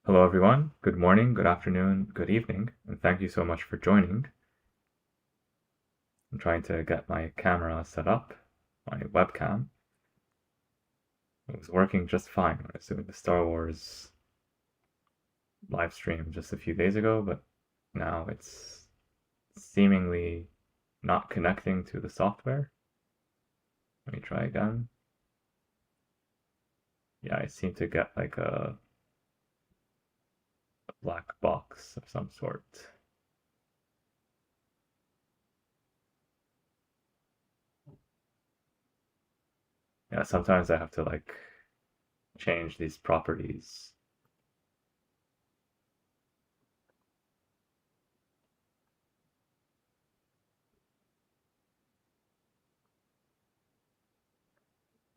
Hello, everyone. Good morning, good afternoon, good evening, and thank you so much for joining. I'm trying to get my camera set up, my webcam. It was working just fine when I was doing the Star Wars live stream just a few days ago, but now it's seemingly not connecting to the software. Let me try again. Yeah, I seem to get like a black box of some sort. Yeah, sometimes I have to like change these properties.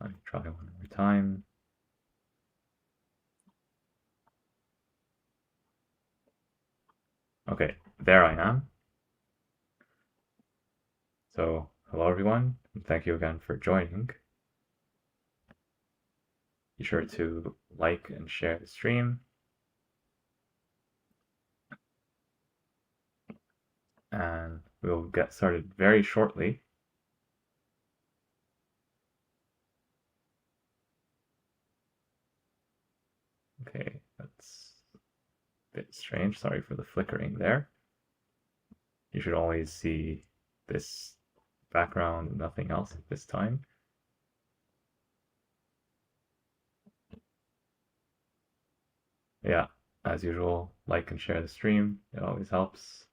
Let me try one more time. Okay, there I am. So, hello everyone, and thank you again for joining. Be sure to like and share the stream. And we'll get started very shortly. Okay, that's a bit strange. Sorry for the flickering there. You should always see this background, nothing else at this time. Yeah, as usual, like and share the stream. It always helps.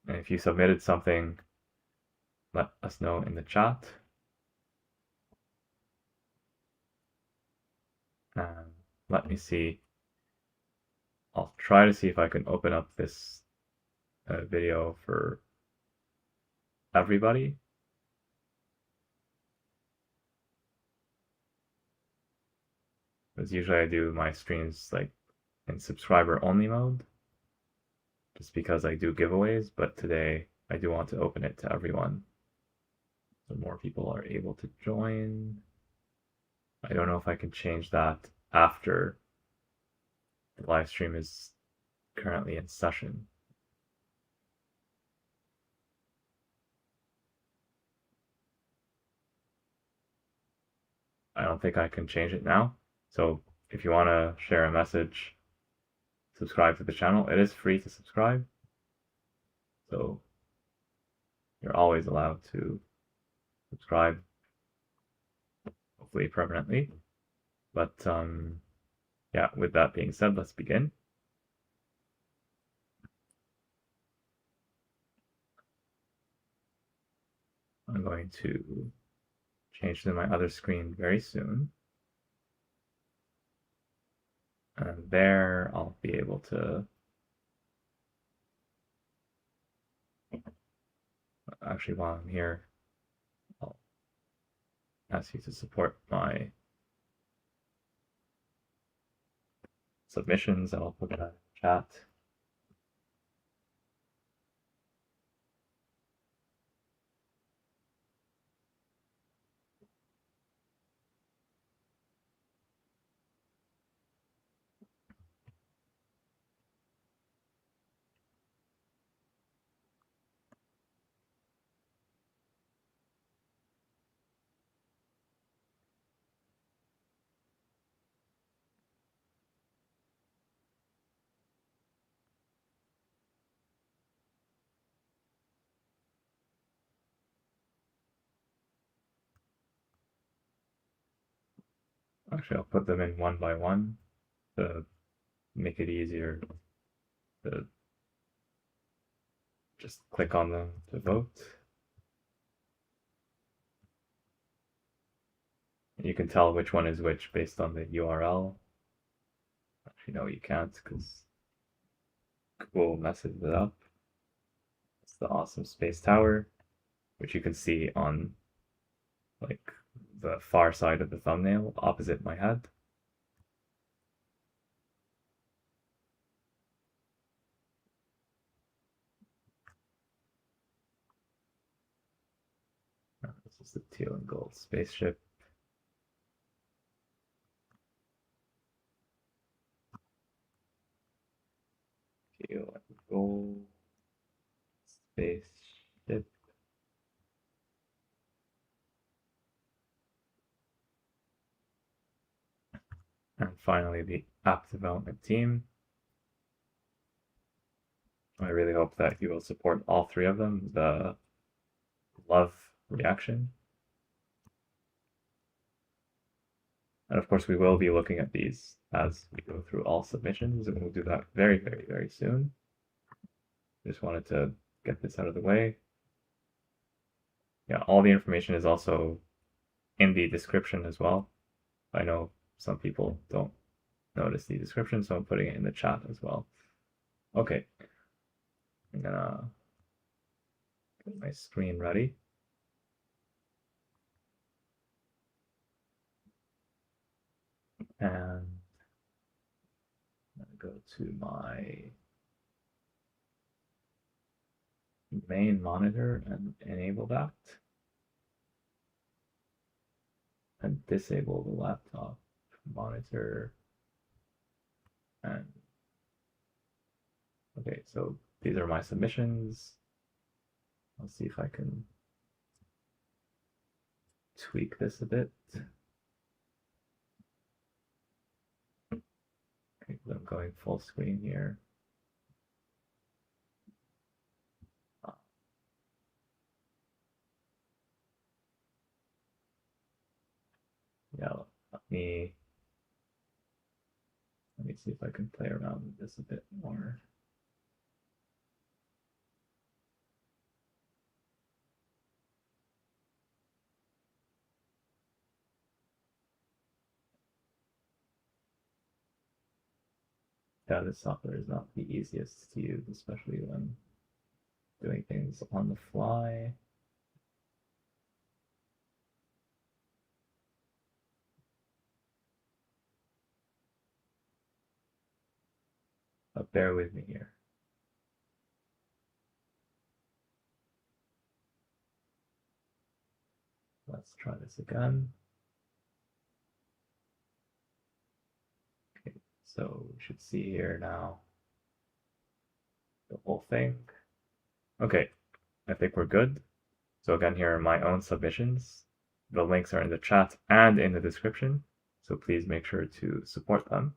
And if you submitted something, let us know in the chat. And let me see. I'll try to see if I can open up this video for everybody. Because usually I do my streams like in subscriber only mode, just because I do giveaways, but today I do want to open it to everyone so more people are able to join. I don't know if I can change that after the live stream is currently in session. I don't think I can change it now. So if you want to share a message, subscribe to the channel. It is free to subscribe. So you're always allowed to subscribe, hopefully permanently. But yeah, with that being said, let's begin. I'm going to change to my other screen very soon. And there I'll be able to actually, while I'm here, I'll ask you to support my submissions, and I'll put that in the chat. Actually, I'll put them in one by one to make it easier to just click on them to vote. And you can tell which one is which based on the URL. Actually, no, you can't because Google messes it up. It's the awesome space tower, which you can see on like the far side of the thumbnail opposite my head. This is the teal and gold spaceship. finally the app development team. I really hope that you will support all three of them. The love reaction. And of course, we will be looking at these as we go through all submissions, and we'll do that very, very, very soon. Just wanted to get this out of the way. Yeah, all the information is also in the description as well. I know some people don't notice the description, so I'm putting it in the chat as well. Okay, I'm gonna get my screen ready. And I'm gonna go to my main monitor and enable that. And disable the laptop monitor. And okay, so these are my submissions. Let's see if I can tweak this a bit. Okay, I'm going full screen here. Yeah, let me see if I can play around with this a bit more. Yeah, this software is not the easiest to use, especially when doing things on the fly. But bear with me here. Let's try this again. Okay, so we should see here now the whole thing. Okay, I think we're good. So again, here are my own submissions. The links are in the chat and in the description, so please make sure to support them.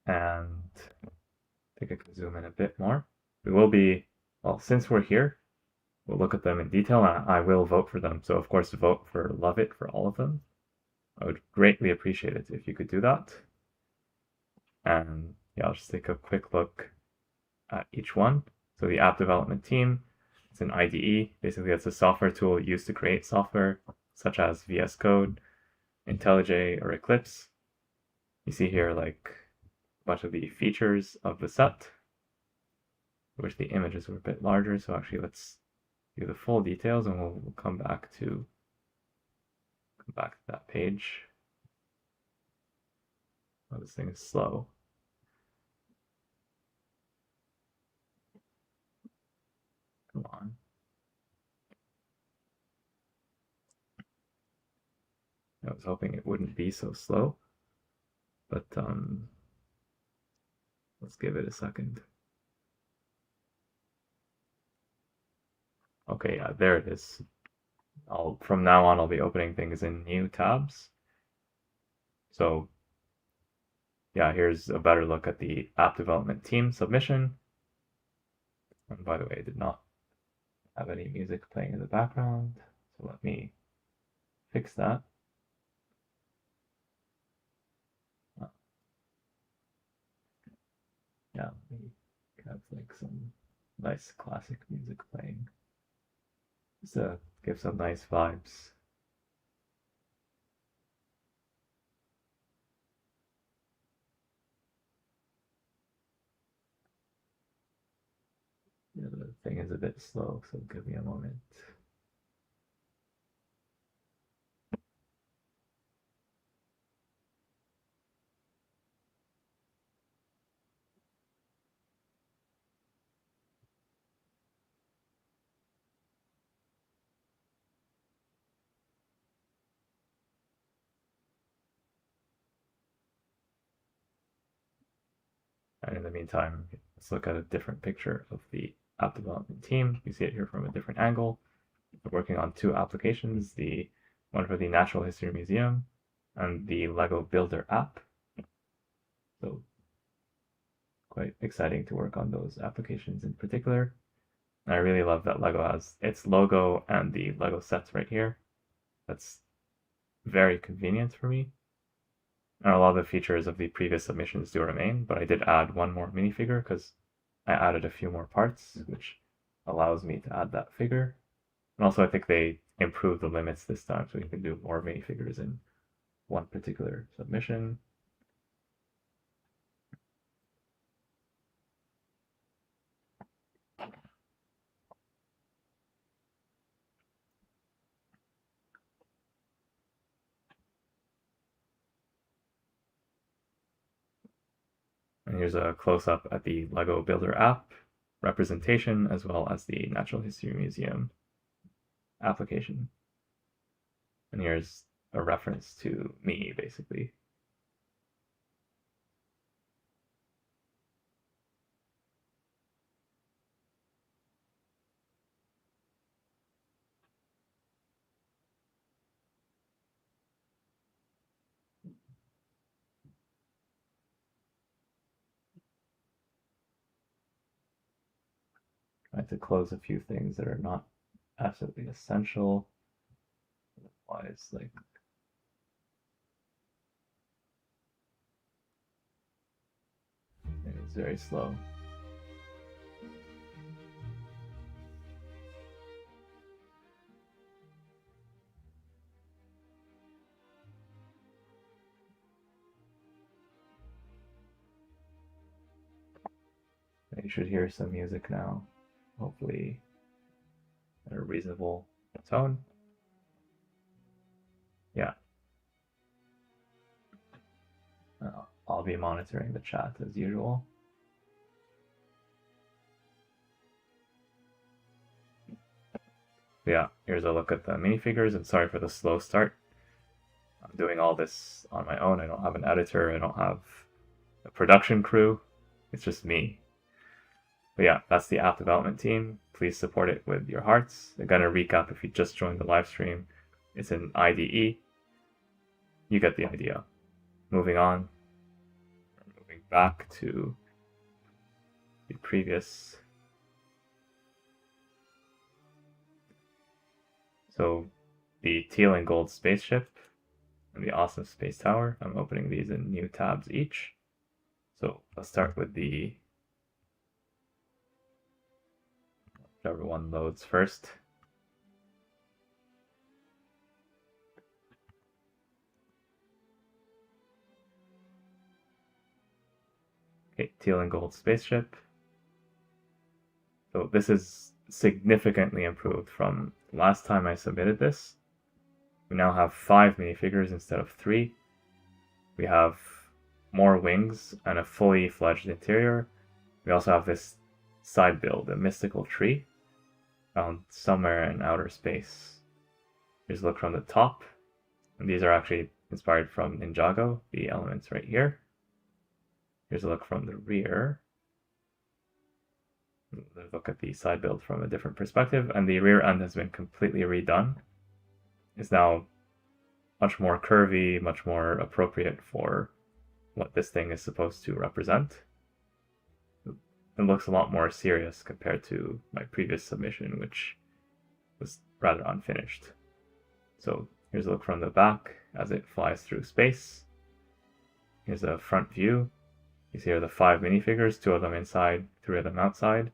And I think I can zoom in a bit more. We will be, well, since we're here, we'll look at them in detail, and I will vote for them. So of course, vote for Love It for all of them. I would greatly appreciate it if you could do that. And yeah, I'll just take a quick look at each one. So the app development team, it's an IDE. Basically, it's a software tool used to create software, such as VS Code, IntelliJ, or Eclipse. You see here like a bunch of the features of the set. I wish the images were a bit larger, so actually let's do the full details, and we'll come back to that page. Oh, this thing is slow. Come on. I was hoping it wouldn't be so slow, but let's give it a second. Okay, yeah, there it is. From now on, I'll be opening things in new tabs. So yeah, here's a better look at the app development team submission. And by the way, I did not have any music playing in the background, so let me fix that. Yeah, we have like some nice classic music playing. Just to give some nice vibes. Yeah, the thing is a bit slow, so give me a moment. And in the meantime, let's look at a different picture of the app development team. You see it here from a different angle. We're working on two applications, the one for the Natural History Museum and the LEGO Builder app. So quite exciting to work on those applications in particular. And I really love that LEGO has its logo and the LEGO sets right here. That's very convenient for me. And a lot of the features of the previous submissions do remain, but I did add one more minifigure because I added a few more parts, which allows me to add that figure. And also I think they improved the limits this time, so you can do more minifigures in one particular submission. And here's a close-up at the LEGO Builder app representation, as well as the Natural History Museum application. And here's a reference to me, basically. I have to close a few things that are not absolutely essential. Otherwise, like it's very slow. You should hear some music now, hopefully at a reasonable tone. Yeah. I'll be monitoring the chat as usual. Yeah, here's a look at the minifigures, and sorry for the slow start. I'm doing all this on my own. I don't have an editor, I don't have a production crew. It's just me. But yeah, that's the app development team. Please support it with your hearts. I'm gonna recap if you just joined the live stream. It's in IDE. You get the idea. Moving on. Moving back to the previous. So the teal and gold spaceship and the awesome space tower. I'm opening these in new tabs each. So let's start with the whichever one loads first. Okay, teal and gold spaceship. So this is significantly improved from last time I submitted this. We now have 5 minifigures instead of 3. We have more wings and a fully fledged interior. We also have this side build, a mystical tree found somewhere in outer space. Here's a look from the top. And these are actually inspired from Ninjago, the elements right here. Here's a look from the rear. Look at the side build from a different perspective, and the rear end has been completely redone. It's now much more curvy, much more appropriate for what this thing is supposed to represent. It looks a lot more serious compared to my previous submission, which was rather unfinished. So here's a look from the back as it flies through space. Here's a front view. You see here the 5 minifigures, 2 of them inside, 3 of them outside.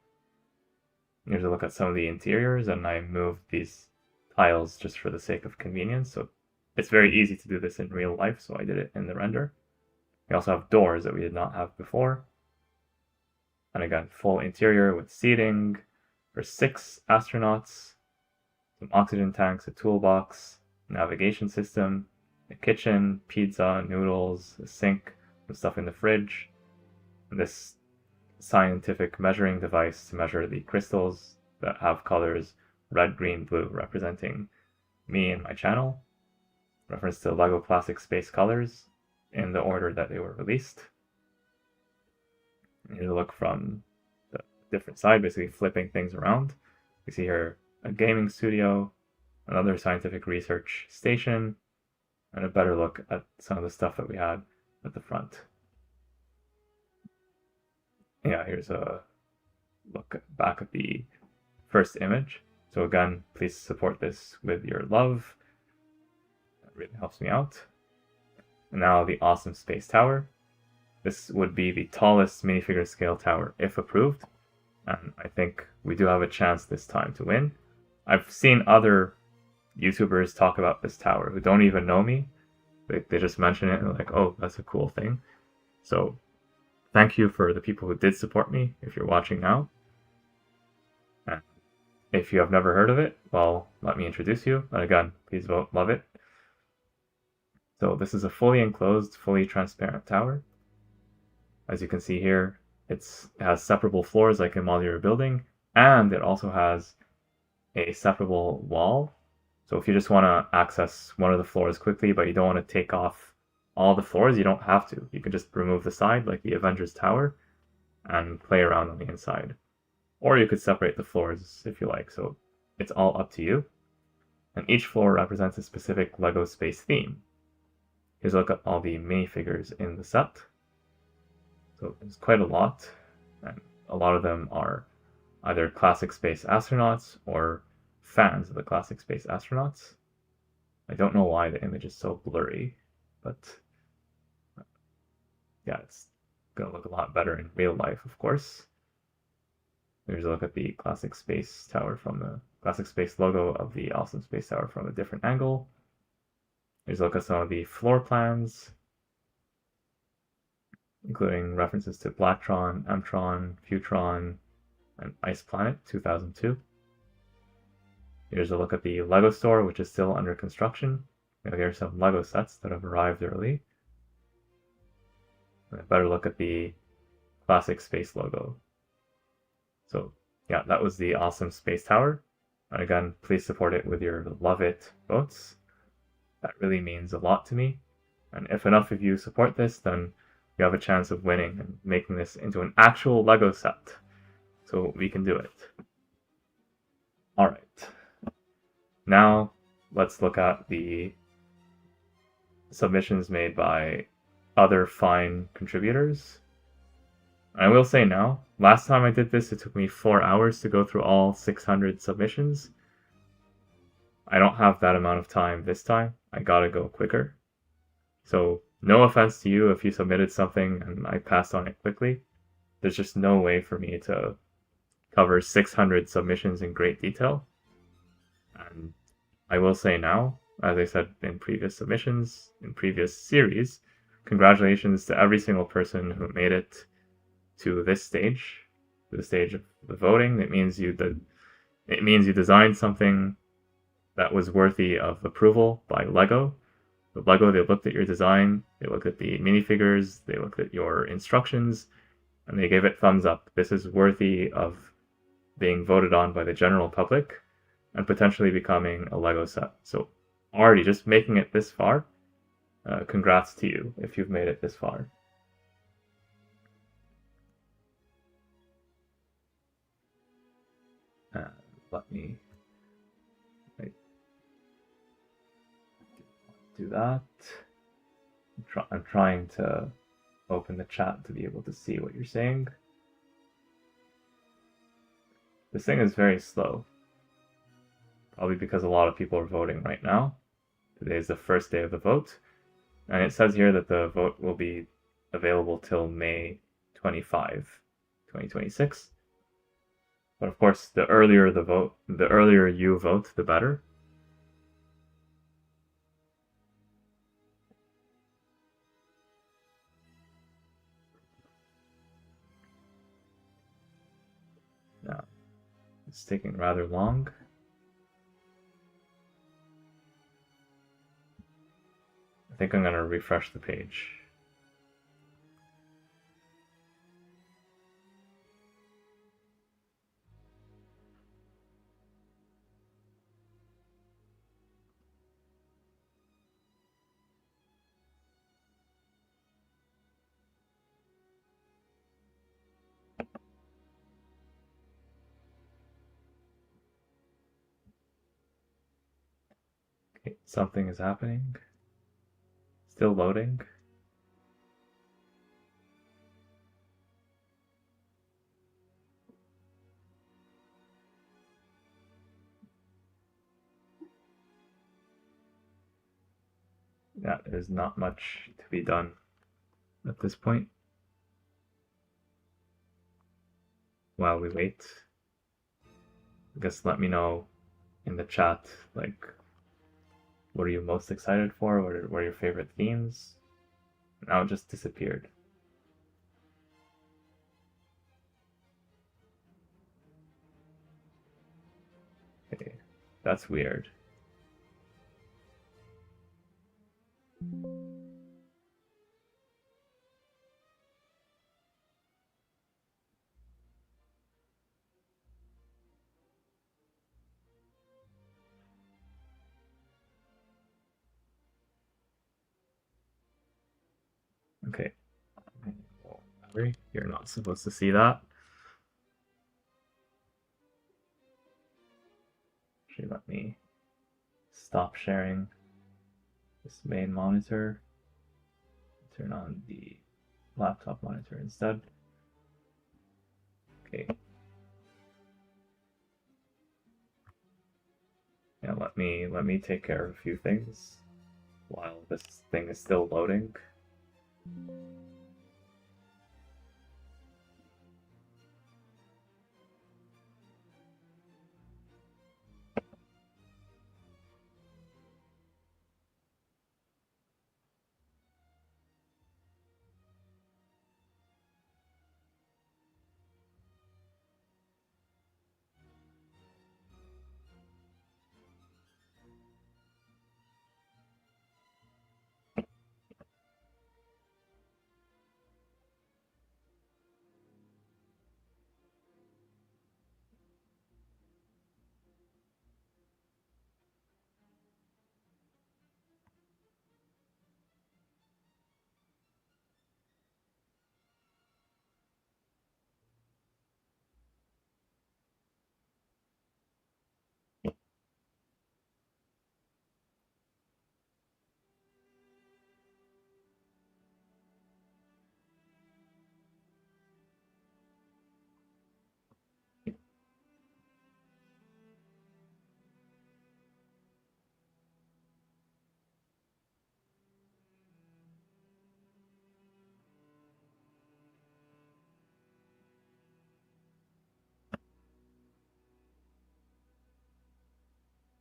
Here's a look at some of the interiors, and I moved these tiles just for the sake of convenience. So it's very easy to do this in real life, so I did it in the render. We also have doors that we did not have before. And again, full interior with seating for 6 astronauts, some oxygen tanks, a toolbox, navigation system, a kitchen, pizza, noodles, a sink, some stuff in the fridge, and this scientific measuring device to measure the crystals that have colors red, green, blue, representing me and my channel. Reference to LEGO Classic Space colors in the order that they were released. Here's a look from the different side, basically flipping things around. We see here a gaming studio, another scientific research station, and a better look at some of the stuff that we had at the front. Yeah, here's a look back at the first image. So again, please support this with your love. That really helps me out. And now the awesome space tower. This would be the tallest minifigure scale tower if approved. And I think we do have a chance this time to win. I've seen other YouTubers talk about this tower who don't even know me. They just mention it and like, oh, that's a cool thing. So thank you for the people who did support me if you're watching now. And if you have never heard of it, well, let me introduce you. And again, please vote love it. So this is a fully enclosed, fully transparent tower. As you can see here, it has separable floors like in modular building, and it also has a separable wall. So if you just want to access one of the floors quickly, but you don't want to take off all the floors, you don't have to. You can just remove the side like the Avengers Tower and play around on the inside. Or you could separate the floors if you like, so it's all up to you. And each floor represents a specific LEGO space theme. Here's a look at all the minifigures in the set. So there's quite a lot, and a lot of them are either classic space astronauts or fans of the classic space astronauts. I don't know why the image is so blurry, but yeah, it's gonna look a lot better in real life, of course. Here's a look at the classic space tower from the classic space logo of the awesome space tower from a different angle. Here's a look at some of the floor plans, including references to Blacktron, Mtron, Futron, and Ice Planet 2002. Here's a look at the LEGO store, which is still under construction. Here's some LEGO sets that have arrived early. And a better look at the classic space logo. So yeah, that was the awesome space tower. And again, please support it with your love it votes. That really means a lot to me. And if enough of you support this, then you have a chance of winning and making this into an actual LEGO set. So we can do it. All right. Now let's look at the submissions made by other fine contributors. I will say now, last time I did this, it took me 4 hours to go through all 600 submissions. I don't have that amount of time this time. I gotta go quicker. So no offense to you if you submitted something and I passed on it quickly. There's just no way for me to cover 600 submissions in great detail. And I will say now, as I said in previous submissions, in previous series, congratulations to every single person who made it to this stage, to the stage of the voting. It means you designed something that was worthy of approval by LEGO. With LEGO, they looked at your design, they looked at the minifigures, they looked at your instructions, and they gave it thumbs up. This is worthy of being voted on by the general public and potentially becoming a LEGO set. So already just making it this far, congrats to you if you've made it this far. Let me do that. I'm trying to open the chat to be able to see what you're saying. This thing is very slow. Probably because a lot of people are voting right now. Today is the first day of the vote. And it says here that the vote will be available till May 25, 2026. But of course, the earlier you vote, the better. Now, it's taking rather long. I think I'm going to refresh the page. Okay, something is happening. Still loading. Yeah, there's not much to be done at this point. While we wait, I guess let me know in the chat, like, what are you most excited for? What are your favorite themes? Now it just disappeared. Okay, that's weird. Okay. You're not supposed to see that. Actually, let me stop sharing this main monitor. Turn on the laptop monitor instead. Okay. Yeah, let me take care of a few things while this thing is still loading.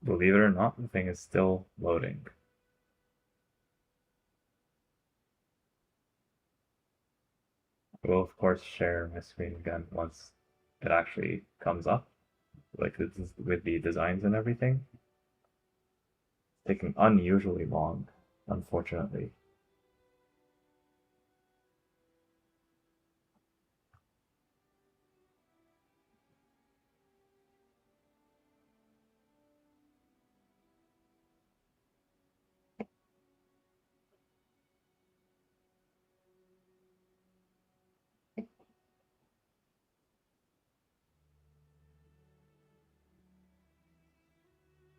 Believe it or not, the thing is still loading. I will of course share my screen again once it actually comes up, like with the designs and everything. It's taking unusually long, unfortunately.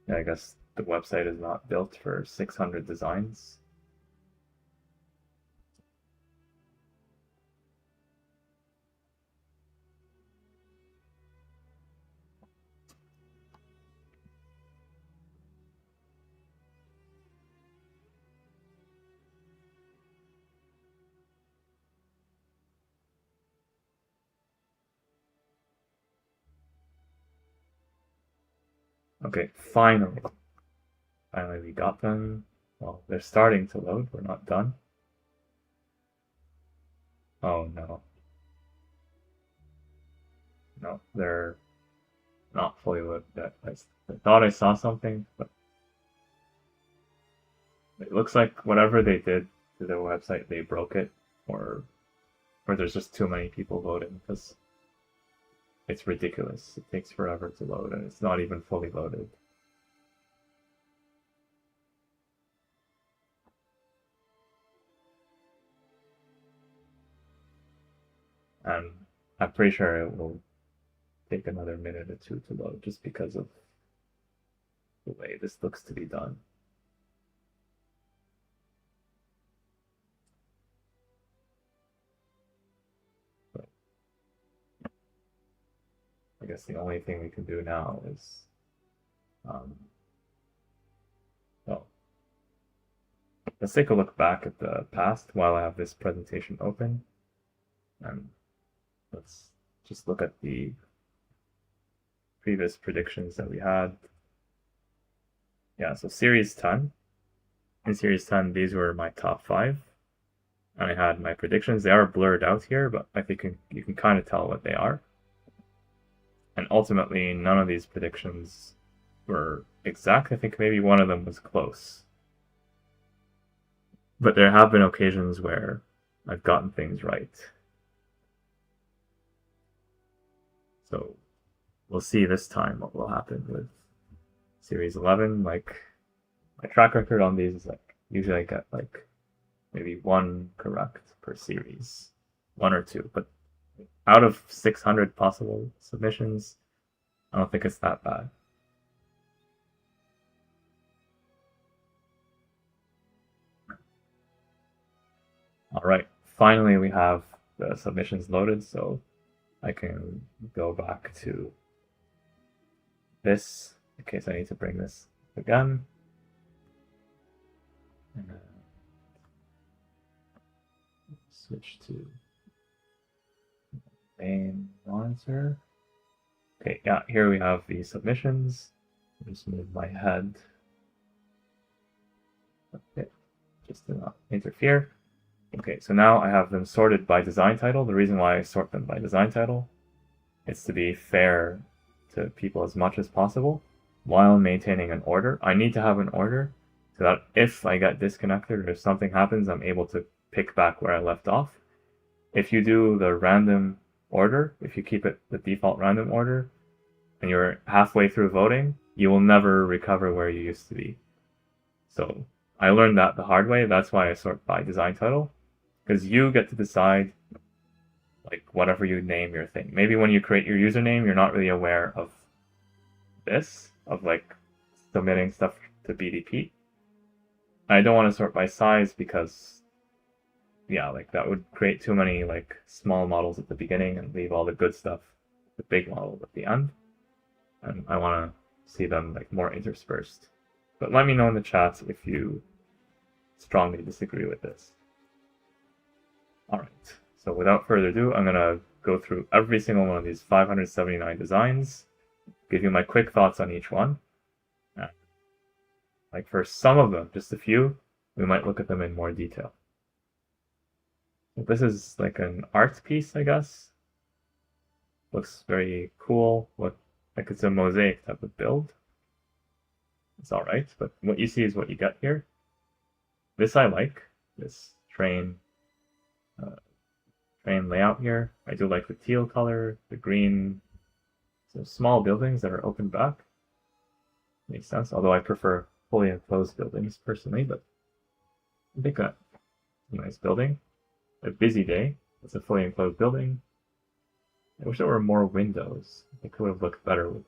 Yeah, I guess the website is not built for 600 designs. Okay, finally. Finally we got them. Well, they're starting to load, we're not done. Oh no. No, they're not fully loaded yet. I thought I saw something, but it looks like whatever they did to their website, they broke it, or there's just too many people voting, because it's ridiculous. It takes forever to load, and it's not even fully loaded. And I'm pretty sure it will take another minute or two to load, just because of the way this looks to be done. guess the only thing we can do now is, well, let's take a look back at the past while I have this presentation open. And let's just look at the previous predictions that we had. Yeah, so Series 10. In Series 10, these were my top 5. And I had my predictions. They are blurred out here, but I think you can kind of tell what they are. And ultimately, none of these predictions were exact. I think maybe one of them was close. But there have been occasions where I've gotten things right. So we'll see this time what will happen with Series 11. Like, my track record on these is like, usually I get like maybe 1 correct per series, 1 or 2, but out of 600 possible submissions, I don't think it's that bad. All right, finally we have the submissions loaded, so I can go back to this in case I need to bring this again. And switch to main monitor. Okay, yeah, here we have the submissions. I'll just move my head. Okay, just to not interfere. Okay, so now I have them sorted by design title. The reason why I sort them by design title is to be fair to people as much as possible while maintaining an order. I need to have an order so that if I get disconnected or if something happens, I'm able to pick back where I left off. If you do the random order, if you keep it the default random order, and you're halfway through voting, you will never recover where you used to be. So I learned that the hard way. That's why I sort by design title, because you get to decide like whatever you name your thing. Maybe when you create your username, you're not really aware of this, of like submitting stuff to BDP. I don't want to sort by size because, yeah, like that would create too many like small models at the beginning and leave all the good stuff, the big model at the end. And I want to see them like more interspersed. But let me know in the chat if you strongly disagree with this. All right, so without further ado, I'm going to go through every single one of these 579 designs, give you my quick thoughts on each one. Like for some of them, just a few, we might look at them in more detail. This is like an art piece, I guess. Looks very cool. Like it's a mosaic type of build. It's all right, but what you see is what you get here. This I like, this train layout here. I do like the teal color, the green, so small buildings that are open back. Makes sense, although I prefer fully enclosed buildings personally, but I think that's a nice building. A busy day. It's a fully enclosed building. I wish there were more windows. It could have looked better with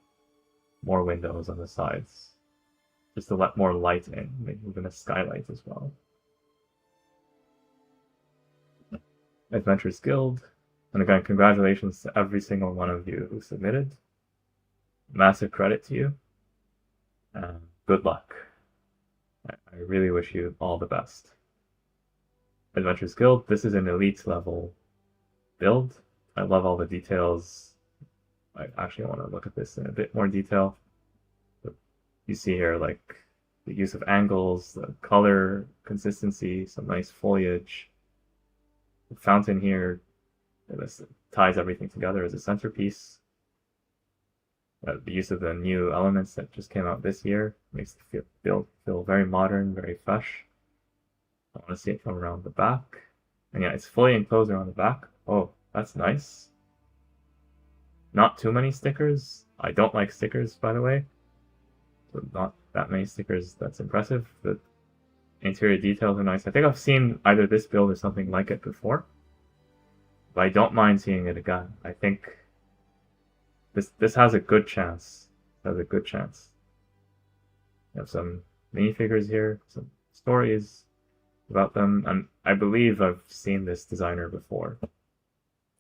more windows on the sides, just to let more light in, maybe even a skylight as well. Adventures Guild, and again, congratulations to every single one of you who submitted. Massive credit to you, and good luck. I really wish you all the best. Adventures Guild, this is an elite level build. I love all the details. I actually want to look at this in a bit more detail. But you see here like the use of angles, the color consistency, some nice foliage. The fountain here, this ties everything together as a centerpiece. The use of the new elements that just came out this year makes the build feel very modern, very fresh. I want to see it from around the back. And yeah, it's fully enclosed around the back. Oh, that's nice. Not too many stickers. I don't like stickers, by the way. So not that many stickers. That's impressive. The interior details are nice. I think I've seen either this build or something like it before, but I don't mind seeing it again. I think this has a good chance. It has a good chance. You have some minifigures here, some stories about them, and I believe I've seen this designer before.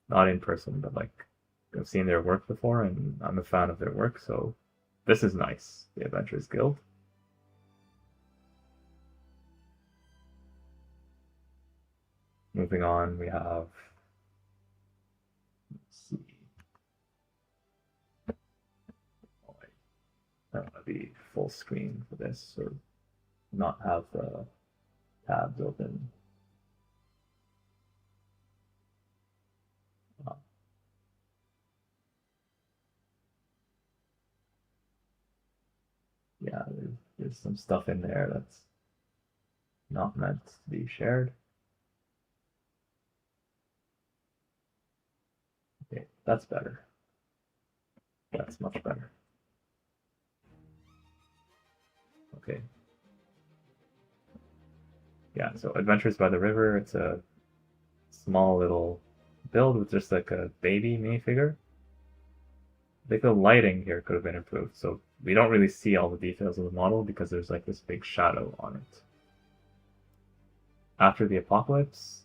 Not in person, but like I've seen their work before, and I'm a fan of their work, so this is nice. The Adventurers Guild. Moving on, we have, let's see, I don't want to be full screen for this, or not have the tabs open. Yeah, there's some stuff in there that's not meant to be shared. Okay, that's better. That's much better. Okay. Yeah, so Adventures by the River, it's a small little build with just like a baby minifigure. I think the lighting here could have been improved, so we don't really see all the details of the model because there's like this big shadow on it. After the apocalypse,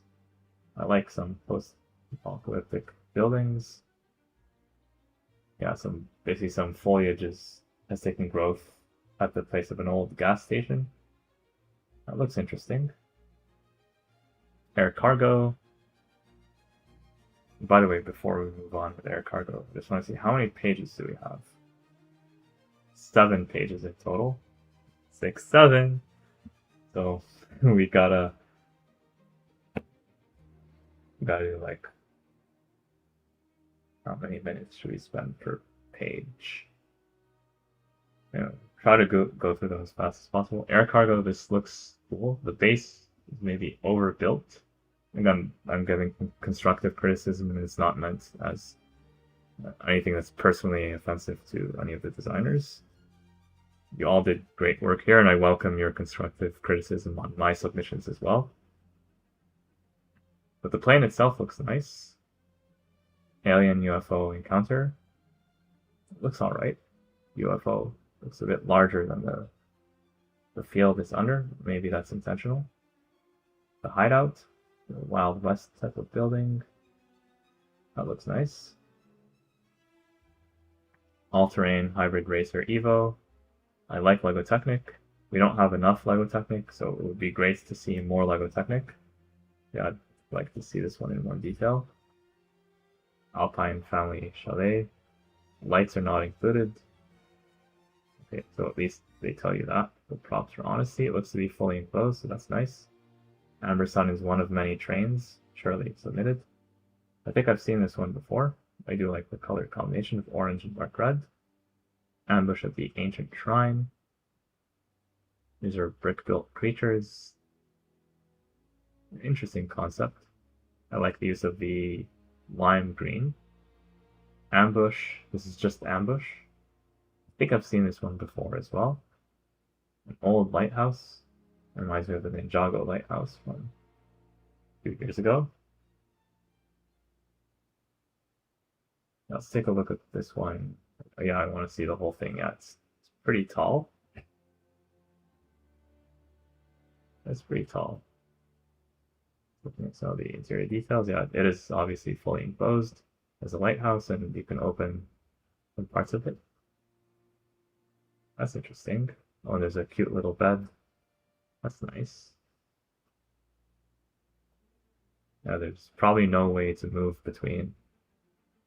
I like some post-apocalyptic buildings. Yeah, basically some foliage has taken growth at the place of an old gas station. That looks interesting. Air cargo. By the way, before we move on with air cargo, I just want to see how many pages do we have? 7 pages in total. 6, 7. So we gotta do like, how many minutes should we spend per page? You know, try to go through those as fast as possible. Air cargo, this looks cool. The base is maybe overbuilt. I think I'm giving constructive criticism, and it's not meant as anything that's personally offensive to any of the designers. You all did great work here, and I welcome your constructive criticism on my submissions as well. But the plane itself looks nice. Alien UFO encounter. It looks alright. UFO looks a bit larger than the field it's under. Maybe that's intentional. The hideout. The Wild West type of building. That looks nice. All-terrain hybrid racer Evo. I like LEGO Technic. We don't have enough LEGO Technic, so it would be great to see more LEGO Technic. Yeah, I'd like to see this one in more detail. Alpine Family Chalet. Lights are not included. Okay, so at least they tell you that. The props for honesty. It looks to be fully enclosed, so that's nice. Amber Sun is one of many trains. Shirley submitted. I think I've seen this one before. I do like the color combination of orange and dark red. Ambush at the Ancient Shrine. These are brick-built creatures. Interesting concept. I like the use of the lime green. Ambush. This is just Ambush. I think I've seen this one before as well. An old lighthouse. Reminds me of the Ninjago lighthouse from a few years ago. Let's take a look at this one. Yeah, I want to see the whole thing. Yeah, it's pretty tall. That's pretty tall. Looking at some of the interior details, yeah, it is obviously fully enclosed as a lighthouse, and you can open some parts of it. That's interesting. Oh, and there's a cute little bed. That's nice. Yeah, there's probably no way to move between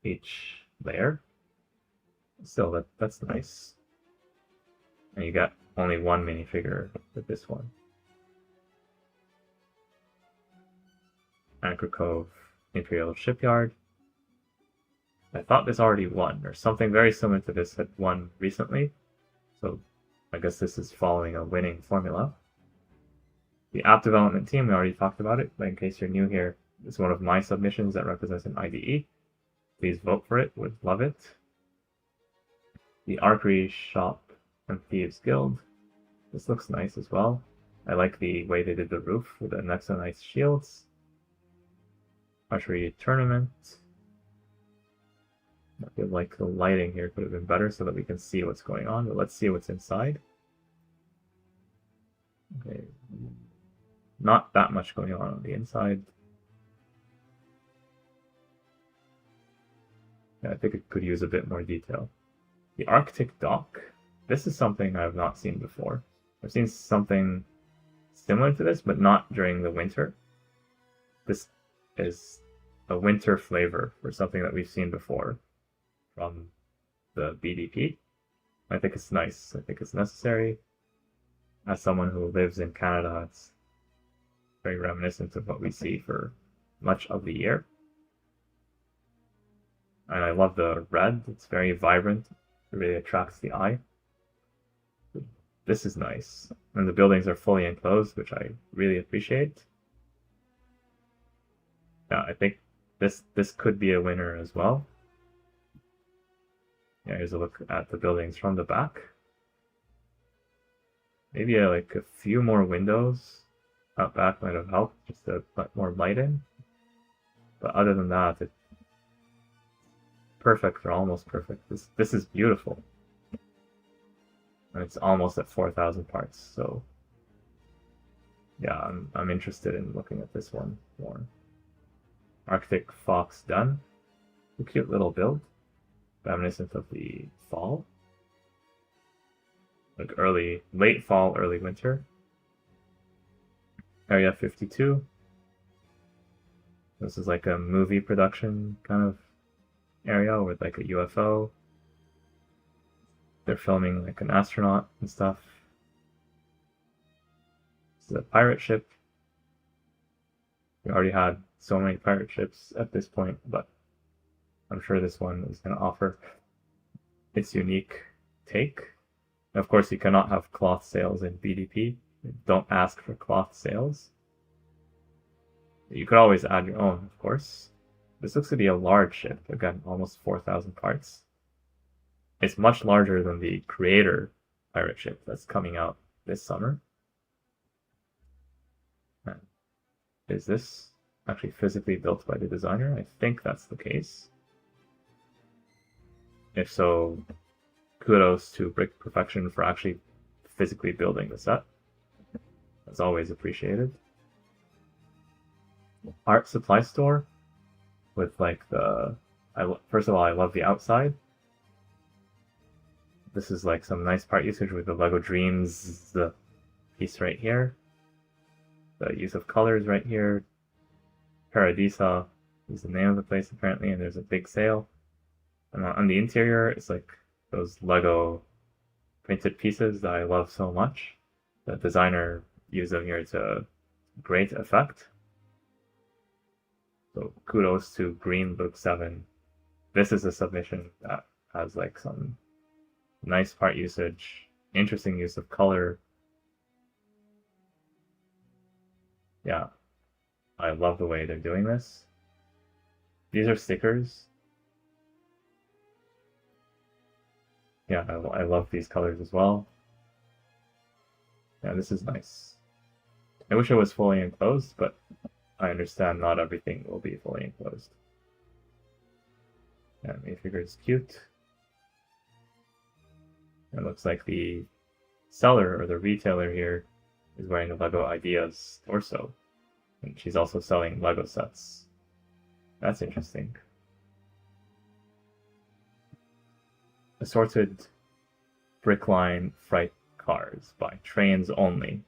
each layer. Still, that's nice. And you got only one minifigure with this one. Anchor Cove Imperial Shipyard. I thought this already won, or something very similar to this had won recently. So I guess this is following a winning formula. The app development team, we already talked about it, but in case you're new here, it's one of my submissions that represents an IDE. Please vote for it, would love it. The Archery Shop and Thieves Guild. This looks nice as well. I like the way they did the roof with the Nexonite shields. Archery Tournament. I feel like the lighting here could have been better so that we can see what's going on, but let's see what's inside. Okay. Not that much going on the inside. Yeah, I think it could use a bit more detail. The Arctic dock. This is something I've not seen before. I've seen something similar to this, but not during the winter. This is a winter flavor for something that we've seen before from the BDP. I think it's nice. I think it's necessary. As someone who lives in Canada, it's very reminiscent of what we see for much of the year. And I love the red. It's very vibrant. It really attracts the eye. This is nice. And the buildings are fully enclosed, which I really appreciate. Yeah, I think this could be a winner as well. Yeah, here's a look at the buildings from the back. Maybe like a few more windows out back might have helped, just to let more light in. But other than that, it's perfect or almost perfect. This is beautiful. And it's almost at 4,000 parts, so yeah, I'm interested in looking at this one more. Arctic Fox done. A cute little build, reminiscent of the fall. Like late fall, early winter. Area 52. This is like a movie production kind of area with like a UFO. They're filming like an astronaut and stuff. This is a pirate ship. We already had so many pirate ships at this point, but I'm sure this one is going to offer its unique take. Of course, you cannot have cloth sails in BDP. Don't ask for cloth sails. You could always add your own, of course. This looks to be a large ship. Again, almost 4,000 parts. It's much larger than the Creator pirate ship that's coming out this summer. And is this actually physically built by the designer? I think that's the case. If so, kudos to Brick Perfection for actually physically building the set. That's always appreciated. Art supply store with like first of all, I love the outside. This is like some nice part usage with the LEGO Dreams, the piece right here. The use of colors right here. Paradisa is the name of the place apparently, and there's a big sail. And on the interior, it's like those LEGO printed pieces that I love so much. The designer used them here to great effect. So kudos to Green Luke 7. This is a submission that has like some nice part usage, interesting use of color. Yeah, I love the way they're doing this. These are stickers. Yeah, I love these colors as well. Yeah, this is nice. I wish it was fully enclosed, but I understand not everything will be fully enclosed. Yeah, minifigure is cute. It looks like the seller or the retailer here is wearing a LEGO Ideas torso. And she's also selling LEGO sets. That's interesting. Assorted Brickline freight cars by trains only.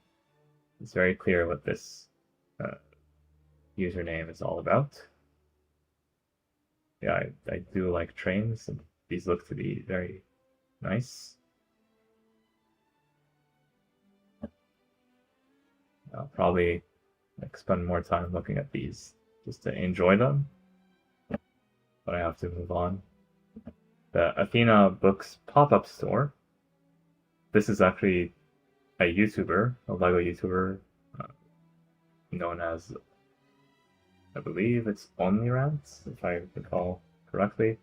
It's very clear what this username is all about. Yeah, I do like trains, and these look to be very nice. I'll probably spend more time looking at these just to enjoy them, but I have to move on. The Athena Books pop-up store. This is actually a YouTuber, a LEGO YouTuber, known as, I believe it's OnlyRants, if I recall correctly.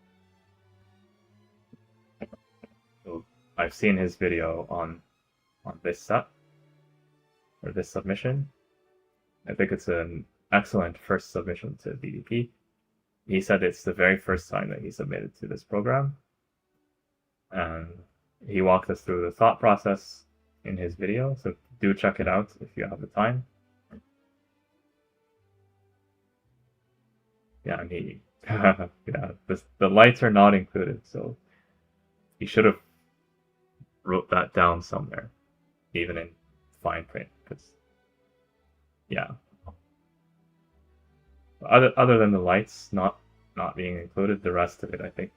So I've seen his video on this set, or this submission. I think it's an excellent first submission to BDP. He said it's the very first time that he submitted to this program. And he walked us through the thought process in his video, so do check it out if you have the time. Yeah, and he Yeah, the lights are not included, so you should have wrote that down somewhere, even in fine print. Because yeah, other than the lights not being included, the rest of it I think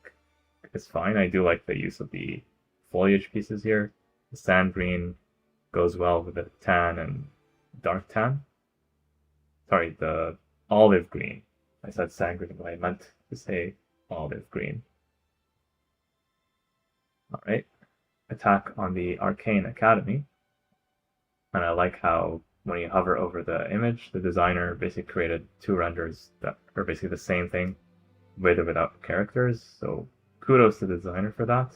is fine. I do like the use of the foliage pieces here. The sand green goes well with the tan and dark tan. Sorry, the olive green. I said sand green, but I meant to say olive green. All right. Attack on the Arcane Academy. And I like how when you hover over the image, the designer basically created two renders that are basically the same thing with or without characters. So kudos to the designer for that.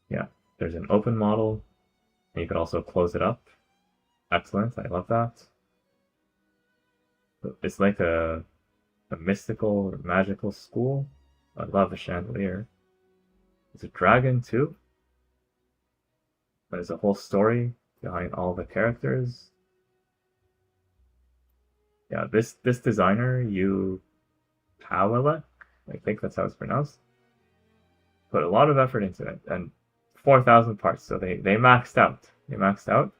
Yeah, there's an open model, and you can also close it up. Excellent, I love that. It's like a mystical or magical school. I love the chandelier. It's a dragon too. There's a whole story behind all the characters. Yeah, this designer, you Pawelek, I think that's how it's pronounced, put a lot of effort into it, and 4,000 parts, so they maxed out. They maxed out,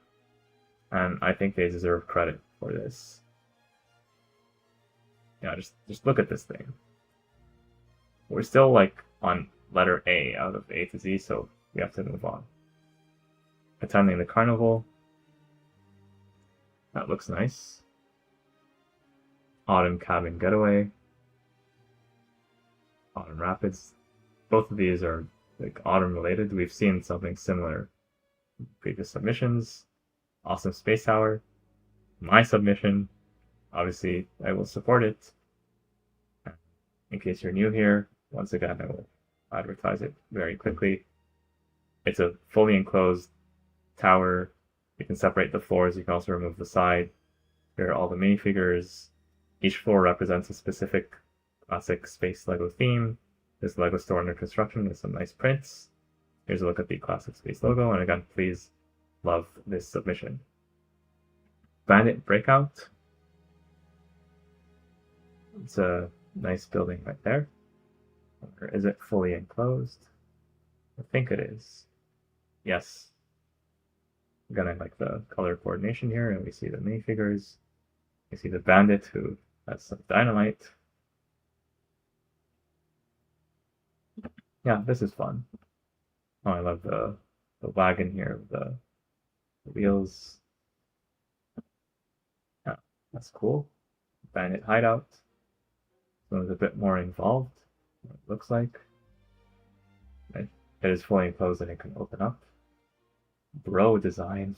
and I think they deserve credit for this. Yeah, just look at this thing. We're still like on letter A out of A to Z, so we have to move on. Attending the carnival. That looks nice. Autumn cabin getaway. Autumn rapids. Both of these are like autumn related. We've seen something similar in previous submissions. Awesome space tower. My submission. Obviously, I will support it. In case you're new here, once again, I will advertise it very quickly. It's a fully enclosed tower. You can separate the floors. You can also remove the side. Here are all the minifigures. Each floor represents a specific classic space LEGO theme. There's a LEGO store under construction with some nice prints. Here's a look at the classic space logo. And again, please love this submission. Bandit Breakout. It's a nice building right there. Or is it fully enclosed? I think it is. Yes. Again, I like the color coordination here, and we see the minifigures. We see the bandit who has some dynamite. Yeah, this is fun. Oh, I love the wagon here with the wheels. Yeah, that's cool. Bandit hideout. So it's a bit more involved, what it looks like. It is fully enclosed and it can open up. Bro design.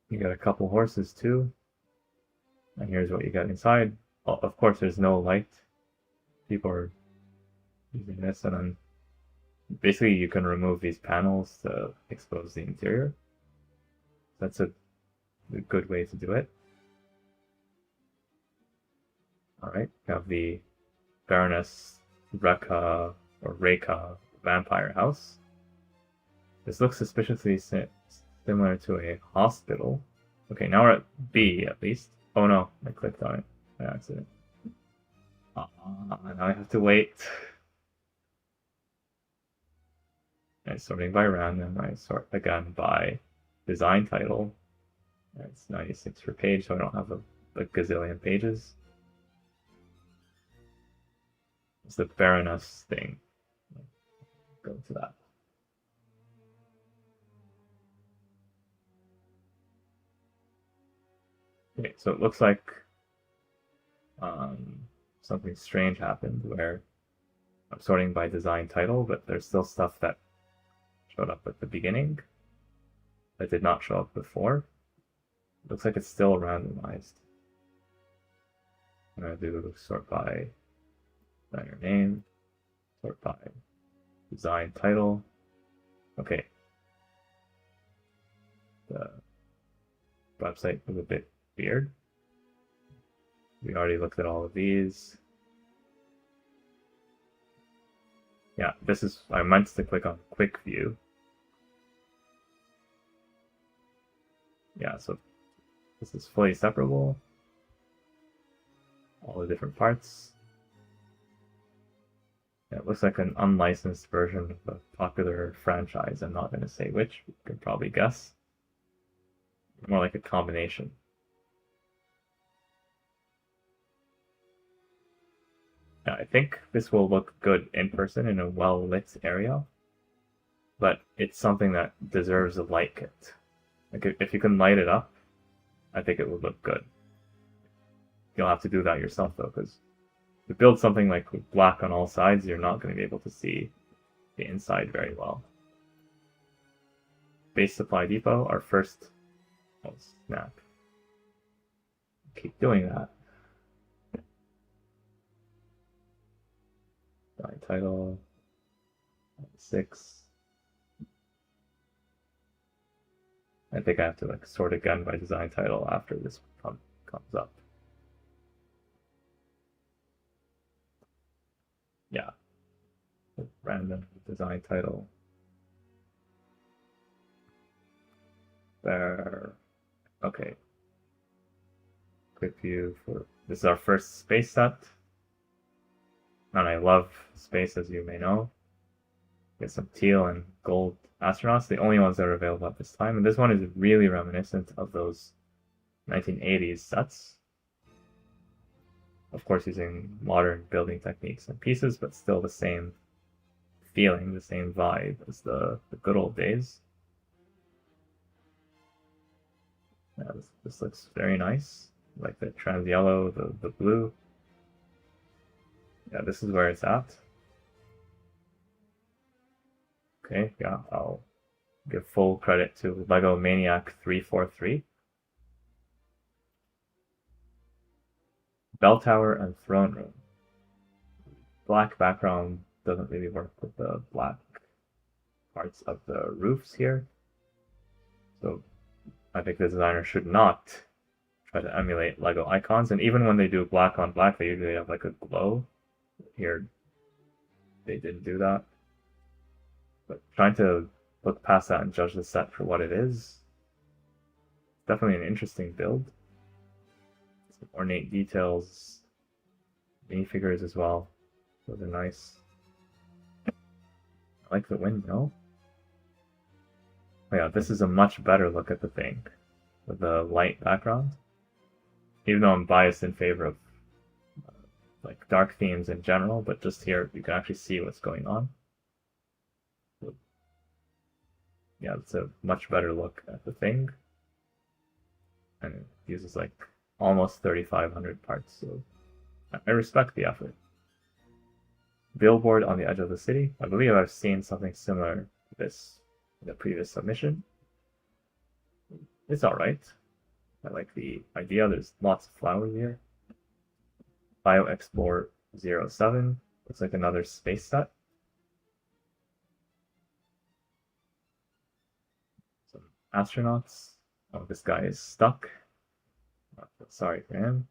You got a couple horses too. And here's what you got inside. Of course, there's no light. People are using this, and then basically you can remove these panels to expose the interior. That's a good way to do it. Alright, we have the Baroness Reka or Reka vampire house. This looks suspiciously similar to a hospital. Okay, now we're at B at least. Oh no, I clicked on it by accident. Now I have to wait. I'm sorting by random. I sort again by design title. It's 96 per page, so I don't have a gazillion pages. It's the Baroness thing. Go to that. Okay, so it looks like something strange happened where I'm sorting by design title, but there's still stuff that showed up at the beginning that did not show up before. Looks like it's still randomized. I'm gonna do sort by designer name, sort by design title. Okay. The website was a bit weird. We already looked at all of these. Yeah, this is, I meant to click on quick view. Yeah, so this is fully separable. All the different parts. Yeah, it looks like an unlicensed version of a popular franchise. I'm not going to say which, you can probably guess. More like a combination. Yeah, I think this will look good in person in a well-lit area, but it's something that deserves a light kit. Like if you can light it up, I think it would look good. You'll have to do that yourself though, because to build something like with black on all sides, you're not going to be able to see the inside very well. Base supply depot, our first. Oh snap! Keep doing that. Design title 6. I think I have to like sort again by design title after this comes up. Yeah. Random design title. There. Okay. Quick view for this is our first space set. And I love space, as you may know. Get some teal and gold astronauts, the only ones that are available at this time. And this one is really reminiscent of those 1980s sets. Of course, using modern building techniques and pieces, but still the same feeling, the same vibe as the good old days. Yeah, this looks very nice. Like the trans yellow, the blue. Yeah, this is where it's at. Okay, yeah, I'll give full credit to LEGO Maniac 343. Bell tower and throne room. Black background doesn't really work with the black parts of the roofs here. So I think the designer should not try to emulate LEGO icons. And even when they do black on black, they usually have like a glow. Here, they didn't do that. But trying to look past that and judge the set for what it is, definitely an interesting build. Some ornate details, minifigures as well. Those are nice. I like the windmill. Oh yeah, this is a much better look at the thing with the light background. Even though I'm biased in favor of like dark themes in general, but just here you can actually see what's going on. Yeah, it's a much better look at the thing. And it uses like almost 3,500 parts, so I respect the effort. Billboard on the edge of the city. I believe I've seen something similar to this in the previous submission. It's alright. I like the idea. There's lots of flowers here. BioExplore 07. Looks like another space set. Some astronauts. Oh, this guy is stuck. Sorry for him.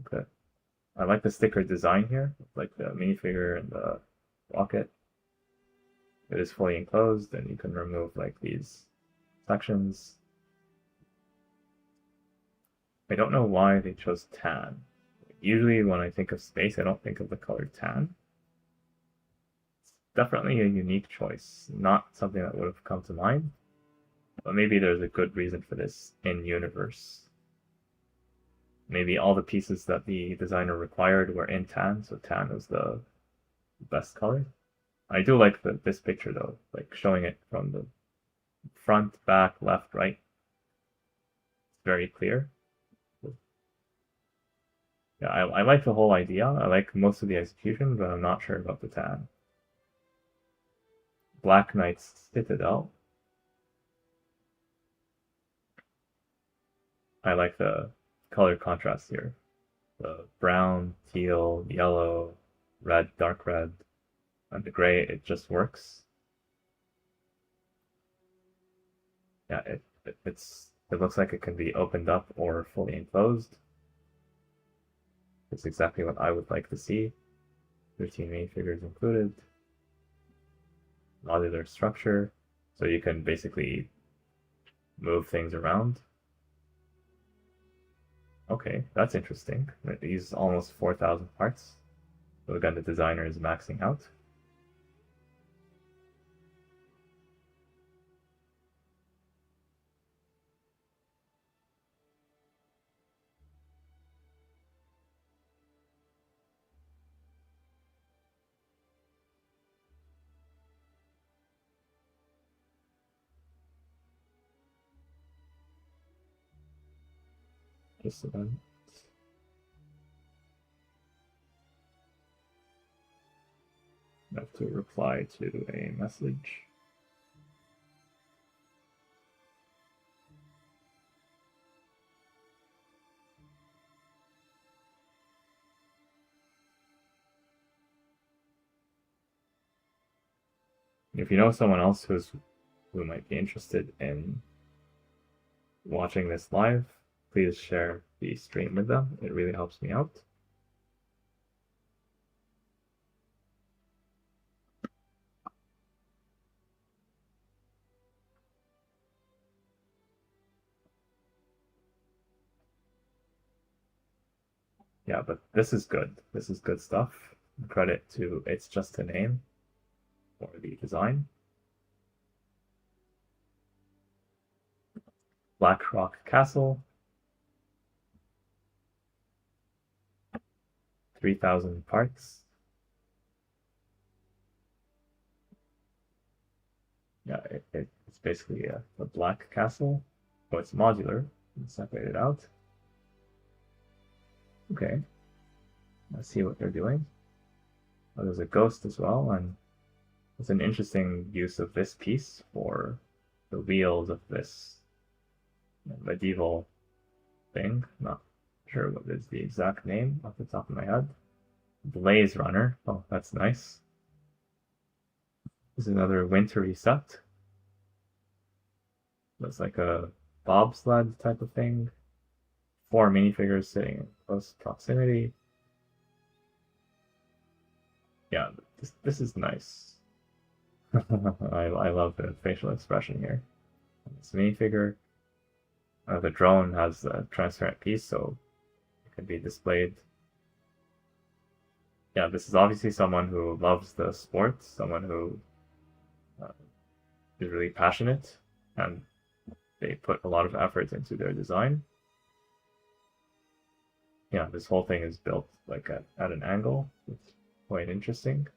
Okay. I like the sticker design here, like the minifigure and the rocket. It is fully enclosed, and you can remove like these sections. I don't know why they chose tan. Usually when I think of space, I don't think of the color tan. It's definitely a unique choice, not something that would have come to mind, but maybe there's a good reason for this in-universe. Maybe all the pieces that the designer required were in tan, so tan was the best color. I do like this picture though, like showing it from the front, back, left, right. It's very clear. Yeah, I like the whole idea. I like most of the execution, but I'm not sure about the tan. Black Knight's Citadel. I like the color contrast here. The brown, teal, yellow, red, dark red, and the gray, it just works. Yeah, it looks like it can be opened up or fully enclosed. It's exactly what I would like to see. 13 minifigures included. Modular structure, so you can basically move things around. Okay, that's interesting. It uses almost 4,000 parts. So again, the designer is maxing out. Just about. I have to reply to a message. If you know someone else who might be interested in watching this live, please share the stream with them. It really helps me out. Yeah, but this is good. This is good stuff. Credit to It's Just a Name for the design. Black Rock Castle. 3,000 parts. Yeah, it's basically a black castle. So it's modular. It's separated out. Okay. Let's see what they're doing. Oh, there's a ghost as well, and it's an interesting use of this piece for the wheels of this medieval thing. Not sure what is the exact name off the top of my head. Blaze Runner. Oh, that's nice. This is another wintry set. Looks like a bobsled type of thing. 4 minifigures sitting in close proximity. Yeah, this is nice. I love the facial expression here. This minifigure. The drone has a transparent piece, so it can be displayed. Yeah, this is obviously someone who loves the sport, someone who uh, is really passionate, and they put a lot of effort into their design. Yeah, this whole thing is built like at an angle. It's quite interesting.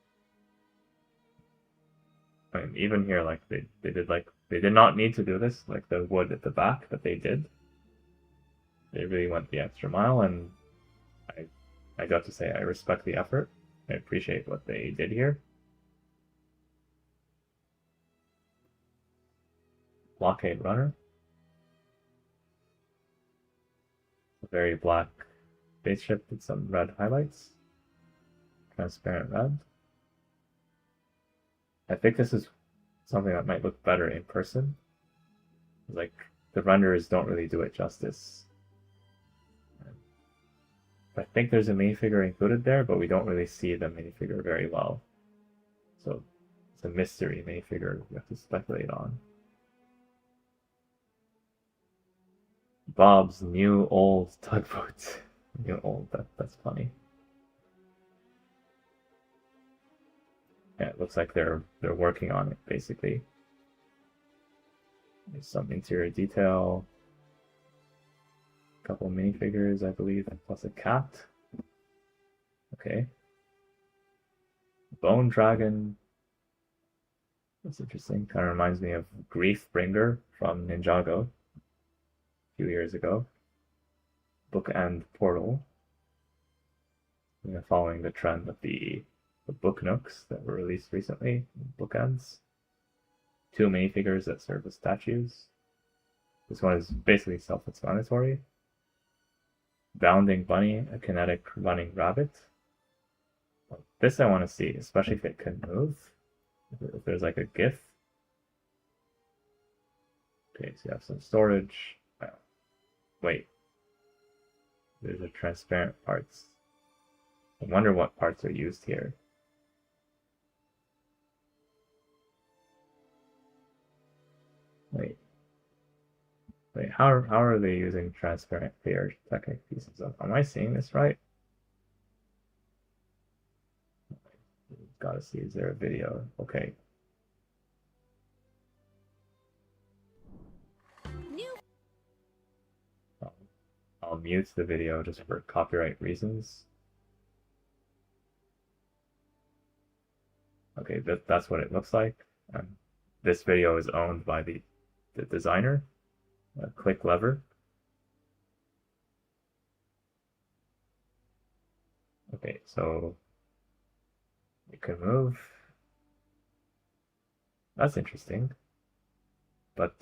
I mean, even here, like they did not need to do this, like the wood at the back, but they did. They really went the extra mile, and I I got to say I respect the effort. I appreciate what they did here. Blockade Runner. A very black spaceship with some red highlights. Transparent red. I think this is something that might look better in person. Like, the renders don't really do it justice. I think there's a minifigure included there, but we don't really see the minifigure very well. So it's a mystery minifigure we have to speculate on. Bob's new old tugboat. New old, that's funny. Yeah, it looks like they're working on it basically. There's some interior detail. A couple minifigures, I believe, plus a cat. Okay. Bone Dragon. That's interesting. Kind of reminds me of Griefbringer from Ninjago a few years ago. Bookend Portal. Following the trend of the book nooks that were released recently, bookends. 2 minifigures that serve as statues. This one is basically self-explanatory. Bounding bunny, a kinetic running rabbit. This I want to see, especially if it can move. If there's like a GIF. Okay, so you have some storage. Wait. There's a transparent parts. I wonder what parts are used here. Wait. Wait, how are they using transparent clear Technic pieces? Am I seeing this right? Gotta see, is there a video? Okay. I'll mute the video just for copyright reasons. Okay, that's what it looks like. And this video is owned by the designer. Click lever. Okay, so you can move. That's interesting. But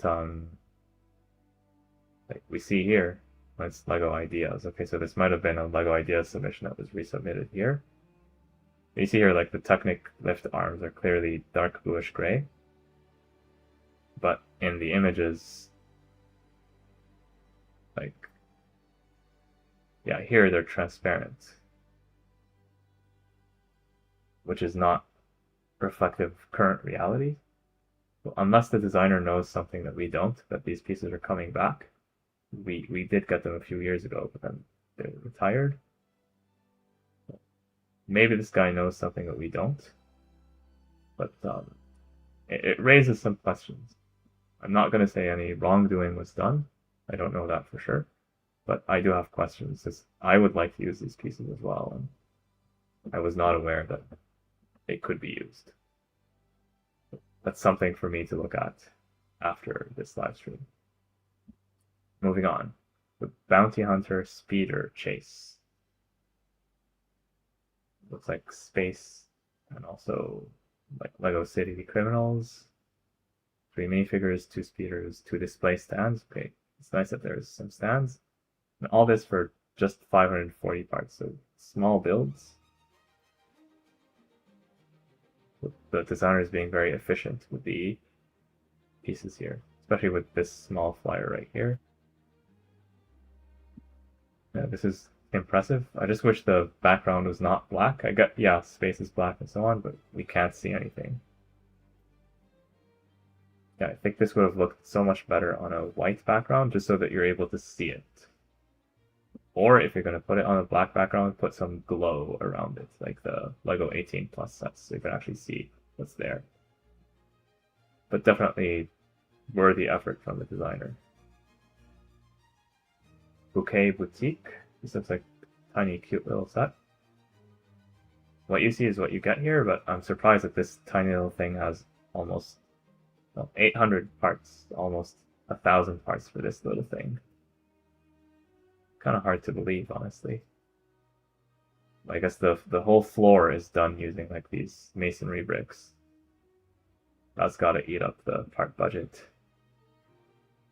like we see here, it's Lego Ideas. Okay, so this might have been a Lego Ideas submission that was resubmitted here. You see here, like the Technic lift arms are clearly dark bluish gray, but in the images, like, yeah, here they're transparent, which is not reflective of current reality. Well, unless the designer knows something that we don't, that these pieces are coming back. We did get them a few years ago, but then they're retired. Maybe this guy knows something that we don't, but it raises some questions. I'm not going to say any wrongdoing was done. I don't know that for sure, but I do have questions. I would like to use these pieces as well, and I was not aware that they could be used. That's something for me to look at after this live stream. Moving on, the Bounty Hunter Speeder Chase. Looks like space, and also like Lego City Criminals. 3 minifigures, 2 speeders, 2 display stands. Okay, it's nice that there's some stands. And all this for just 540 parts, so small builds. The designer is being very efficient with the pieces here, especially with this small flyer right here. Yeah, this is impressive. I just wish the background was not black. Yeah, space is black and so on, but we can't see anything. Yeah, I think this would have looked so much better on a white background, just so that you're able to see it. Or if you're going to put it on a black background, put some glow around it, like the Lego 18 Plus sets, so you can actually see what's there. But definitely worthy effort from the designer. Bouquet Boutique. This looks like a tiny, cute little set. What you see is what you get here, but I'm surprised that this tiny little thing has almost 800 parts, almost 1,000 parts for this little thing. Kind of hard to believe, honestly. I guess the whole floor is done using like these masonry bricks. That's got to eat up the part budget.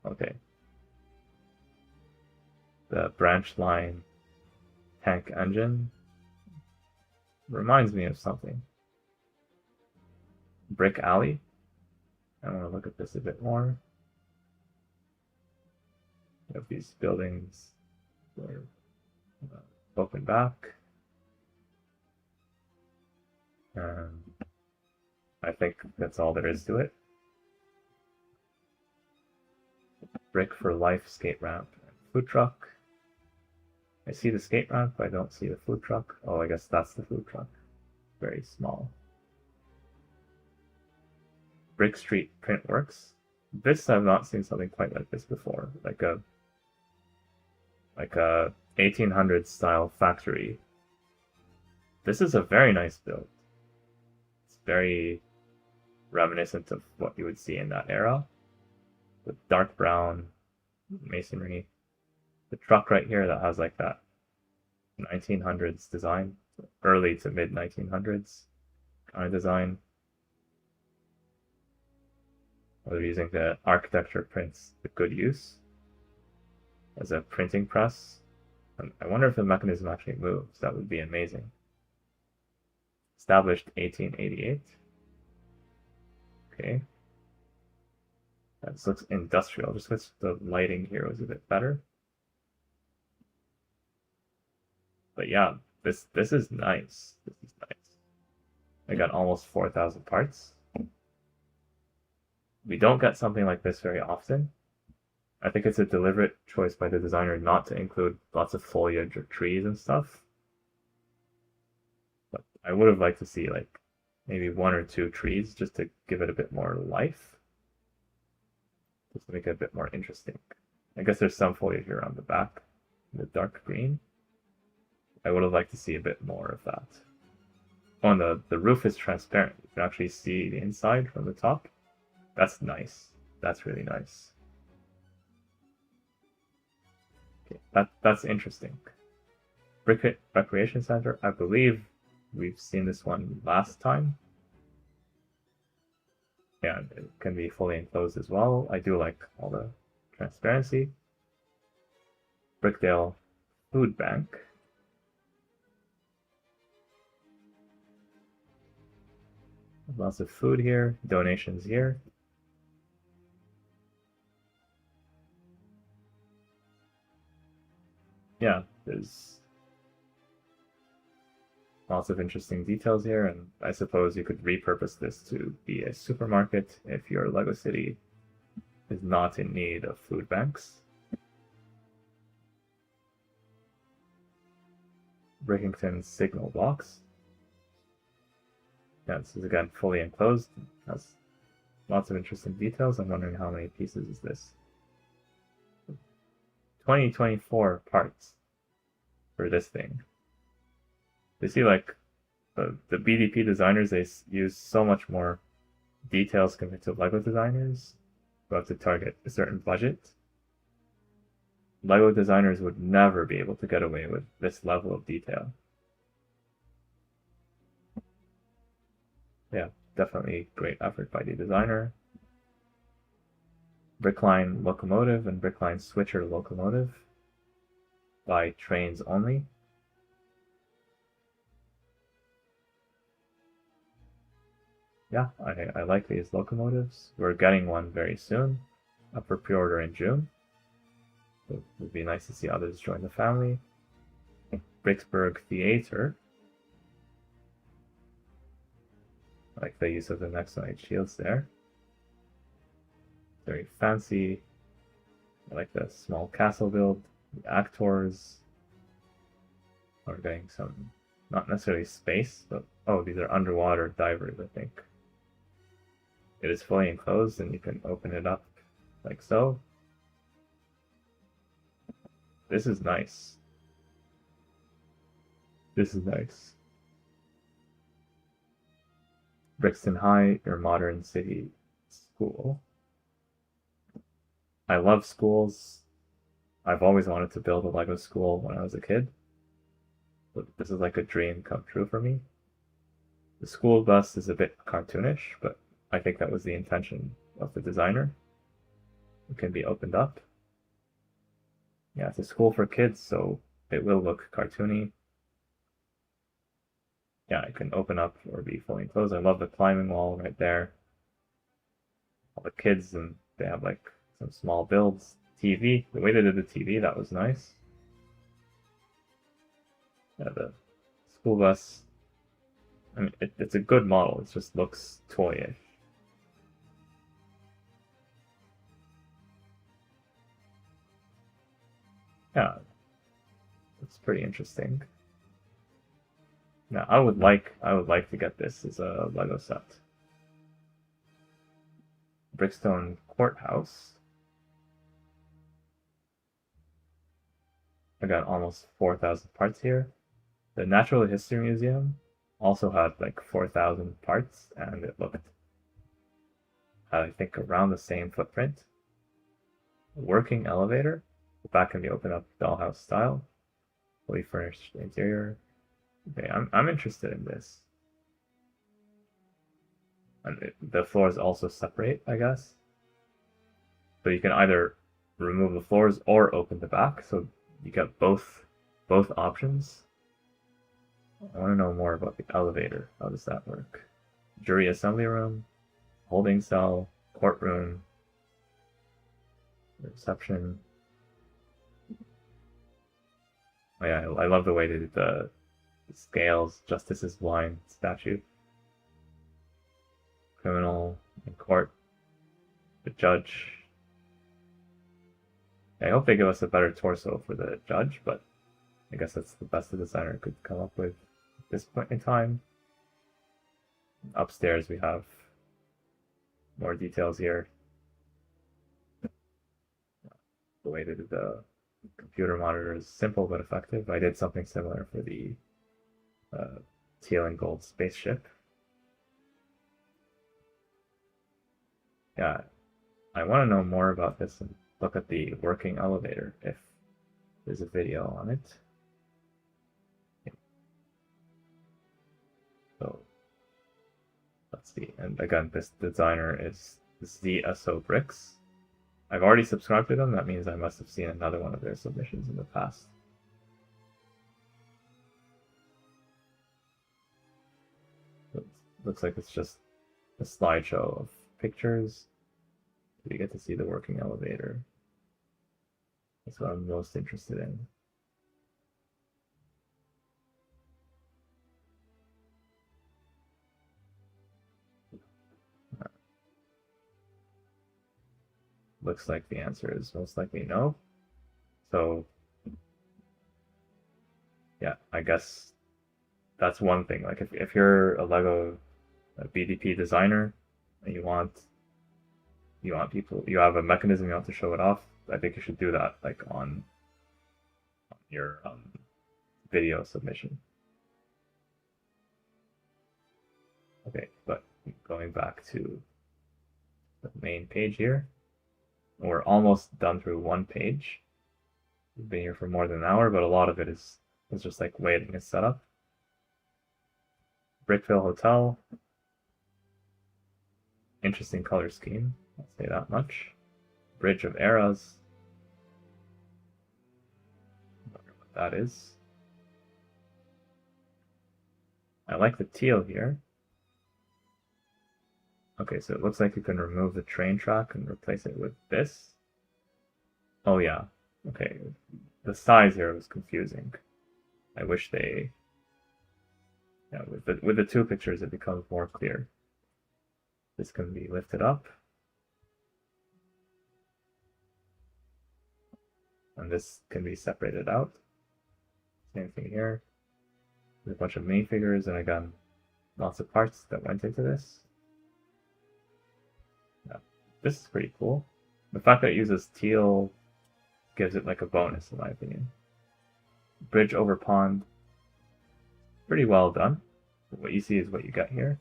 Okay. The branch line tank engine reminds me of something. Brick Alley. I want to look at this a bit more. You have these buildings that are open back. And I think that's all there is to it. Brick for Life skate ramp and food truck. I see the skate ramp, but I don't see the food truck. Oh, I guess that's the food truck. Very small. Brick Street Print Works. This I've not seen something quite like this before. Like a 1800s style factory. This is a very nice build. It's very reminiscent of what you would see in that era. With dark brown masonry. The truck right here that has like that 1900s design, early to mid 1900s kind of design. They're using the architecture prints with good use as a printing press. And I wonder if the mechanism actually moves. That would be amazing. Established 1888. Okay. This looks industrial. Just wish the lighting here was a bit better. But yeah, this is nice. This is nice. I got almost 4,000 parts. We don't get something like this very often. I think it's a deliberate choice by the designer not to include lots of foliage or trees and stuff. But I would have liked to see like maybe one or two trees just to give it a bit more life. Just to make it a bit more interesting. I guess there's some foliage here on the back, the dark green. I would have liked to see a bit more of that. Oh, and the roof is transparent. You can actually see the inside from the top. That's nice. That's really nice. Okay, that's interesting. Brick Recreation Center, I believe we've seen this one last time. Yeah, it can be fully enclosed as well. I do like all the transparency. Brickdale Food Bank. Lots of food here, donations here. Yeah, there's lots of interesting details here, and I suppose you could repurpose this to be a supermarket if your LEGO city is not in need of food banks. Brickington signal box. Yeah, this is again fully enclosed. Has lots of interesting details. I'm wondering how many pieces is this. 2024 parts for this thing. You see, like the BDP designers, they use so much more details compared to LEGO designers who have to target a certain budget. LEGO designers would never be able to get away with this level of detail. Yeah, definitely great effort by the designer. Brickline locomotive and Brickline switcher locomotive by trains only. Yeah, I like these locomotives. We're getting one very soon, up for pre-order in June. It would be nice to see others join the family. Bricksburg Theater. I like the use of the Nexonite shields there. Very fancy. I like the small castle build. The actors are getting some, not necessarily space, but oh, these are underwater divers, I think. It is fully enclosed and you can open it up like so. This is nice. This is nice. Brixton High, your modern city school. I love schools. I've always wanted to build a LEGO school when I was a kid. But this is like a dream come true for me. The school bus is a bit cartoonish, but I think that was the intention of the designer. It can be opened up. Yeah, it's a school for kids, so it will look cartoony. Yeah, it can open up or be fully enclosed. I love the climbing wall right there. All the kids, and they have like some small builds. TV, the way they did the TV, that was nice. Yeah, the school bus. I mean, it's a good model. It just looks toyish. Yeah, it's pretty interesting. Now, I would like to get this as a LEGO set. Brickstone Courthouse. I got almost 4,000 parts here. The Natural History Museum also had like 4,000 parts, and it looked, I think, around the same footprint. Working elevator. The back can be opened up dollhouse style. Fully furnished interior. Okay, I'm interested in this. And the floors also separate, I guess. So you can either remove the floors or open the back, so you get both options. I want to know more about the elevator. How does that work? Jury assembly room, holding cell, courtroom, reception. Oh yeah, I love the way they did the scales. Justice is blind statue. Criminal in court. The judge. I hope they give us a better torso for the judge, but I guess that's the best the designer could come up with at this point in time. Upstairs we have more details here. The way they did the computer monitor is simple but effective. I did something similar for the teal and gold spaceship. Yeah, I want to know more about this and look at the working elevator if there's a video on it. So let's see. And again, this designer is ZSO Bricks. I've already subscribed to them. That means I must have seen another one of their submissions in the past. Looks like it's just a slideshow of pictures. We get to see the working elevator. That's what I'm most interested in. Looks like the answer is most likely no. So yeah, I guess that's one thing. Like if you're a LEGO BDP designer and you want people, you have a mechanism you want to show it off, I think you should do that like on your video submission. Okay, but going back to the main page here, we're almost done through one page. We've been here for more than an hour, but a lot of it is just like waiting and setup. Brickville Hotel. Interesting color scheme, I'll say that much. Bridge of Eras. I wonder what that is. I like the teal here. Okay, so it looks like you can remove the train track and replace it with this. Oh yeah, okay. The size here was confusing. I wish they... Yeah, with the two pictures it becomes more clear. This can be lifted up. And this can be separated out. Same thing here. There's a bunch of minifigures and again, lots of parts that went into this. Yeah, this is pretty cool. The fact that it uses teal gives it like a bonus in my opinion. Bridge over pond. Pretty well done. What you see is what you get here.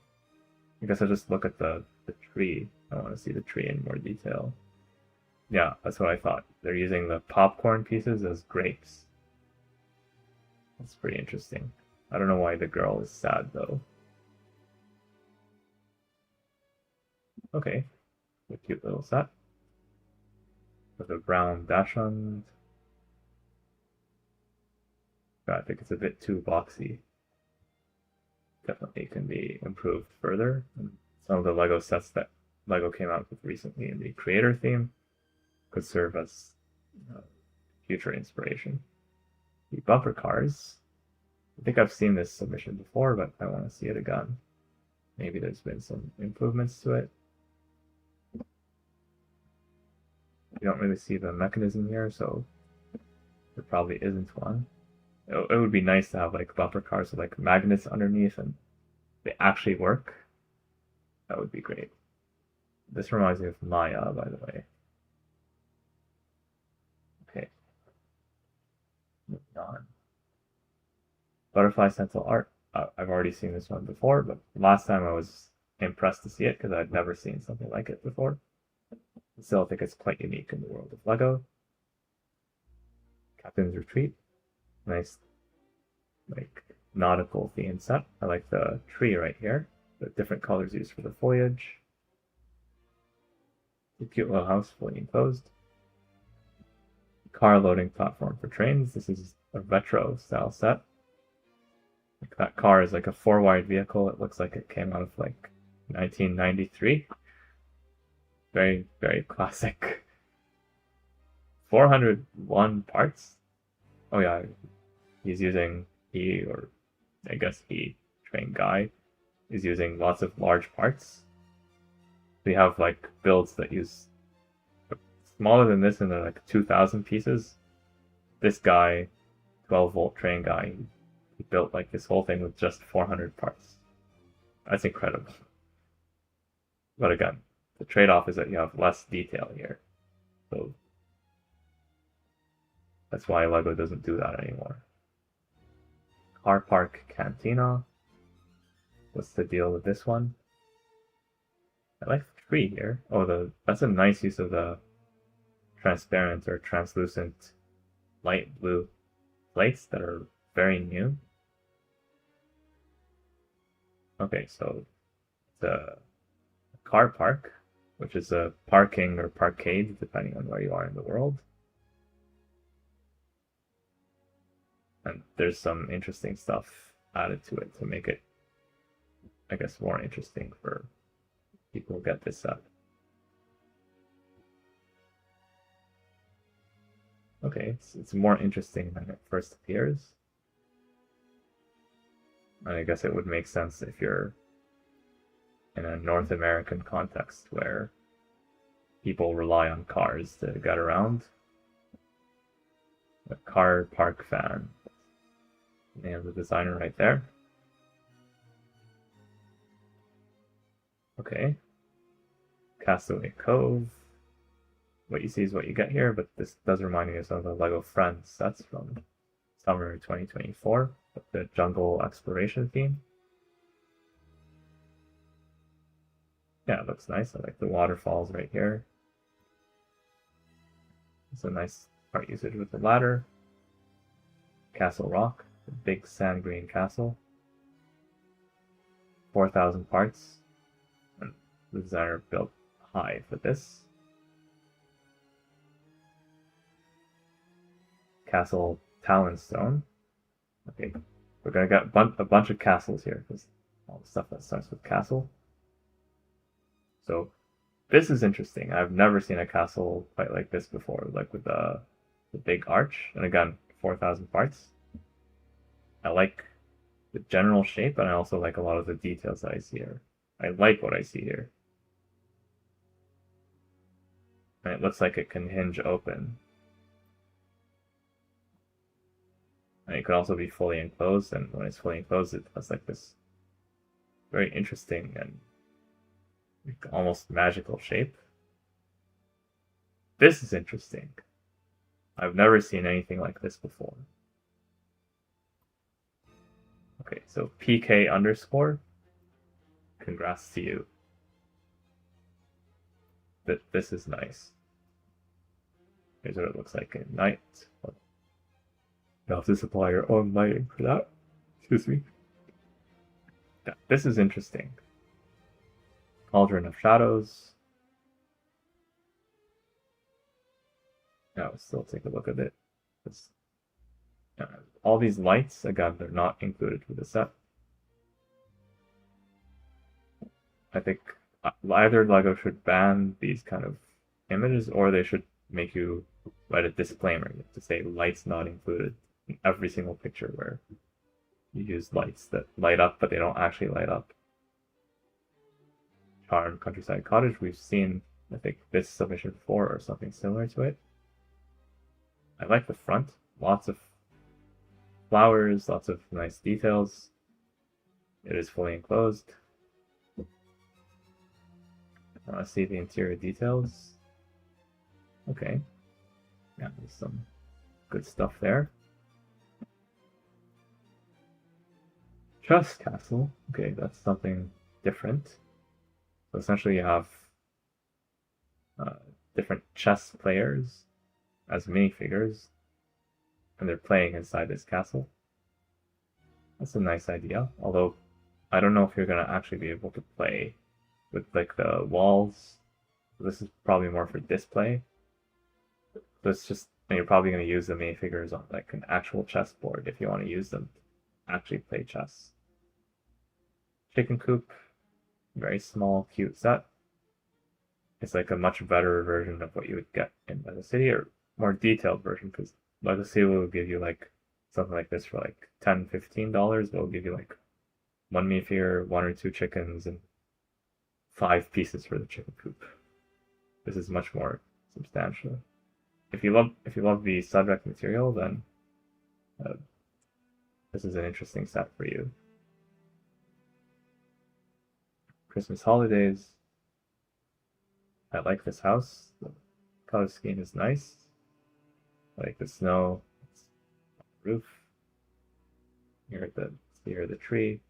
I guess I'll just look at the tree. I want to see the tree in more detail. Yeah, that's what I thought. They're using the popcorn pieces as grapes. That's pretty interesting. I don't know why the girl is sad though. Okay, a cute little set. With a brown dash on. I think it's a bit too boxy. Definitely can be improved further. And some of the LEGO sets that LEGO came out with recently in the creator theme could serve as future inspiration. The bumper cars. I think I've seen this submission before, but I want to see it again. Maybe there's been some improvements to it. You don't really see the mechanism here, so there probably isn't one. It would be nice to have like bumper cars with like magnets underneath and they actually work. That would be great. This reminds me of Maya, by the way. Okay. Moving on. Butterfly Stencil art. I've already seen this one before, but last time I was impressed to see it because I'd never seen something like it before. Still, I think it's quite unique in the world of LEGO. Captain's Retreat. Nice, like, nautical theme set. I like the tree right here. The different colors used for the foliage. The cute little house fully enclosed. Car loading platform for trains. This is a retro style set. Like that car is like a 4-wide vehicle. It looks like it came out of like 1993. Very, very classic. 401 parts. Oh yeah, he's using train guy, is using lots of large parts. We have like builds that use smaller than this and they're like 2,000 pieces. This guy, 12-volt train guy, he built like this whole thing with just 400 parts. That's incredible. But again, the trade-off is that you have less detail here. So that's why LEGO doesn't do that anymore. Car Park Cantina. What's the deal with this one? I like the tree here. Oh, that's a nice use of the transparent or translucent light blue plates that are very new. Okay, so it's a car park, which is a parking or parkade, depending on where you are in the world. And there's some interesting stuff added to it to make it, I guess, more interesting for people who get this set. Okay, it's more interesting than it first appears. And I guess it would make sense if you're in a North American context where people rely on cars to get around. A car park fan. Name of the designer right there. Okay. Castaway Cove. What you see is what you get here, but this does remind me of some of the LEGO Friends sets from summer 2024, with the jungle exploration theme. Yeah, it looks nice. I like the waterfalls right here. It's a nice part usage with the ladder. Castle Rock, the big sand green castle. 4,000 parts. And the designer built high for this. Castle Talonstone. Okay, we're gonna get a bunch of castles here, because all the stuff that starts with castle. So this is interesting. I've never seen a castle quite like this before, like with the big arch. And again, 4,000 parts. I like the general shape, and I also like a lot of the details that I see here. I like what I see here. And it looks like it can hinge open. And it could also be fully enclosed, and when it's fully enclosed, it has like this very interesting and almost magical shape. This is interesting. I've never seen anything like this before. Okay, so PK underscore, congrats to you. This is nice. Here's what it looks like at night. You'll have to supply your own lighting for that. Excuse me. Yeah, this is interesting. Cauldron of Shadows. Now let's still take a look at it. All these lights, again, they're not included with the set. I think either LEGO should ban these kind of images, or they should make you write a disclaimer to say lights not included in every single picture where you use lights that light up, but they don't actually light up. Charmed Countryside Cottage, we've seen, I think, this submission before or something similar to it. I like the front. Lots of flowers, lots of nice details. It is fully enclosed. See the interior details. Okay. Yeah, there's some good stuff there. Chess Castle. Okay, that's something different. So essentially you have different chess players as minifigures, and they're playing inside this castle. That's a nice idea, although I don't know if you're going to actually be able to play with like the walls. This is probably more for display. So it's just, and you're probably going to use the minifigures on like an actual chessboard if you want to use them to actually play chess. Chicken Coop, very small, cute set. It's like a much better version of what you would get in LEGO City, or more detailed version, because LEGO City will give you like something like this for like $10, $15. They'll give you like one minifigure, 1 or 2 chickens, and 5 pieces for the chicken coop. This is much more substantially. If you love the subject material, then this is an interesting set for you. Christmas holidays. I like this house. The color scheme is nice. I like the snow. It's on the roof. Here the tree.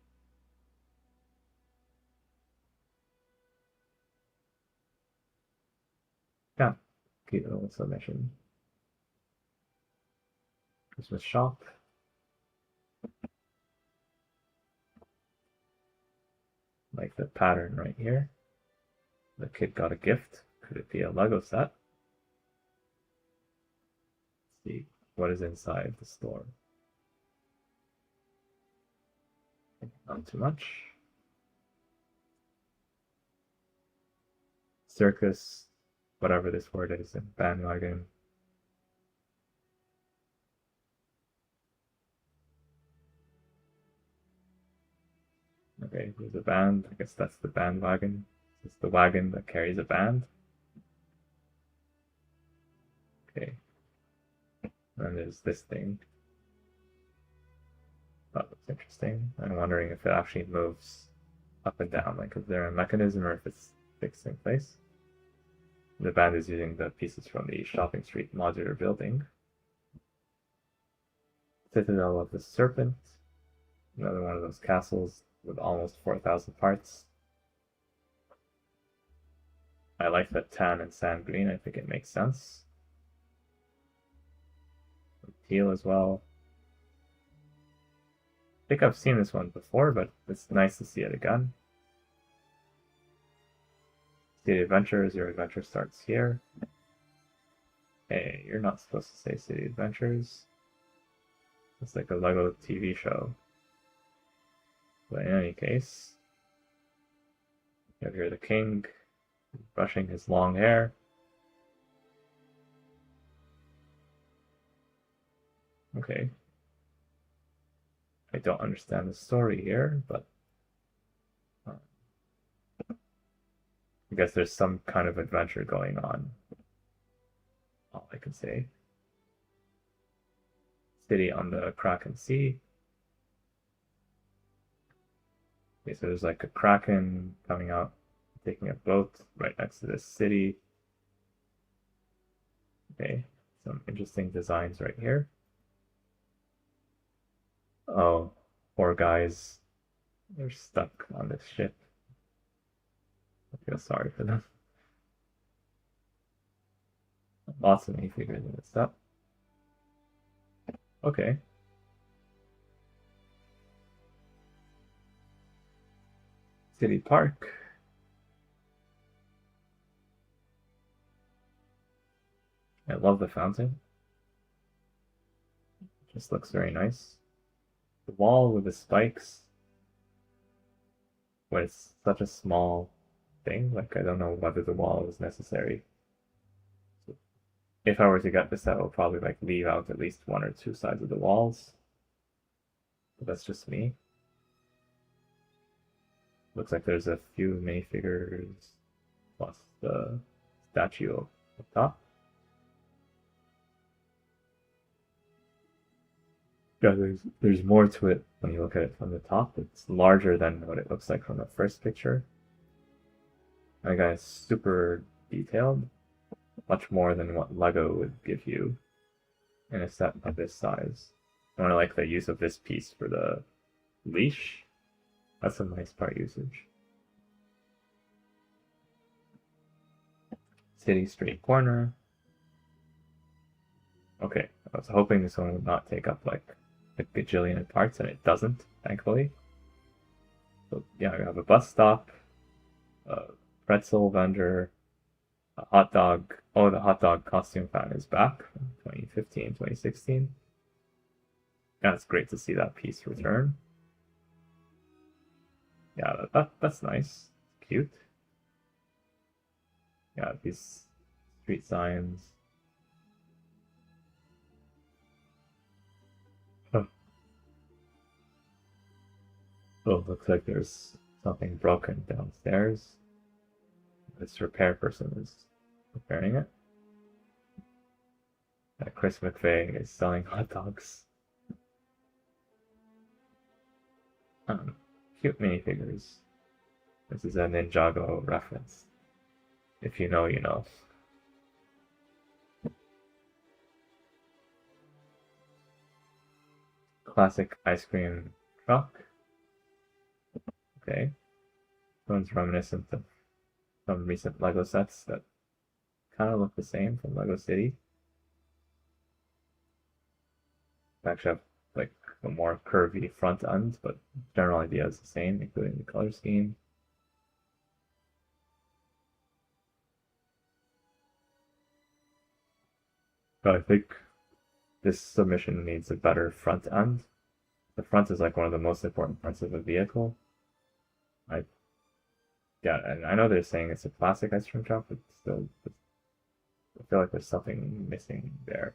Yeah, cute little submission. Christmas shop. Like the pattern right here. The kid got a gift. Could it be a Lego set? Let's see what is inside the store. Not too much. Circus, whatever this word is, and bandwagon. Okay, there's a band. I guess that's the bandwagon. It's the wagon that carries a band. Okay. And there's this thing. That looks interesting. I'm wondering if it actually moves up and down. Like, is there a mechanism or if it's fixed in place? The band is using the pieces from the shopping street modular building. Citadel of the Serpent. Another one of those castles with almost 4,000 parts. I like that tan and sand green. I think it makes sense. Teal as well. I think I've seen this one before, but it's nice to see it again. City Adventures, your adventure starts here. Hey, you're not supposed to say City Adventures. It's like a Lego TV show. But in any case, you have here the king brushing his long hair. Okay. I don't understand the story here, but I guess there's some kind of adventure going on. All I can say. City on the Kraken Sea. Okay, so there's like a kraken coming out, taking a boat right next to this city. Okay, some interesting designs right here. Oh, poor guys. They're stuck on this ship. I feel sorry for them. Lots of minifigures in this set. Okay. City Park. I love the fountain. Just looks very nice. The wall with the spikes. When it's such a small thing, like I don't know whether the wall is necessary. If I were to get this, I will probably like leave out at least one or two sides of the walls. But that's just me. Looks like there's a few minifigures plus the statue up top. Yeah, there's more to it when you look at it from the top. It's larger than what it looks like from the first picture. And again, it's super detailed, much more than what Lego would give you in a set of this size. I want to like the use of this piece for the leash. That's a nice part usage. City street corner. Okay, I was hoping this one would not take up like a gajillion parts, and it doesn't, thankfully. So yeah, we have a bus stop, a pretzel vendor, a hot dog. Oh, the hot dog costume fan is back from 2015, 2016. Yeah, it's great to see that piece return. Yeah, that's nice. Cute. Yeah, these street signs. Oh, looks like there's something broken downstairs. This repair person is repairing it. that Chris McVeigh is selling hot dogs. Cute minifigures. This is a Ninjago reference. If you know, you know. Classic ice cream truck. Okay. This one's reminiscent of some recent LEGO sets that kind of look the same from LEGO City. They actually have like a more curvy front end, but general idea is the same, including the color scheme. But I think this submission needs a better front end. The front is like one of the most important parts of a vehicle. Yeah, and I know they're saying it's a classic ice cream truck, but still, I feel like there's something missing there.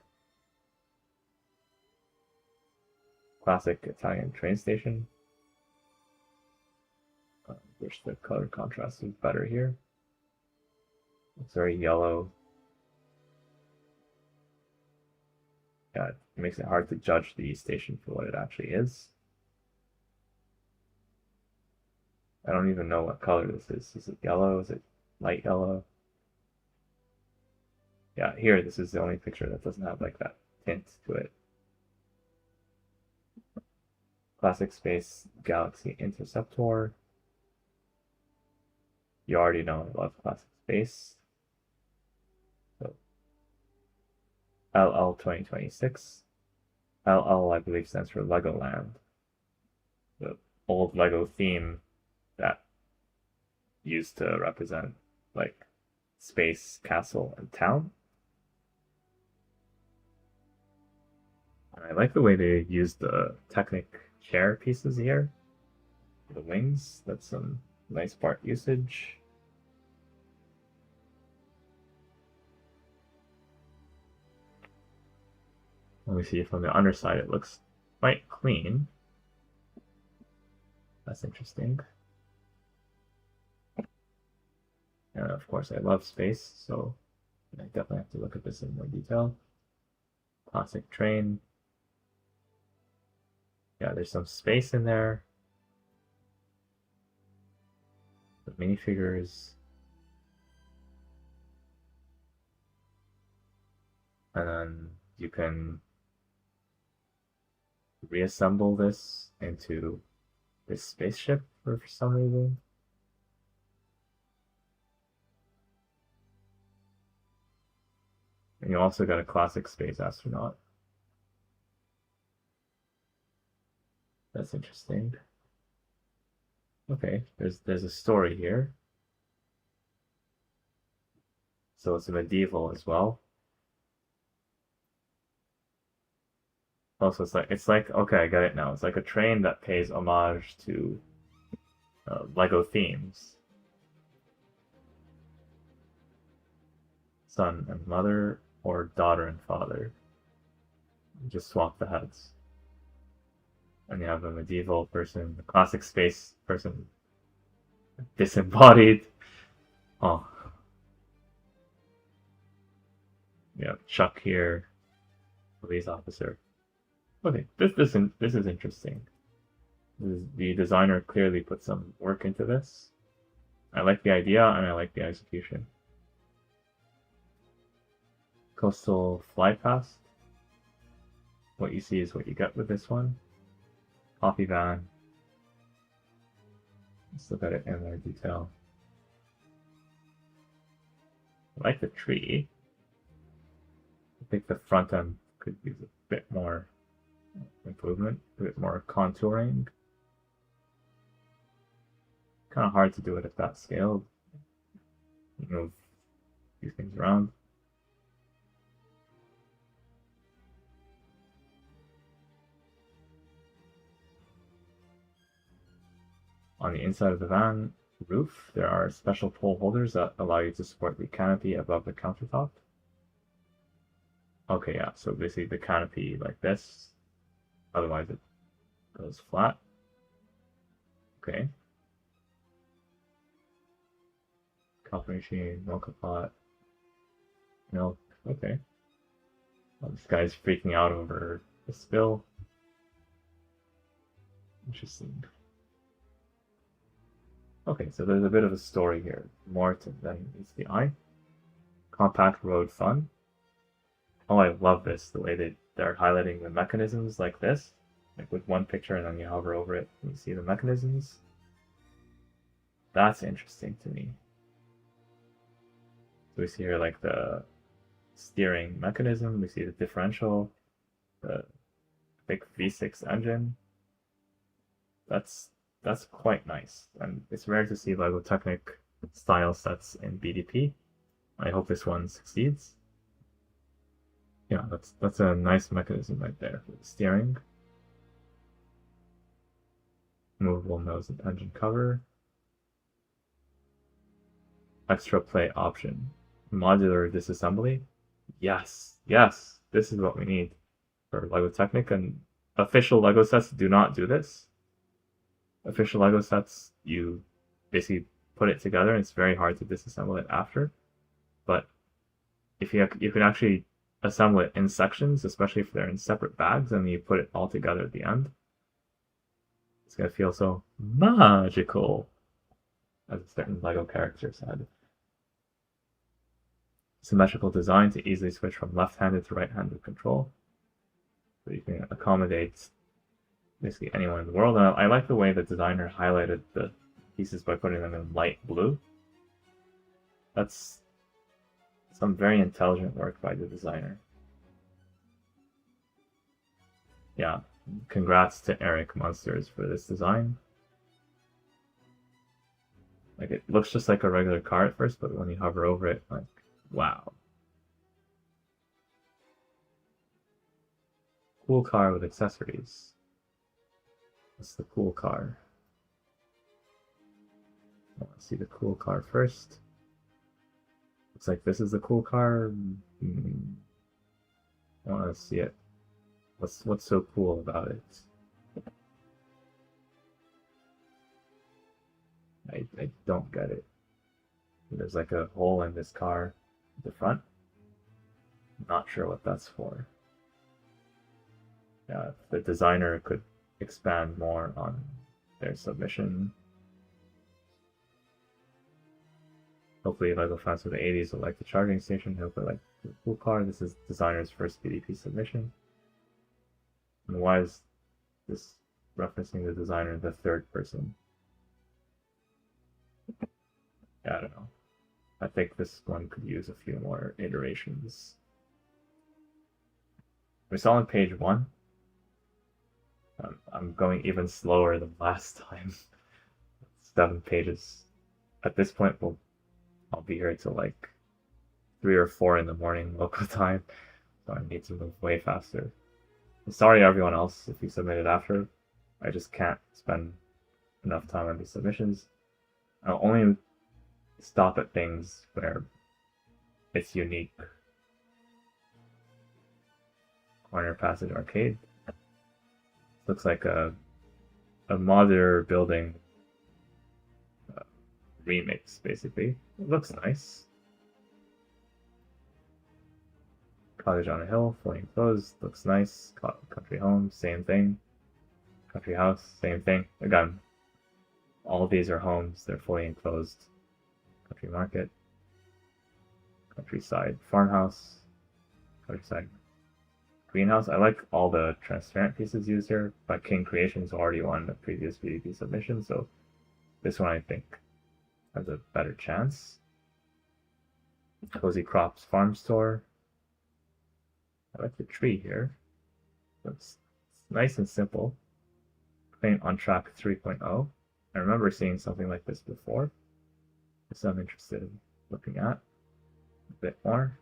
Classic Italian train station. Wish the color contrast was better here. It's very yellow. Yeah, it makes it hard to judge the station for what it actually is. I don't even know what color this is. Is it yellow? Is it light yellow? Yeah, here, this is the only picture that doesn't have like that tint to it. Classic Space Galaxy Interceptor. You already know I love Classic Space. So, LL 2026. LL, I believe, stands for Legoland. The old Lego theme that used to represent like space, castle, and town. And I like the way they use the Technic chair pieces here. The wings, that's some nice part usage. Let me see, from the underside it looks quite clean. That's interesting. And of course I love space, so I definitely have to look at this in more detail. Classic train. Yeah, there's some space in there. The minifigures. And then you can reassemble this into this spaceship for some reason. And you also got a classic space astronaut. That's interesting. Okay, there's a story here. So it's a medieval as well. Also, it's like okay, I get it now. It's like a train that pays homage to Lego themes. Son and mother, or daughter and father. You just swap the heads. And you have a medieval person, a classic space person, disembodied. Oh. Yeah, Chuck here, police officer. Okay, this is interesting. The designer clearly put some work into this. I like the idea and I like the execution. Coastal Flypast. What you see is what you get with this one. Coffee van. Let's look at it in more detail. I like the tree. I think the front end could use a bit more improvement, a bit more contouring. Kind of hard to do it at that scale. Move these things around. On the inside of the van roof, there are special pole holders that allow you to support the canopy above the countertop. Okay, yeah, so basically the canopy like this, otherwise it goes flat. Okay. Coffee machine, mocha pot, milk, okay. This guy's freaking out over the spill. Interesting. Okay, so there's a bit of a story here. More than meets the eye. Compact road fun. Oh, I love this, the way they're highlighting the mechanisms like this. Like with one picture and then you hover over it and you see the mechanisms. That's interesting to me. So we see here like the steering mechanism, we see the differential, the big V6 engine. That's quite nice. And it's rare to see LEGO Technic style sets in BDP. I hope this one succeeds. Yeah, that's a nice mechanism right there for the steering. Movable nose and engine cover. Extra play option. Modular disassembly. Yes, yes, this is what we need for LEGO Technic, and official LEGO sets do not do this. Official LEGO sets, you basically put it together and it's very hard to disassemble it after. But if you can actually assemble it in sections, especially if they're in separate bags, and you put it all together at the end, it's gonna feel so magical, as a certain LEGO character said. Symmetrical design to easily switch from left-handed to right-handed control. So you can accommodate basically anyone in the world. And I like the way the designer highlighted the pieces by putting them in light blue. That's some very intelligent work by the designer. Yeah, congrats to Eric Munsters for this design. Like, it looks just like a regular car at first, but when you hover over it, like, wow. Cool car with accessories. What's the cool car? I want to see the cool car first. Looks like this is the cool car. I want to see it. What's so cool about it? I don't get it. There's like a hole in this car at the front. Not sure what that's for. Yeah, if the designer could expand more on their submission. Hopefully LEGO fans of the 80s will like the charging station. Hopefully like the cool car. This is designer's first BDP submission. And why is this referencing the designer in the third person? Yeah, I don't know. I think this one could use a few more iterations. We saw on page 1. I'm going even slower than last time. 7 pages. At this point, I'll be here till like 3 or 4 in the morning local time, so I need to move way faster. I'm sorry everyone else if you submitted after. I just can't spend enough time on these submissions. I'll only stop at things where it's unique. Corner Passage Arcade. Looks like a modular building remix, basically. It looks nice. Cottage on a Hill, fully enclosed, looks nice. Country Home, same thing. Country House, same thing. Again, all of these are homes, they're fully enclosed. Country Market, Countryside Farmhouse, Countryside Greenhouse. I like all the transparent pieces used here, but King Creations already won the previous BDP submission, so this one I think has a better chance. Cozy Crops Farm Store. I like the tree here. It's nice and simple. Paint on Track 3.0. I remember seeing something like this before, so I'm interested in looking at a bit more.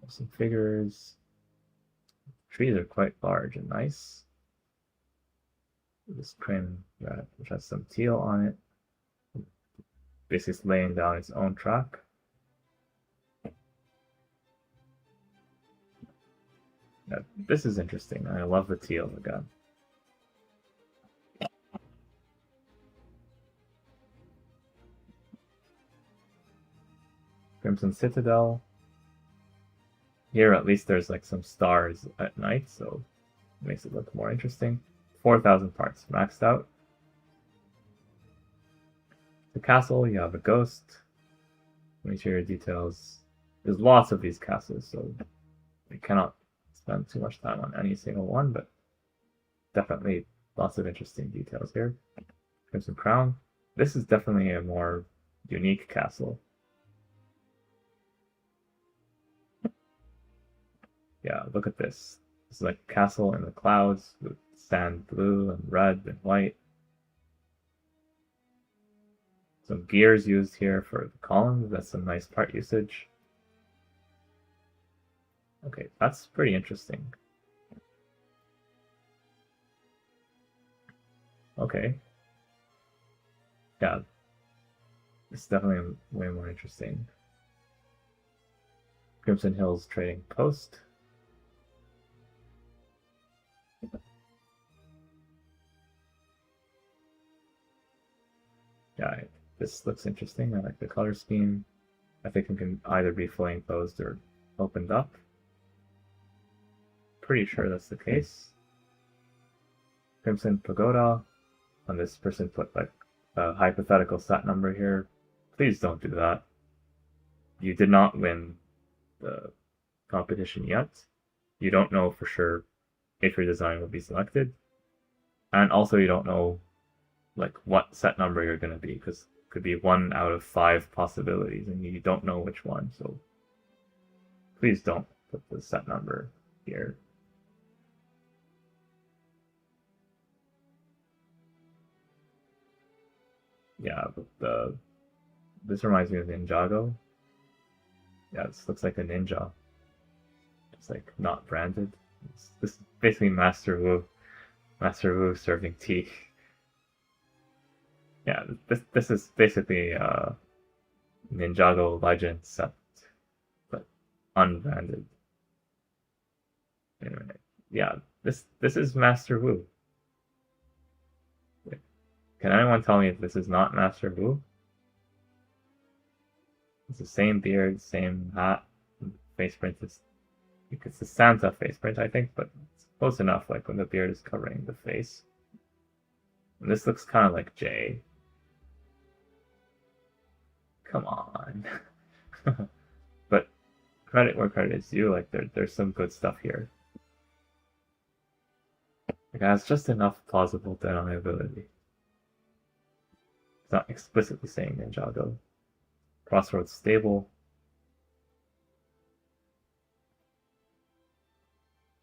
Some figures. Trees are quite large and nice. This crane which has some teal on it. Basically laying down its own track. Yeah, this is interesting. I love the teal again. Crimson Citadel. Here, at least there's like some stars at night, so it makes it look more interesting. 4,000 parts maxed out. The castle, you have a ghost. Interior details. There's lots of these castles, so we cannot spend too much time on any single one, but definitely lots of interesting details here. Crimson Crown. This is definitely a more unique castle. Yeah, look at this. It's like a castle in the clouds with sand blue and red and white. Some gears used here for the columns. That's some nice part usage. Okay, that's pretty interesting. Okay. Yeah, it's definitely way more interesting. Crimson Hills Trading Post. Yeah, this looks interesting. I like the color scheme. I think it can either be flame closed or opened up. Pretty sure that's the case. Crimson Pagoda. And this person put like a hypothetical set number here. Please don't do that. You did not win the competition yet. You don't know for sure if your design will be selected. And also you don't know like what set number you're going to be, because it could be 1 out of 5 possibilities and you don't know which one. So please don't put the set number here. Yeah, but this reminds me of Ninjago. Yeah, this looks like a ninja. It's like not branded. This is basically Master Wu. Master Wu serving tea. Yeah, this is basically Ninjago Legend set, but unbranded. Anyway, yeah, this is Master Wu. Can anyone tell me if this is not Master Wu? It's the same beard, same hat, face print is. It's the Santa face print, I think, but it's close enough. Like when the beard is covering the face. And this looks kind of like Jay. Come on. But credit where credit is due. Like there's some good stuff here. Like it has just enough plausible deniability. It's not explicitly saying Ninjago. Crossroads stable.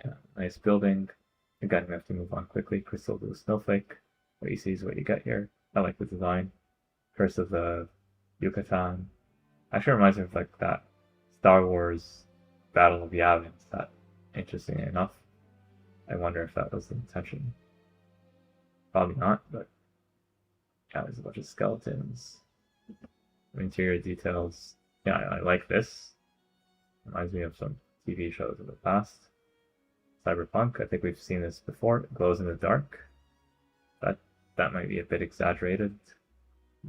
Yeah, nice building. Again, we have to move on quickly. Crystal Blue Snowflake. What you see is what you get here. I like the design. Curse of the Yucatan. Actually reminds me of like that Star Wars Battle of Yavin. That interestingly enough. I wonder if that was the intention. Probably not, but yeah, there's a bunch of skeletons. Interior details. Yeah, I like this. Reminds me of some TV shows in the past. Cyberpunk, I think we've seen this before. It glows in the dark. That might be a bit exaggerated.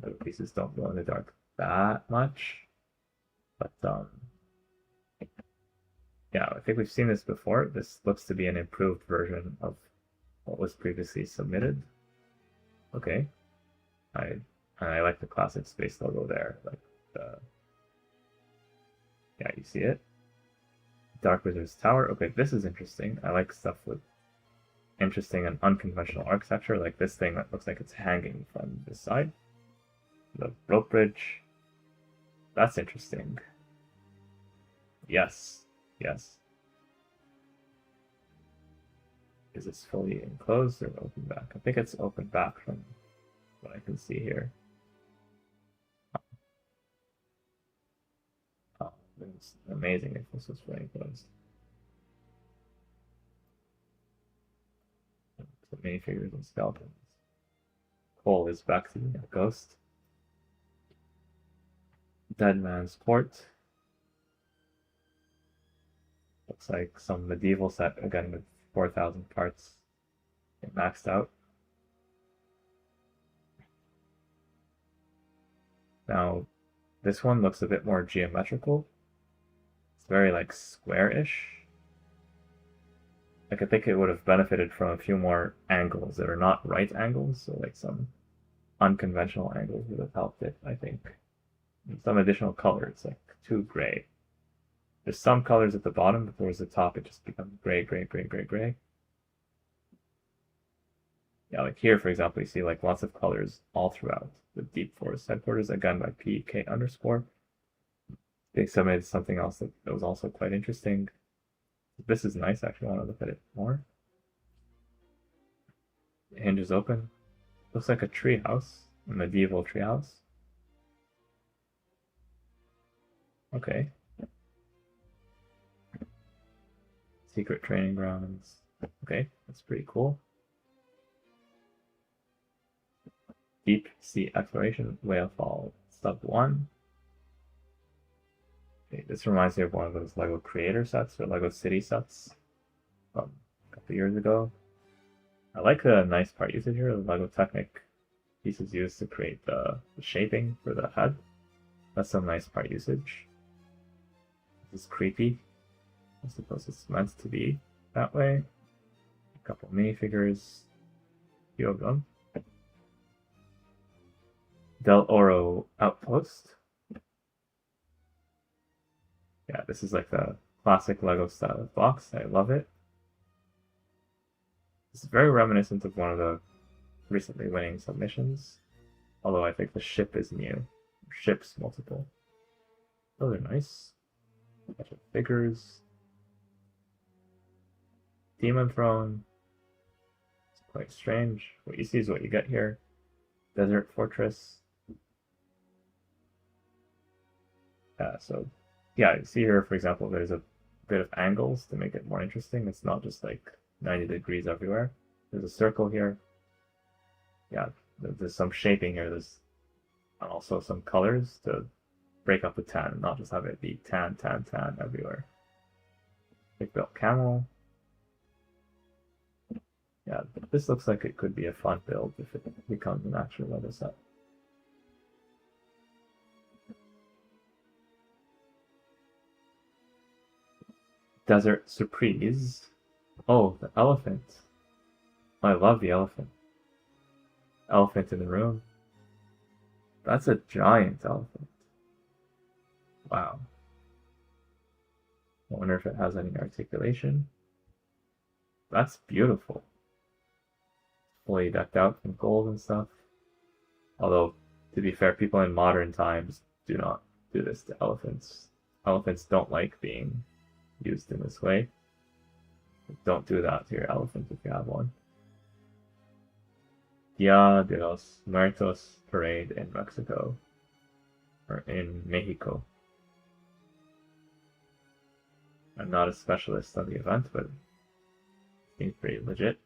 The pieces don't glow in the dark that much. But yeah, I think we've seen this before. This looks to be an improved version of what was previously submitted. Okay. I like the classic space logo there. Like yeah, you see it. Dark Wizard's Tower. Okay, this is interesting. I like stuff with interesting and unconventional architecture, like this thing that looks like it's hanging from this side. The rope bridge. That's interesting. Yes. Yes. Is this fully enclosed or open back? I think it's open back from what I can see here. Oh, it's amazing if this was fully enclosed. The minifigures and skeletons. Cole is back to being a ghost. Dead Man's Court. Looks like some medieval set, again with 4,000 parts maxed out. Now, this one looks a bit more geometrical. It's very like square-ish. Like I think it would have benefited from a few more angles that are not right angles, so like some unconventional angles would have helped it, I think. And some additional colors, like too gray. There's some colors at the bottom, but towards the top it just becomes gray, gray, gray, gray, gray. Yeah, like here, for example, you see like lots of colors all throughout the Deep Forest headquarters, again by PK underscore. They submitted something else that was also quite interesting. This is nice, actually. I want to look at it more. The hinge is open. Looks like a treehouse, a medieval treehouse. Okay. Secret training grounds. Okay, that's pretty cool. Deep sea exploration, whale fall, step 1. Okay, this reminds me of one of those LEGO creator sets or LEGO city sets from a couple years ago. I like the nice part usage here, the LEGO Technic pieces used to create the shaping for the head. That's some nice part usage. This is creepy. I suppose it's meant to be that way. A couple minifigures, few of them. Del Oro Outpost. Yeah, this is like the classic LEGO style box. I love it. It's very reminiscent of one of the recently winning submissions. Although I think the ship is new. Ships multiple. Those are nice. A bunch of figures. Demon Throne. It's quite strange. What you see is what you get here. Desert Fortress. So yeah, you see here, for example, there's a bit of angles to make it more interesting. It's not just like 90 degrees everywhere. There's a circle here. Yeah, there's some shaping here. There's also some colors to break up the tan, not just have it be tan, tan, tan everywhere. Big built camel. Yeah, this looks like it could be a fun build if it becomes an actual LEGO set. Desert Surprise. Oh, the elephant. I love the elephant. Elephant in the room. That's a giant elephant. Wow. I wonder if it has any articulation. That's beautiful. Fully decked out in gold and stuff. Although, to be fair, people in modern times do not do this to elephants. Elephants don't like being used in this way. Don't do that to your elephant if you have one. Dia de los Muertos parade in Mexico. Or in Mexico. I'm not a specialist on the event, but it seems pretty legit.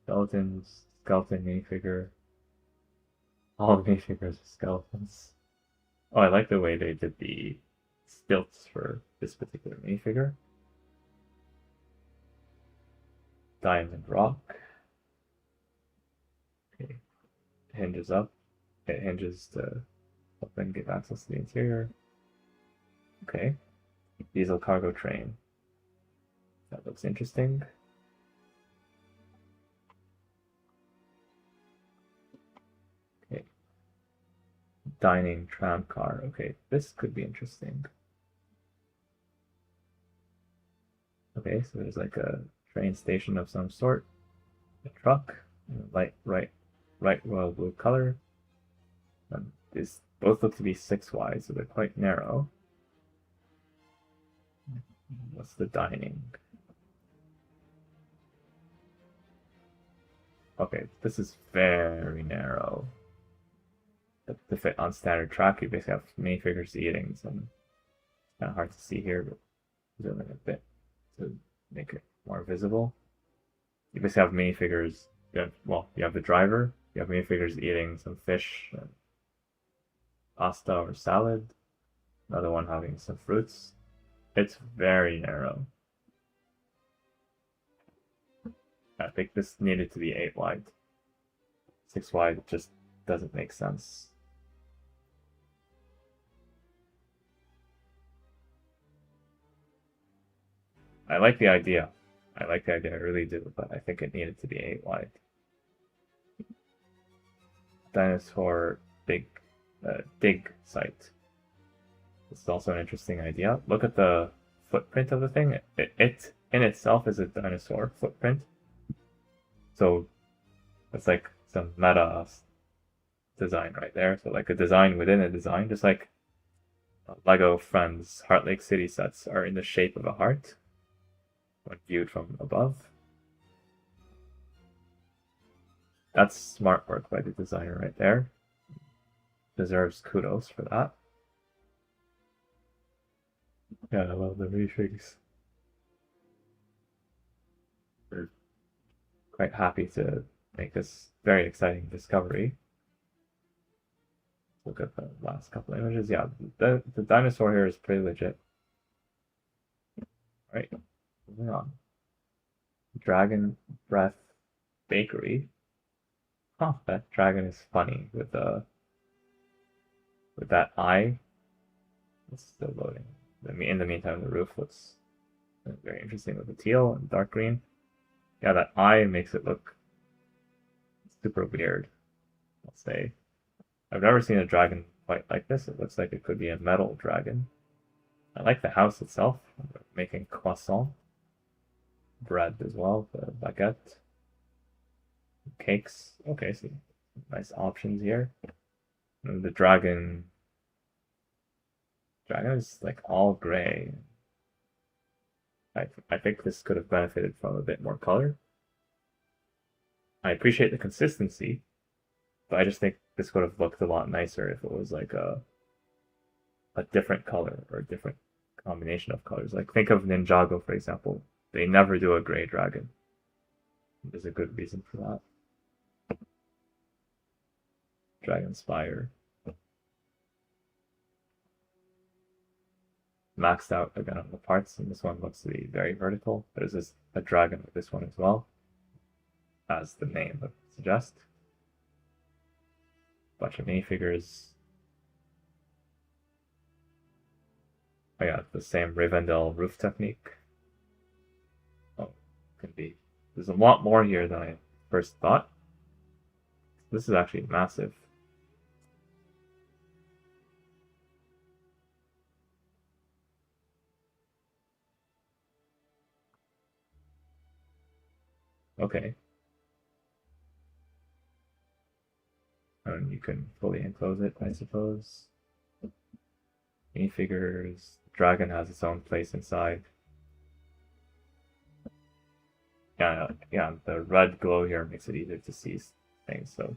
Skeletons, skeleton minifigure. All the minifigures are skeletons. Oh, I like the way they did the stilts for this particular minifigure. Diamond rock. Okay. Hinges up. It hinges to open, give access to the interior. Okay. Diesel cargo train. That looks interesting. Okay. Dining tram car. Okay, this could be interesting. Okay, so there's like a train station of some sort. A truck. Light right royal blue color. And these both look to be 6 wide, so they're quite narrow. What's the dining? Okay, this is very narrow. To fit on standard track, you basically have minifigures eating, so it's kind of hard to see here, but zoom in a bit to make it more visible. You basically have minifigures. You have the driver. You have minifigures eating some fish, and pasta or salad. Another one having some fruits. It's very narrow. I think this needed to be 8 wide. 6 wide just doesn't make sense. I like the idea. I like the idea, I really do, but I think it needed to be 8 wide. Dinosaur dig site. This is also an interesting idea. Look at the footprint of the thing. It in itself is a dinosaur footprint. So it's like some meta design right there. So like a design within a design, just like Lego Friends Heart Lake City sets are in the shape of a heart when viewed from above. That's smart work by the designer right there. Deserves kudos for that. Yeah, I love the refigs. We're quite happy to make this very exciting discovery. Look at the last couple images. Yeah, the dinosaur here is pretty legit. Right, moving on. Dragon Breath Bakery. Huh, that dragon is funny with that eye. It's still loading. In the meantime, the roof looks very interesting with the teal and dark green. Yeah, that eye makes it look super weird, I'll say. I've never seen a dragon quite like this. It looks like it could be a metal dragon. I like the house itself. I'm making croissant. Bread as well, the baguette. Cakes. Okay, so nice options here. And the dragon is like all gray. I think this could have benefited from a bit more color. I appreciate the consistency, but I just think this would have looked a lot nicer if it was like a different color or a different combination of colors. Like think of Ninjago, for example. They never do a gray dragon. There's a good reason for that. Dragon Spire. Maxed out again on the parts, and this one looks to be very vertical. There's a dragon with this one as well, as the name would suggest. Bunch of minifigures. I got the same Rivendell roof technique. Oh, can be. There's a lot more here than I first thought. This is actually massive. Okay. And you can fully enclose it, I suppose. Minifigures. Dragon has its own place inside. Yeah, the red glow here makes it easier to see things, so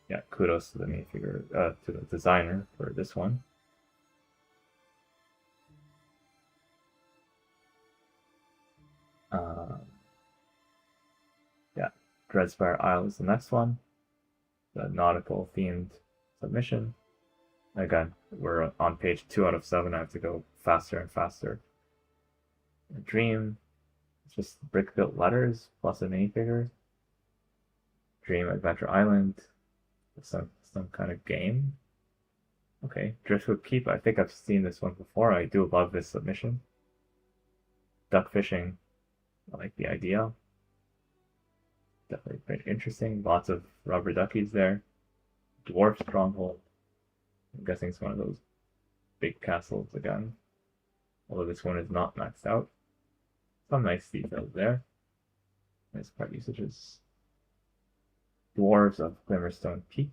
yeah, kudos to the minifigure, to the designer for this one. Yeah, Dreadspire Isle is the next one. The nautical themed submission. Again, we're on page 2 out of 7. I have to go faster and faster. A Dream. It's just brick built letters plus a minifigure. Dream Adventure Island. Some kind of game. Okay, Driftwood Keep. I think I've seen this one before. I do love this submission. Duck fishing. I like the idea. Definitely very interesting. Lots of rubber duckies there. Dwarf Stronghold. I'm guessing it's one of those big castles again. Although this one is not maxed out. Some nice details there. Nice part usages. Dwarves of Glimmerstone Peak.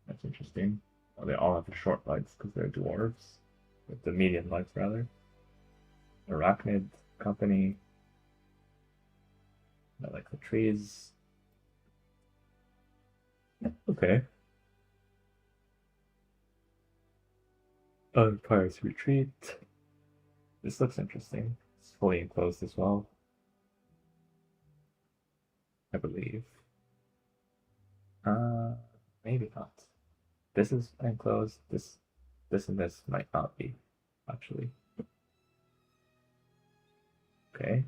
That's interesting. Oh, they all have the short legs because they're dwarves. With the medium legs, rather. Arachnid Company. I like the trees. Okay. Pirate's Retreat. This looks interesting. It's fully enclosed as well, I believe. Maybe not. This is enclosed. This and this might not be, actually. Okay.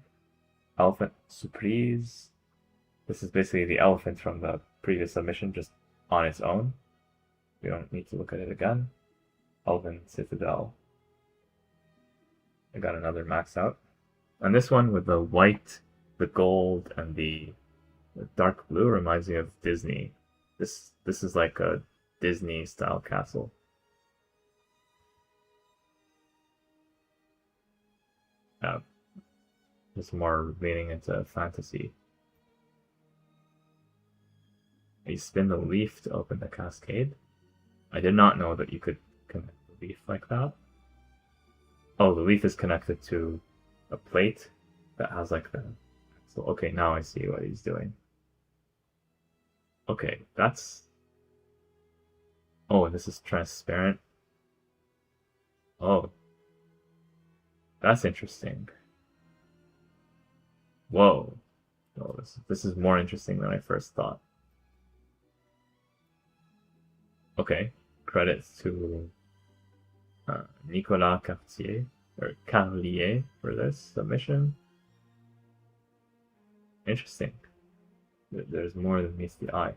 Elephant Surprise. This is basically the elephant from the previous submission, just on its own. We don't need to look at it again. Elven Citadel. I got another max out. And this one with the white, the gold, and the dark blue reminds me of Disney. This is like a Disney style castle. Just more leaning into fantasy. You spin the leaf to open the cascade. I did not know that you could connect the leaf like that. Oh, the leaf is connected to a plate that has like the... So, okay, now I see what he's doing. Okay, that's... Oh, this is transparent. Oh. That's interesting. Whoa. Oh, this is more interesting than I first thought. Okay, credits to Nicolas Carlier for this submission. Interesting. There's more than meets the eye.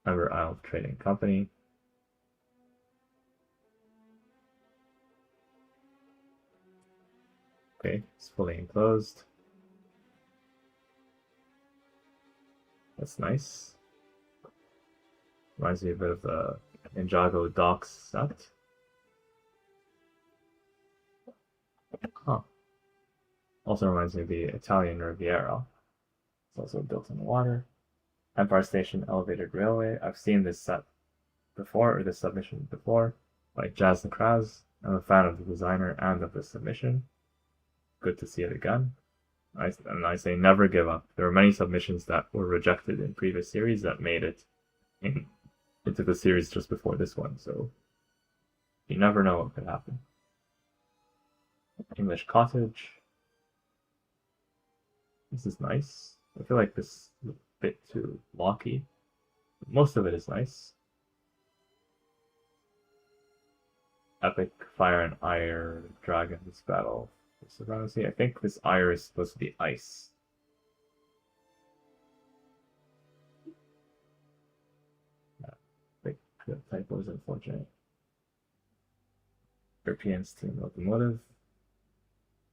Ever Isle Trading Company. Okay, it's fully enclosed. That's nice. Reminds me a bit of the Ninjago Docks set. Huh. Also reminds me of the Italian Riviera. It's also built in the water. Empire Station Elevated Railway. I've seen this set before, or this submission before, by Jazz and Kraz. I'm a fan of the designer and of the submission. Good to see it again. And I say never give up. There are many submissions that were rejected in previous series that made it into the series just before this one, so you never know what could happen. English Cottage. This is nice. I feel like this is a bit too blocky. Most of it is nice. Epic Fire and Ire Dragons Battle Supremacy. I think this Ire is supposed to be ice. The typo is unfortunate. European Steam Locomotive.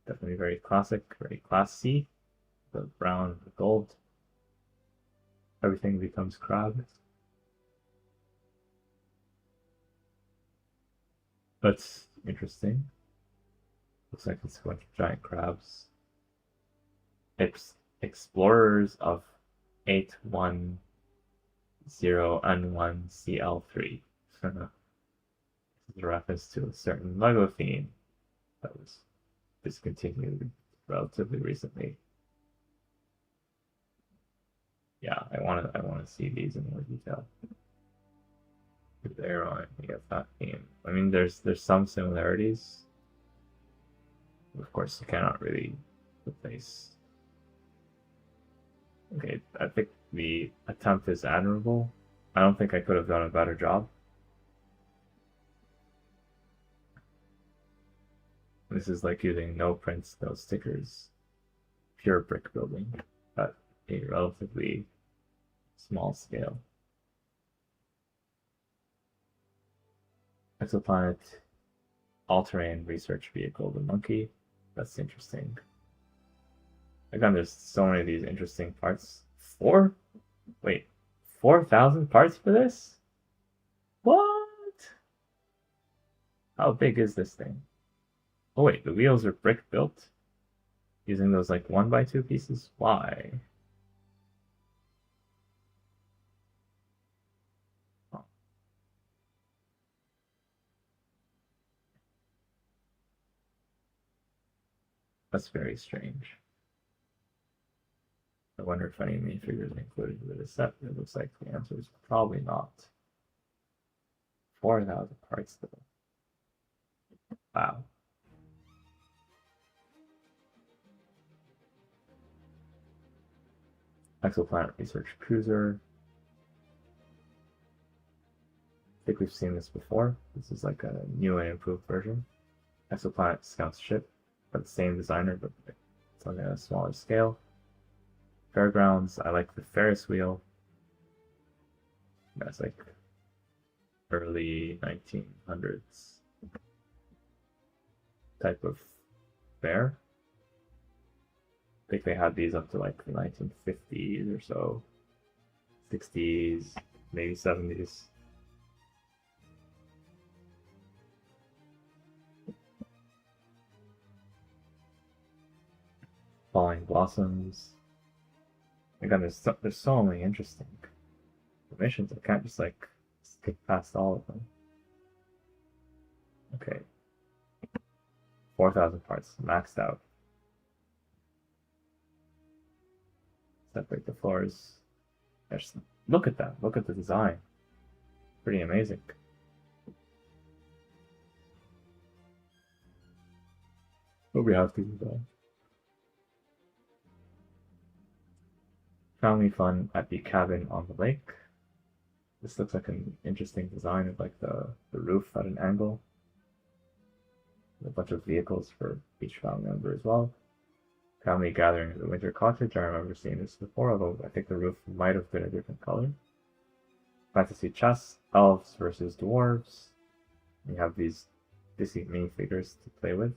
Definitely very classic, very classy. The brown, the gold. Everything becomes crab. That's interesting. Looks like it's a bunch of giant crabs. It's Explorers of 810N1CL3. This is a reference to a certain LEGO theme that was discontinued relatively recently. Yeah, I want to see these in more detail. There on you get that theme. I mean, there's some similarities. Of course, you cannot really replace. Okay, I think the attempt is admirable. I don't think I could have done a better job. This is like using no prints, no stickers, pure brick building at a relatively small scale. Exoplanet all-terrain research vehicle, the monkey. That's interesting. Again, there's so many of these interesting parts. Wait, 4,000 parts for this? What? How big is this thing? Oh wait, the wheels are brick built? Using those like 1x2 pieces? Why? Oh. That's very strange. I wonder if any minifigures are included with the set. It looks like the answer is probably not. 4,000 parts though. Wow. Exoplanet Research Cruiser. I think we've seen this before. This is like a new and improved version. Exoplanet Scout Ship, but the same designer, but it's on a smaller scale. Fairgrounds, I like the Ferris wheel. That's like early 1900s type of fair. I think they had these up to like the 1950s or so, 60s, maybe 70s. Falling blossoms. Again, there's so many interesting missions. I can't just like skip past all of them. Okay, 4,000 parts maxed out. Separate the floors. Just look at that. Look at the design. Pretty amazing. But we have to do that. Family fun at the cabin on the lake. This looks like an interesting design of like the roof at an angle. A bunch of vehicles for each family member as well. Family gathering at the winter cottage. I remember seeing this before, although I think the roof might have been a different color. Fantasy chess, elves versus dwarves. You have these Disney minifigures to play with.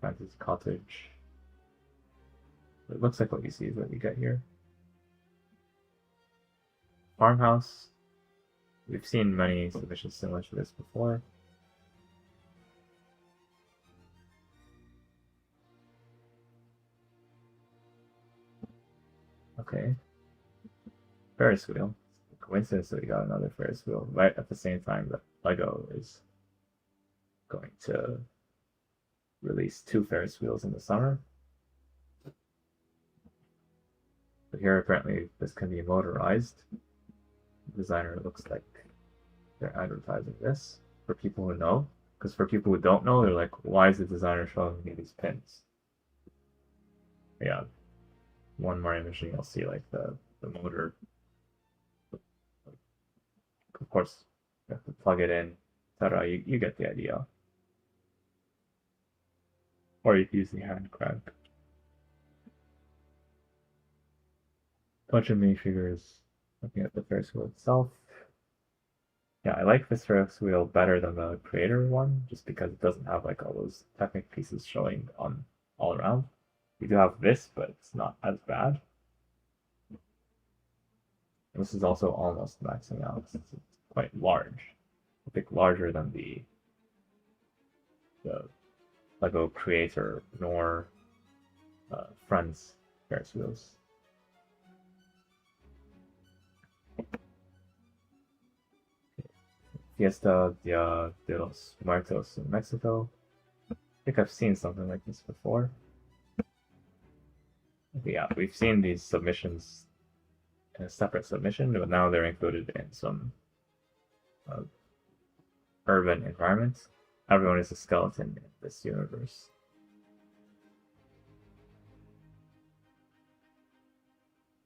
Fantasy cottage. It looks like what you see is what you get here. Farmhouse. We've seen many submissions similar to this before. Okay. Ferris wheel. Coincidence that we got another Ferris wheel right at the same time that LEGO is going to release 2 Ferris wheels in the summer. But here apparently this can be motorized. The designer looks like they're advertising this for people who know. Because for people who don't know, they're like, why is the designer showing me these pins? Yeah. One more image and you'll see like the motor. Of course, you have to plug it in. Ta-da, you get the idea. Or you can use the hand crank. Bunch of minifigures. Looking at the Ferris wheel itself. Yeah, I like this Ferris wheel better than the creator one, just because it doesn't have like all those Technic pieces showing on all around. We do have this, but it's not as bad. This is also almost maxing out since it's quite large. I think larger than the LEGO Creator nor Friends Ferris wheels. Fiesta de los Muertos in Mexico. I think I've seen something like this before. Yeah, we've seen these submissions in a separate submission, but now they're included in some urban environments. Everyone is a skeleton in this universe.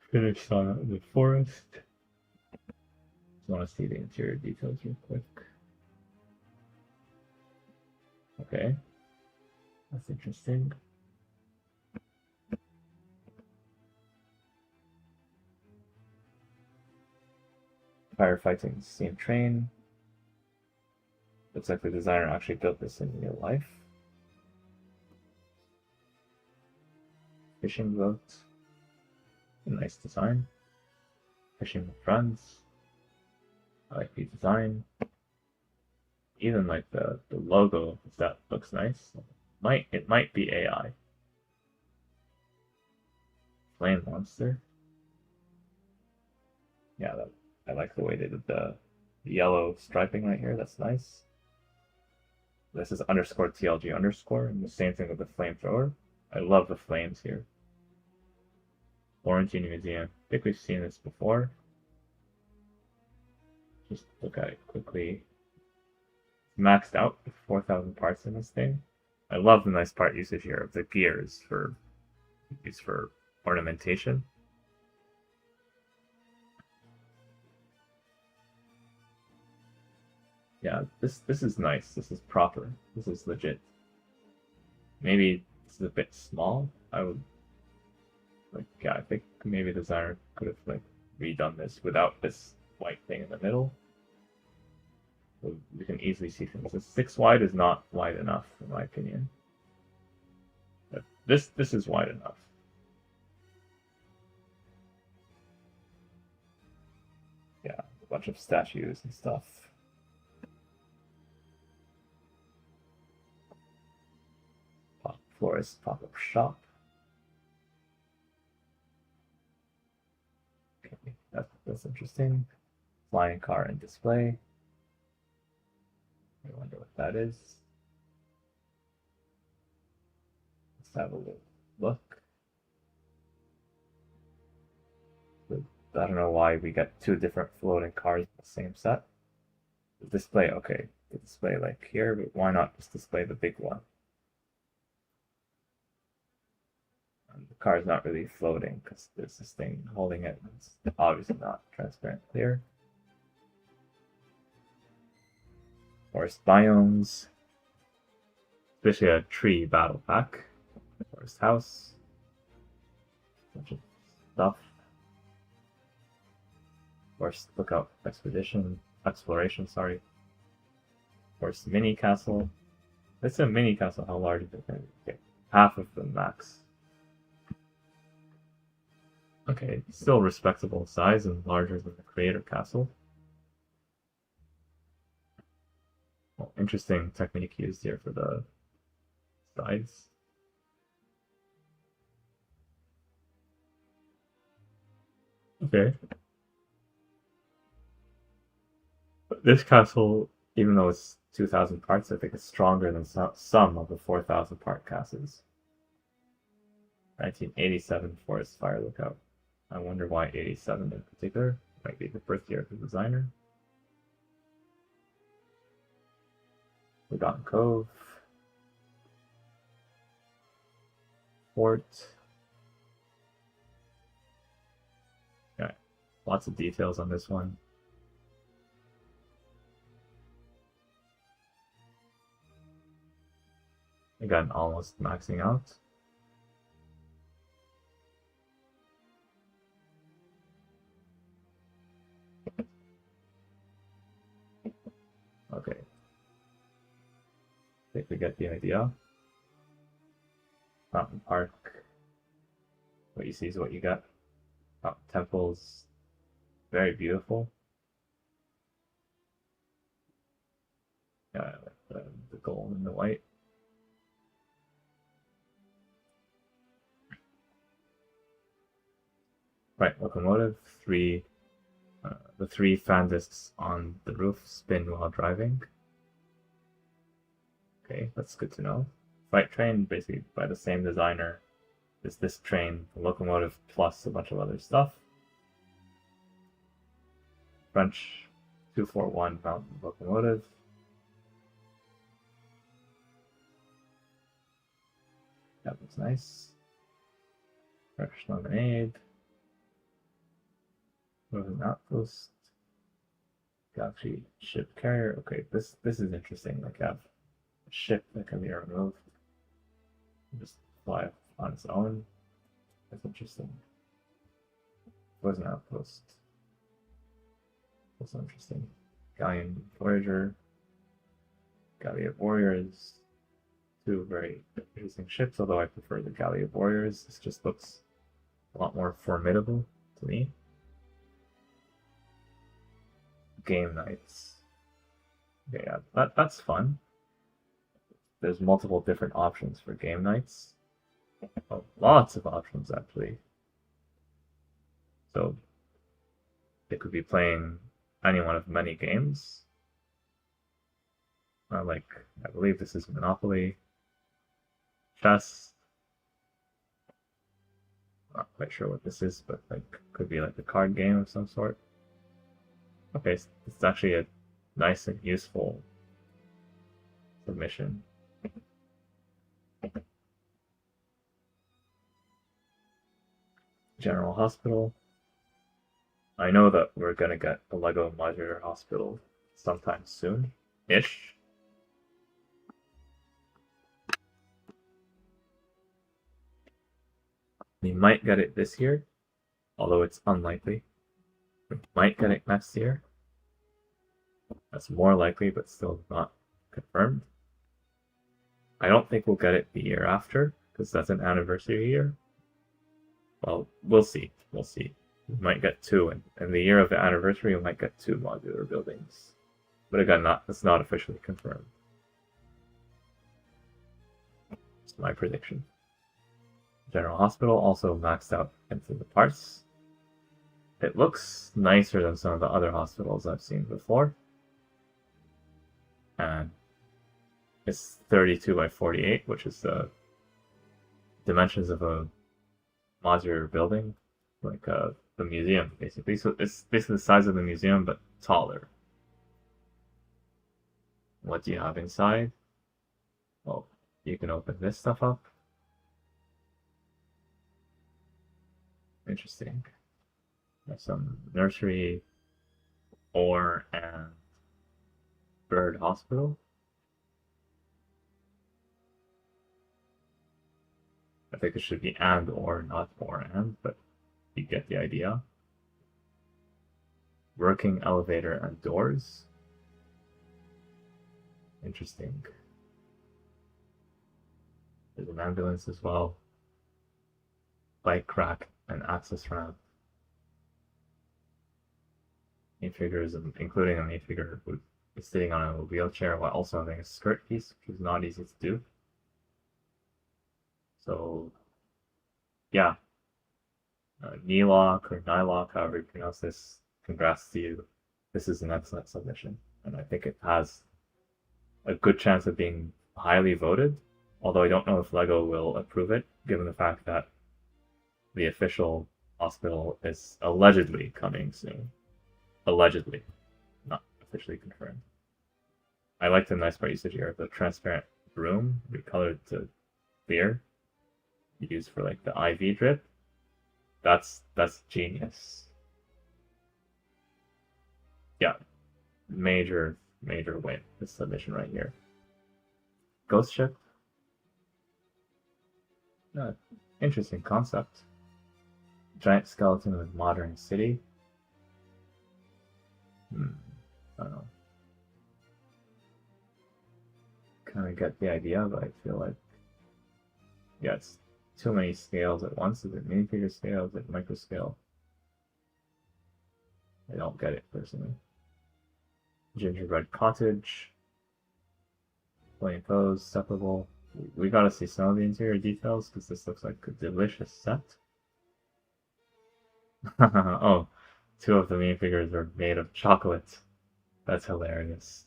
Finished on the forest. Just want to see the interior details real quick. Okay, that's interesting. Firefighting steam train. Looks like the designer actually built this in real life. Fishing boat. A nice design. Fishing with friends. I like the design. Even like the logo, that looks nice. It might be AI. Flame monster. Yeah, I like the way they did the yellow striping right here. That's nice. This is underscore TLG underscore, and the same thing with the flamethrower. I love the flames here. Florentine Museum. I think we've seen this before. Just look at it quickly. It's maxed out with 4,000 parts in this thing. I love the nice part usage here of the gears for used for ornamentation. Yeah, this is nice. This is proper. This is legit. Maybe this is a bit small. I would like, yeah, I think maybe the designer could have like redone this without this white thing in the middle. So you can easily see things. This 6 wide is not wide enough, in my opinion. But this is wide enough. Yeah, a bunch of statues and stuff. Florist pop-up shop. Okay, that's interesting. Flying car and display. I wonder what that is. Let's have a little look. I don't know why we got 2 different floating cars in the same set. The display, okay. The display like here, but why not just display the big one? And the car is not really floating because there's this thing holding it. It's obviously not transparent clear. Forest biomes. Especially a tree battle pack. Forest house. Bunch of stuff. Forest lookout exploration, sorry. Forest mini castle. It's a mini castle. How large is it going to be? Okay. Half of the max. Okay, still respectable size and larger than the creator castle. Well, interesting technique used here for the sides. Okay. But this castle, even though it's 2,000 parts, I think it's stronger than some of the 4,000 part castles. 1987 Forest Fire Lookout. I wonder why 87 in particular. Might be the birth year of the designer. Forgotten Cove. Fort. Yeah, lots of details on this one. Again, almost maxing out. Okay. I think we get the idea. Mountain Park. What you see is what you get. Mountain Temples. Very beautiful. Yeah, the gold and the white. Right, locomotive. The 3 fan discs on the roof spin while driving. Okay, that's good to know. Freight train, basically by the same designer as this train, the locomotive plus a bunch of other stuff. French 241 mountain locomotive. That looks nice. Fresh lemonade. Northern outpost. Galaxy ship carrier. Okay, this is interesting. Like, have a ship that can be removed. Just fly on its own. That's interesting. Was an outpost. Also interesting. Galleon Voyager. Galley of Warriors. 2 very interesting ships, although I prefer the Galley of Warriors. This just looks a lot more formidable to me. Game nights. Yeah, that's fun. There's multiple different options for game nights. Oh, lots of options, actually. So they could be playing any one of many games. Like, I believe this is Monopoly, chess. Not quite sure what this is, but like could be like a card game of some sort. Okay, so it's actually a nice and useful submission. General Hospital. I know that we're gonna get a LEGO Modular Hospital sometime soon-ish. We might get it this year, although it's unlikely. We might get it next year. That's more likely, but still not confirmed. I don't think we'll get it the year after, because that's an anniversary year. Well, we'll see. We'll see. We might get two, and in the year of the anniversary, we might get 2 modular buildings. But again, that's not officially confirmed. It's my prediction. General Hospital also maxed out into the parts. It looks nicer than some of the other hospitals I've seen before. And it's 32 by 48, which is the dimensions of a modular building, like the museum, basically. So it's basically the size of the museum, but taller. What do you have inside? Well, you can open this stuff up. Interesting. There's some nursery, ore, and bird hospital. I think it should be and or, not or and, but you get the idea. Working elevator and doors. Interesting. There's an ambulance as well. Bike rack and access ramp. Minifigures, including a minifigure who is sitting on a wheelchair while also having a skirt piece, which is not easy to do. So, yeah. Nilock or Nylock, however you pronounce this, congrats to you. This is an excellent submission, and I think it has a good chance of being highly voted, although I don't know if LEGO will approve it, given the fact that the official hospital is allegedly coming soon. Allegedly, not officially confirmed. I like the nice part usage here, the transparent broom recolored to clear, used for like the IV drip. That's genius. Yeah, major win, this submission right here. Ghost ship. Interesting concept. Giant skeleton with modern city. I don't know. Kind of get the idea, but I feel like, yeah, it's too many scales at once. Is it minifigure scale? Is it micro scale? I don't get it personally. Gingerbread cottage. Plain pose, separable. We gotta see some of the interior details because this looks like a delicious set. Oh, 2 of the minifigures are made of chocolate. That's hilarious.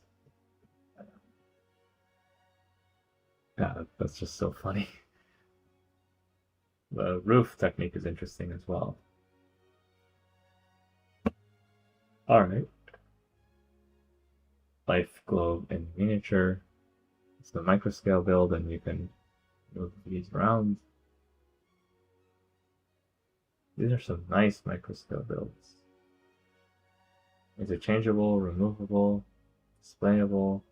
Yeah, that's just so funny. The roof technique is interesting as well. Alright. Life globe in miniature. It's the microscale build, and you can move these around. These are some nice microscale builds. Interchangeable, removable, displayable,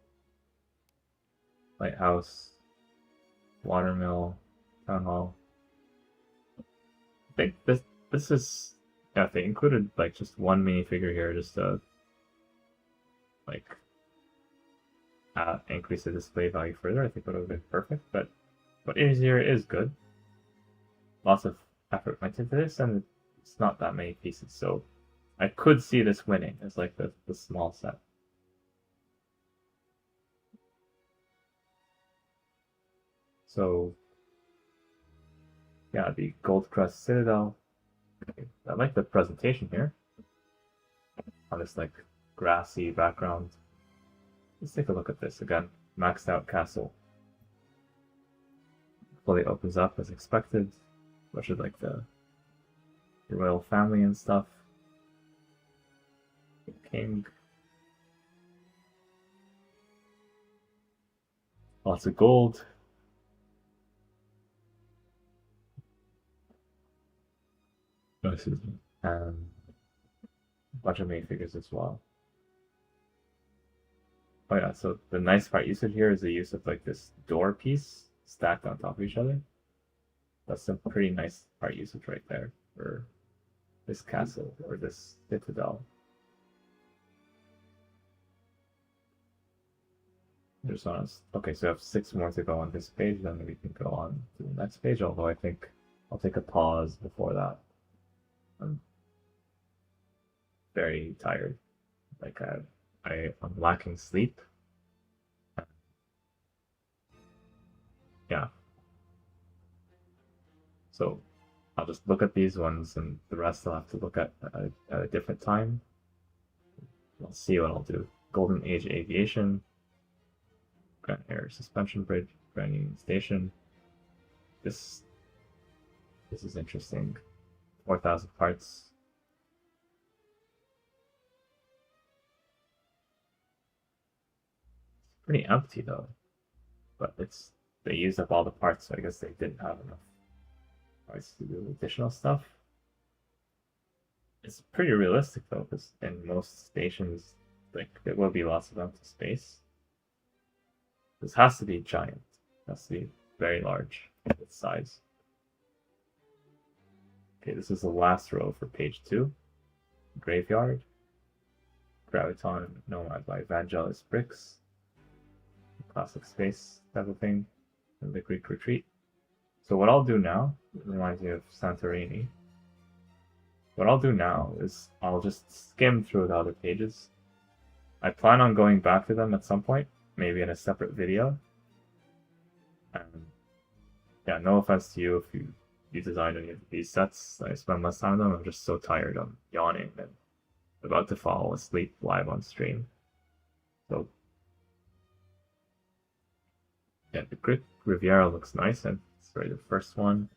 lighthouse, watermill, town hall. I think this is, yeah, if they included like just one minifigure here just to like increase the display value further, I think it would have been perfect. But what is here is good. Lots of effort went into this, and it's not that many pieces, so I could see this winning as like the small set. So yeah, the Gold Crest Citadel. I like the presentation here on this like grassy background. Let's take a look at this again. Maxed out castle. Fully opens up as expected, especially like the royal family and stuff. The king. Lots of gold. Oh, excuse me. And a bunch of minifigures as well. Oh yeah, so the nice part usage here is the use of like this door piece stacked on top of each other. That's some pretty nice part usage right there for this castle or this citadel. There's one. Okay, so I have 6 more to go on this page, then we can go on to the next page, although I think I'll take a pause before that. I'm very tired. Like I'm lacking sleep. Yeah. So I'll just look at these ones, and the rest I'll have to look at a different time. I'll see what I'll do. Golden Age Aviation, Grand Air Suspension Bridge, Grand Union Station. This is interesting. 4,000 parts. It's pretty empty though, but they used up all the parts, so I guess they didn't have enough parts to do additional stuff. It's pretty realistic though, because in most stations, like there will be lots of empty space. This has to be giant. It has to be very large in its size. Okay, this is the last row for page 2. Graveyard. Graviton Nomad by Vangelis Bricks. Classic space type of thing. And the Greek Retreat. So what I'll do now, it reminds me of Santorini. What I'll do now is I'll just skim through the other pages. I plan on going back to them at some point, maybe in a separate video. And yeah, no offense to you if you designed any of these sets. I spend less time on them. I'm just so tired. I'm yawning and about to fall asleep live on stream. So yeah, the Greek Riviera looks nice, and it's the first one.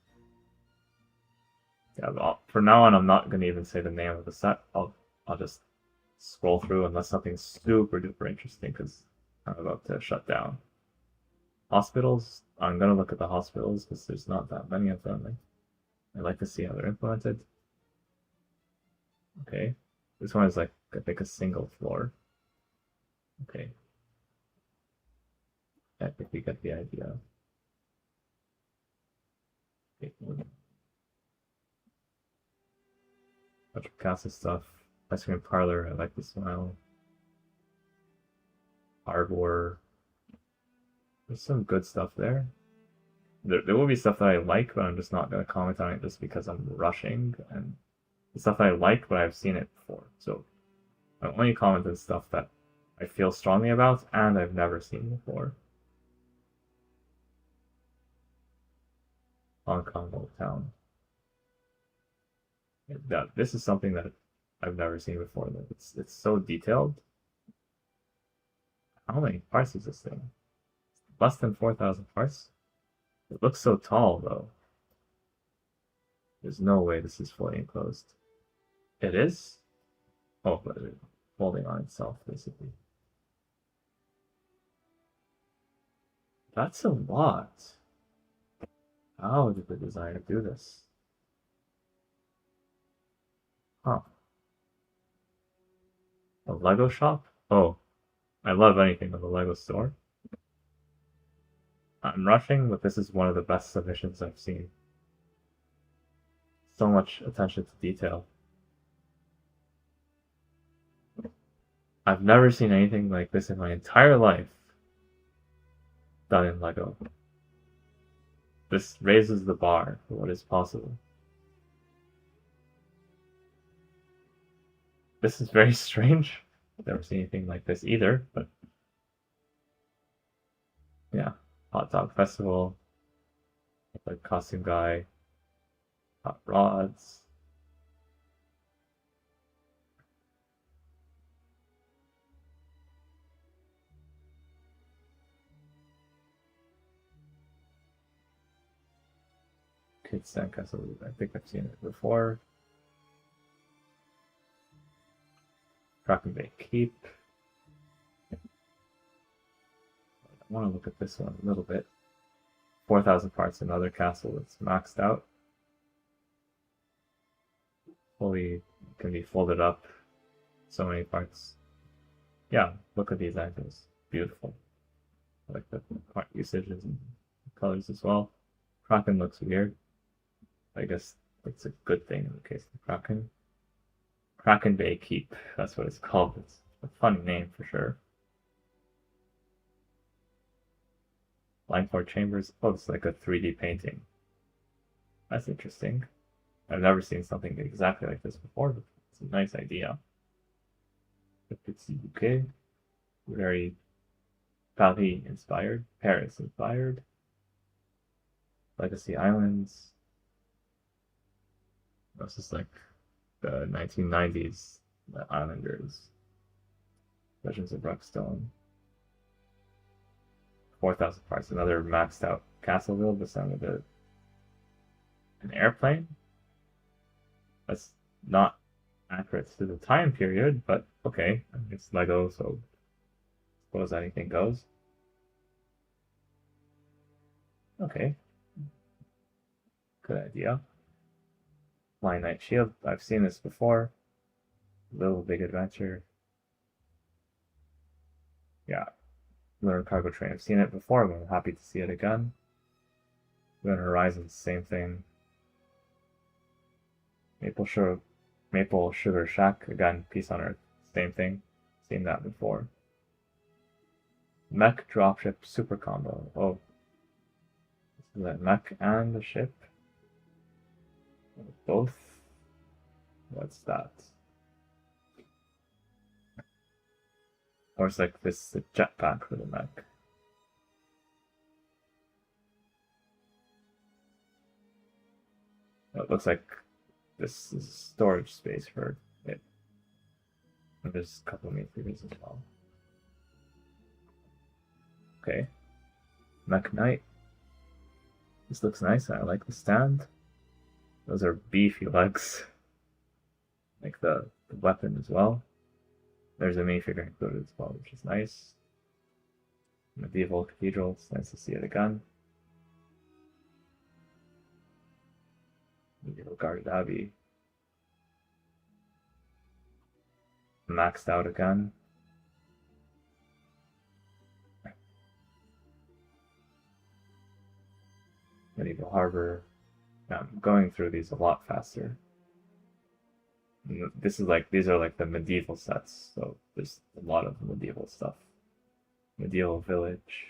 Yeah, for now on, I'm not gonna even say the name of the set. I'll just scroll through unless something's super duper interesting, because I'm about to shut down. Hospitals, I'm gonna look at the hospitals because there's not that many of them. I like to see how they're implemented. Okay, this one is like I think a single floor. Okay, I think we get the idea. Okay. Bunch of casa stuff. Ice cream parlor, I like the smell. Arbor. There's some good stuff there. There will be stuff that I like, but I'm just not going to comment on it just because I'm rushing. And the stuff that I like, but I've seen it before. So I only comment on stuff that I feel strongly about and I've never seen before. Hong Kong Old Town. This is something that I've never seen before. It's so detailed. How many parts is this thing? Less than 4,000 parts? It looks so tall, though. There's no way this is fully enclosed. It is? Oh, but it's folding on itself, basically. That's a lot. How did the designer do this? Huh. A Lego shop? Oh, I love anything on the Lego store. I'm rushing, but this is one of the best submissions I've seen. So much attention to detail. I've never seen anything like this in my entire life done in Lego. This raises the bar for what is possible. This is very strange. I've never seen anything like this either, but yeah. Hot Dog Festival, the costume guy, hot rods. Kids Sandcastle, I think I've seen it before. Kraken Bay Keep. I want to look at this one a little bit. 4,000 parts, another castle that's maxed out. Fully can be folded up. So many parts. Yeah, look at these angles. Beautiful. I like the part usages and colors as well. Kraken looks weird. I guess it's a good thing in the case of the Kraken. Kraken Bay Keep, that's what it's called. It's a funny name for sure. Line 4 chambers. Oh, it's like a 3D painting. That's interesting. I've never seen something exactly like this before, but it's a nice idea. It's UK. Very Paris inspired. Paris inspired. Legacy Islands. This is like the 1990s, the Islanders. Legends of Rockstone. 4,000 parts. Another maxed out Castleville, but some with an airplane. That's not accurate to the time period, but okay. It's Lego, so I suppose anything goes. Okay. Good idea. Flying Knight Shield. I've seen this before. Little Big Adventure. Yeah. Lunar Cargo Train. I've seen it before, but I'm happy to see it again. Then Horizons, same thing. Maple Sugar Shack, again, Peace on Earth, same thing. Seen that before. Mech Dropship Super Combo. Oh. This is a mech and a ship. Both. What's that? Or it's like this a jetpack for the mech. It looks like this is storage space for it. And there's a couple of minifigures as well. Okay. Mech Knight. This looks nice. I like the stand. Those are beefy legs. Like the weapon as well. There's a minifigure included as well, which is nice. Medieval Cathedral. It's nice to see it again. Medieval Guarded Abbey. Maxed out again. Medieval Harbor. I'm going through these a lot faster. These are like the medieval sets, so there's a lot of medieval stuff. Medieval Village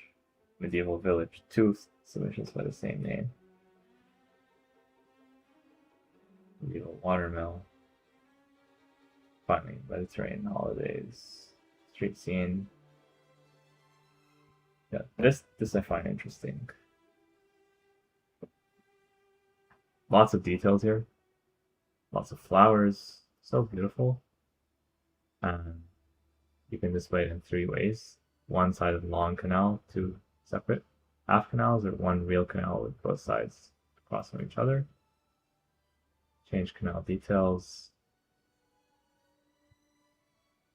2 submissions by the same name. Medieval Watermill. Finally, Mediterranean Holidays. Street Scene. Yeah, this I find interesting. Lots of details here. Lots of flowers. So beautiful. And you can display it in 3 ways. One side of the long canal, 2 separate half canals, or 1 real canal with both sides across from each other. Change canal details.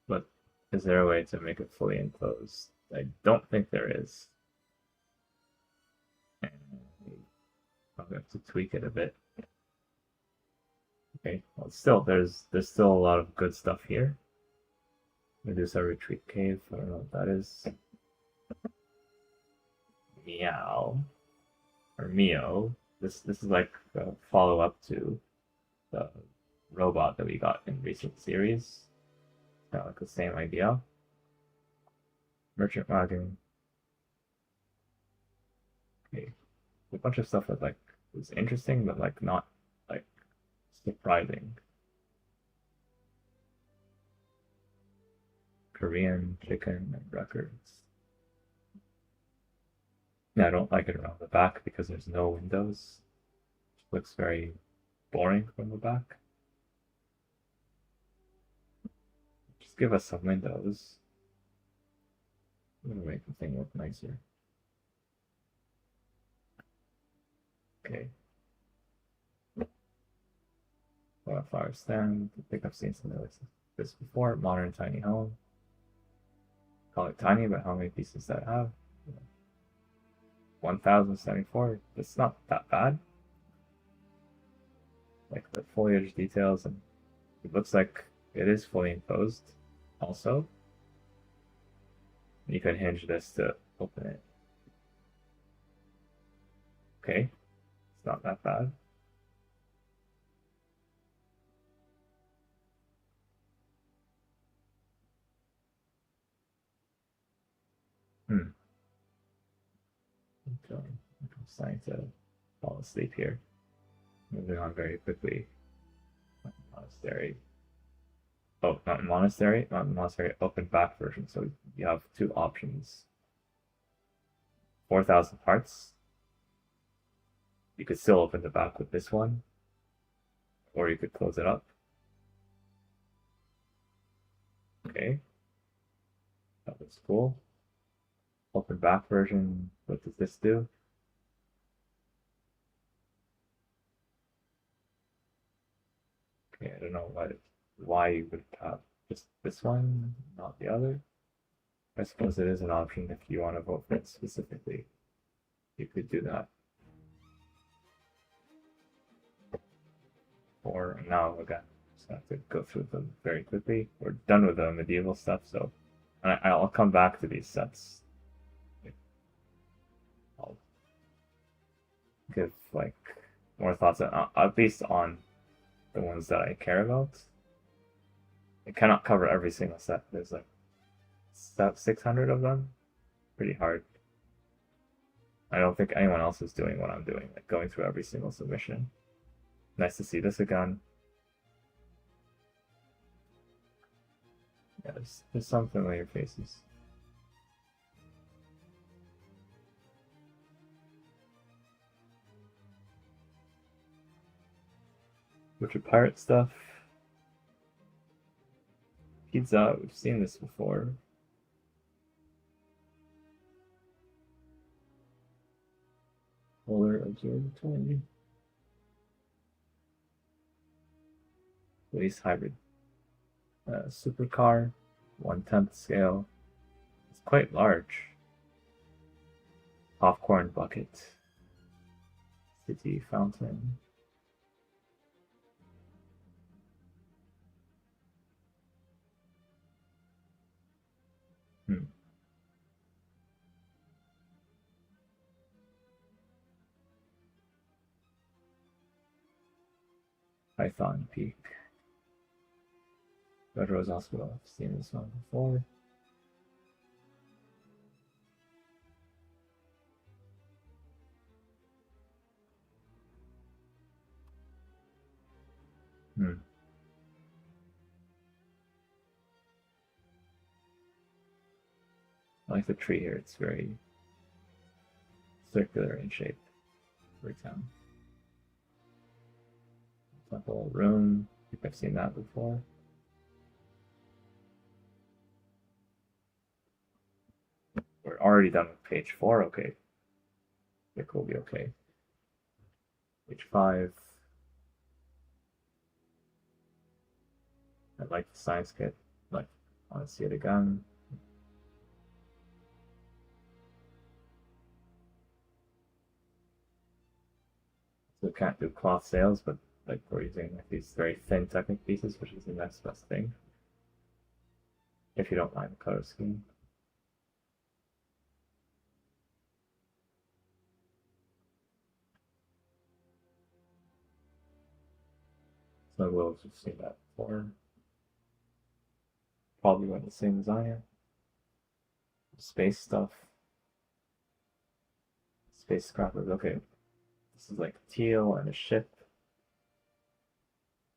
But is there a way to make it fully enclosed? I don't think there is. And I'll have to tweak it a bit. Okay, well, still, there's still a lot of good stuff here. Medusa Retreat Cave, I don't know what that is. Meow. Or Mio. This is like a follow-up to the robot that we got in recent series. Kind of like the same idea. Merchant Wagon. Okay. A bunch of stuff that like was interesting, but like not like surprising. Korean chicken and records. Yeah, I don't like it around the back because there's no windows. It looks very boring from the back. Just give us some windows. I'm gonna make the thing look nicer. Okay. Flower stand. I think I've seen something like this before. Modern tiny home. Call it tiny, but how many pieces does that have? 1074. It's not that bad. Like the foliage details, and it looks like it is fully enclosed also. You can hinge this to open it. Okay, it's not that bad. I'm starting to fall asleep here. Moving on very quickly. Monastery. Oh, not monastery. Not monastery. Open back version. So you have two options. 4,000 parts. You could still open the back with this one, or you could close it up. Okay, that looks cool. Open back version. What does this do? Okay, I don't know why you would have just this one, not the other. I suppose it is an option if you want to vote for it specifically. You could do that. Or now again, just have to go through them very quickly. We're done with the medieval stuff, so I'll come back to these sets. I'll give like more thoughts at least on the ones that I care about. I cannot cover every single set. There's like 600 of them. Pretty hard. I don't think anyone else is doing what I'm doing, like going through every single submission. Nice to see this again. Yeah, there's some familiar faces. Bunch of pirate stuff. Pizza, we've seen this before. Polar Observatory. Police hybrid. Supercar, 1/10 scale. It's quite large. Popcorn bucket. City fountain. Python Peak. Red Rose Hospital. I've seen this one before. I like the tree here. It's very circular in shape. Every time. Temple room. I think I've seen that before. We're already done with page 4. Okay. I think we'll be okay. Page 5. I like the science kit. I want to see it again. So we can't do cloth sails, but like we're using like these very thin Technic pieces, which is the next best thing. If you don't mind the color scheme. So we'll just see that before. Probably went the same as I am. Space stuff. Space scrappers. Okay. This is like teal and a ship.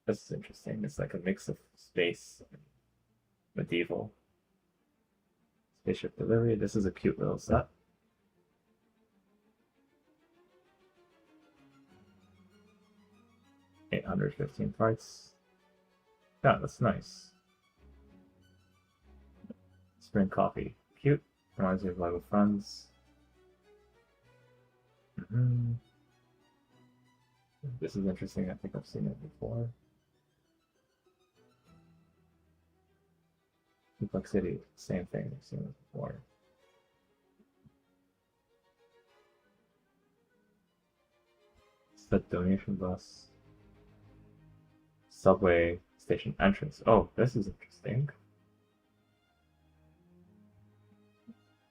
This is interesting. It's like a mix of space and medieval. Spaceship delivery. This is a cute little set. $815 parts. Yeah, that's nice. Spring coffee. Cute. Reminds me of LEGO Friends. This is interesting. I think I've seen it before. Complexity, same thing. I've seen it before. It's the donation bus. Subway station entrance. Oh, this is interesting.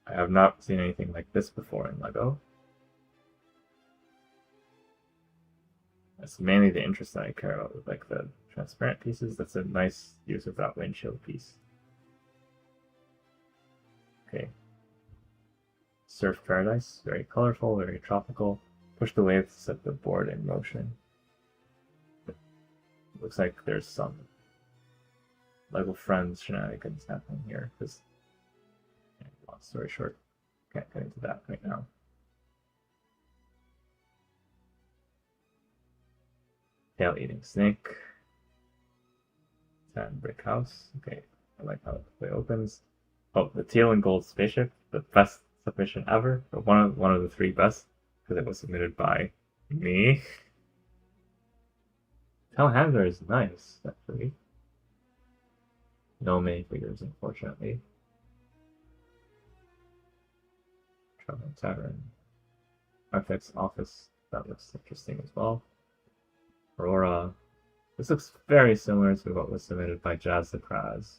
I have not seen anything like this before in LEGO. That's mainly the interest that I care about with like the transparent pieces. That's a nice use of that windshield piece. Okay. Surf Paradise, very colorful, very tropical. Push the waves to set the board in motion. Looks like there's some LEGO Friends shenanigans happening here, because, long story short, can't get into that right now. Tail eating snake. 10 brick house. Okay, I like how it opens. Oh, the teal and gold spaceship, the best submission ever, or one of the 3 best, because it was submitted by me. Telehandler is nice, actually. No minifigures, unfortunately. Traveling Tavern. Architect's Office, that looks interesting as well. Aurora. This looks very similar to what was submitted by Jazz the Kraz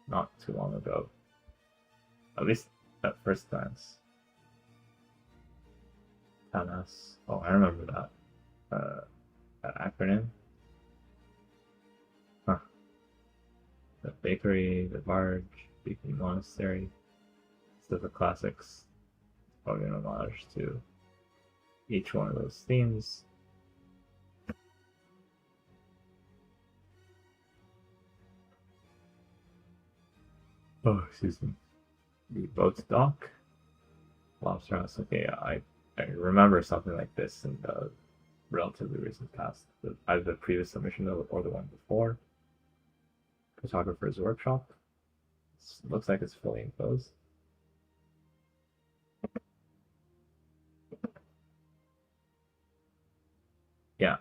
not too long ago. At least at first glance. Tanas. Oh, I remember that acronym. Huh. The bakery, the barge, Beacon Monastery. It's the classics. Probably an homage to each one of those themes. Oh, excuse me. The boat dock. Lobster house. Okay, I remember something like this in the relatively recent past. Either the previous submission or the one before. Photographer's workshop. Looks like it's fully enclosed. Yeah.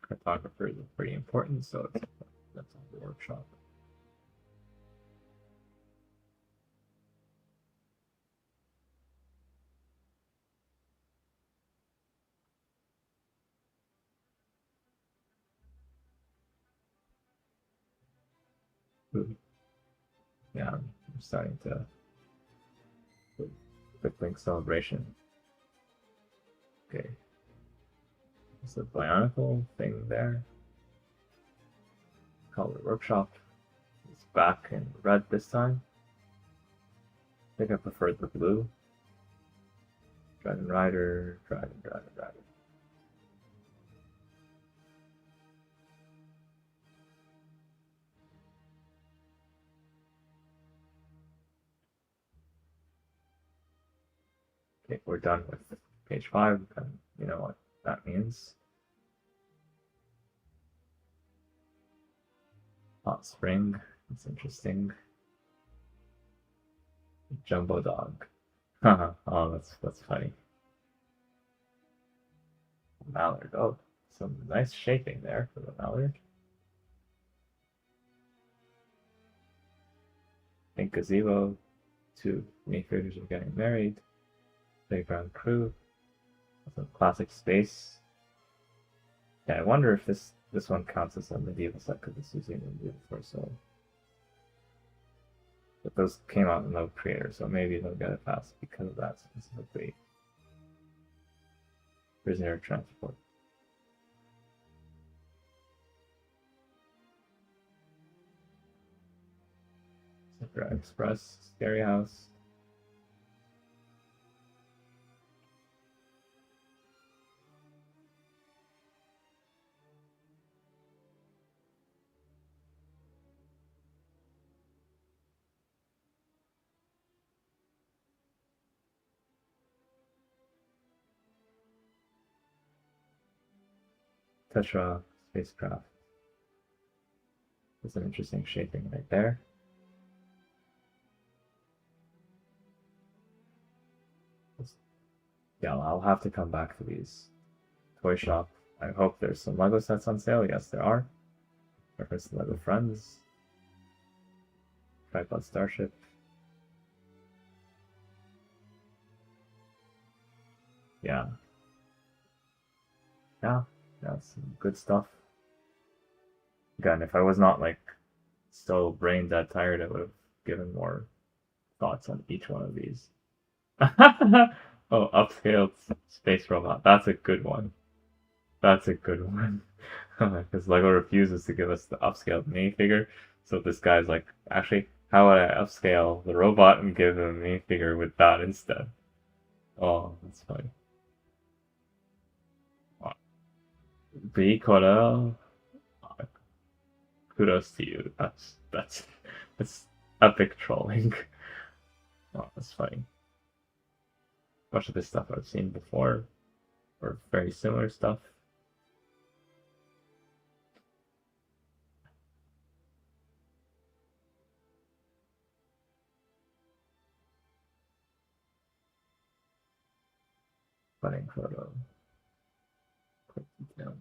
Cartographers are pretty important, so that's on the workshop. Ooh. Yeah, I'm starting to BrickLink celebration. Okay. There's a Bionicle thing there. Color workshop. It's back in red this time. I think I preferred the blue. Dragon Rider, Dragon. Okay, we're done with page 5, and you know what that means. Hot Spring, it's interesting. Jumbo Dog. Haha, oh, that's funny. Mallard, oh, some nice shaping there for the Mallard. I think Gazebo, 2 minifigures are getting married. Playground Crew, some classic space. Yeah, I wonder if this one counts as a medieval set because it's using the medieval torso. But those came out in no creator, so maybe they'll get it fast because of that specifically. Prisoner transport. Sakura Express, Scary House. Tetra spacecraft. That's an interesting shaping right there. Yeah, I'll have to come back to these. Toy shop. I hope there's some LEGO sets on sale. Yes, there are. Reference to LEGO Friends. Tripod Starship. Yeah. Yeah, that's some good stuff. Again, if I was not like so brain dead tired, I would have given more thoughts on each one of these. Oh, upscaled space robot. That's a good one. That's a good one. Because LEGO refuses to give us the upscaled minifigure. So this guy's like, actually, How would I upscale the robot and give him a minifigure with that instead? Oh, that's funny. B Corel, kudos to you. That's epic trolling. Oh, that's funny. Much of this stuff I've seen before, or very similar stuff. Funny photo. Quick detail.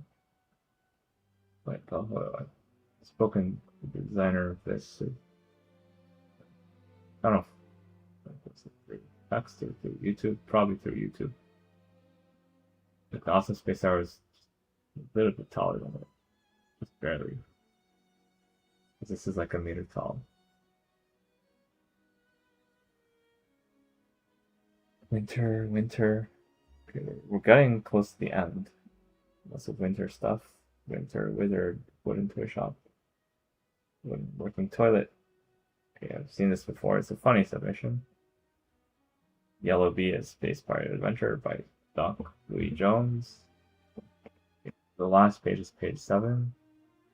Wait, I've spoken to the designer of this. I don't know. Through text or through YouTube? Probably through YouTube. The Awesome Space Tower is a little bit taller than it. Just barely. This is like a meter tall. Winter. Okay, we're getting close to the end. Lots of winter stuff. Winter wizard, wooden toy shop, wooden working toilet. Okay, I've seen this before. It's a funny submission. Yellow Bee is Space Pirate Adventure by Doc Louis Jones. The last page is page 7.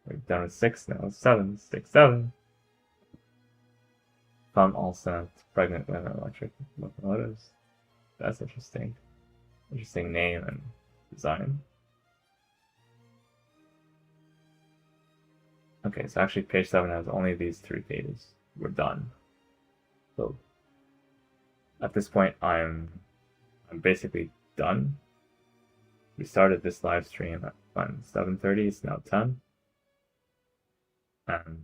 We're down to 6 now. 7, 6, 7. Thumb all sent. Pregnant women electric locomotives. That's interesting. Interesting name and design. Okay, so actually page 7 has only these 3 pages. We're done. So at this point I'm basically done. We started this live stream at 7:30, it's now 10. And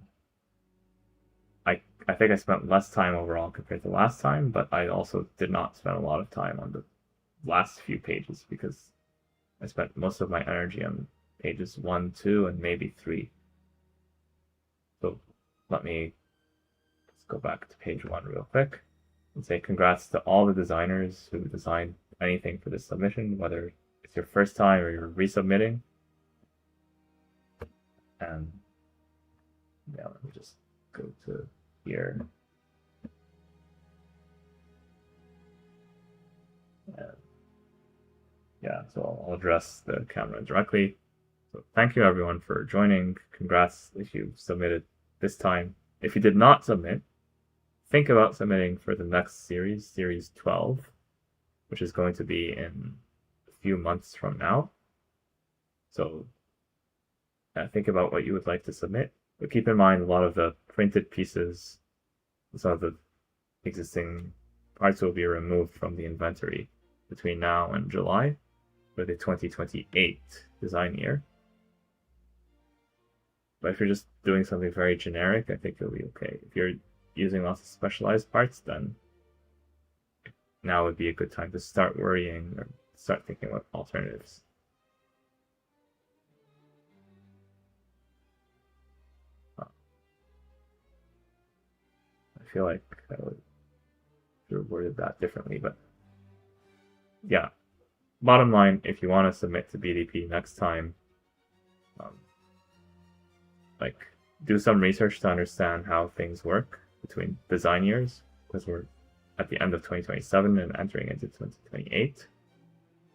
I think I spent less time overall compared to last time, but I also did not spend a lot of time on the last few pages because I spent most of my energy on pages 1, 2, and maybe 3. So let me just go back to page 1 real quick and say congrats to all the designers who designed anything for this submission, whether it's your first time or you're resubmitting. And yeah, let me just go to here. And yeah, so I'll address the camera directly. So thank you everyone for joining. Congrats if you submitted this time. If you did not submit, think about submitting for the next series, series 12, which is going to be in a few months from now. So think about what you would like to submit. But keep in mind a lot of the printed pieces, some of the existing parts will be removed from the inventory between now and July for the 2028 design year. But if you're just doing something very generic, I think it'll be okay. If you're using lots of specialized parts, then now would be a good time to start worrying or start thinking about alternatives. I feel like I would have worded that differently, but yeah. Bottom line, if you want to submit to BDP next time, like do some research to understand how things work between design years, because we're at the end of 2027 and entering into 2028.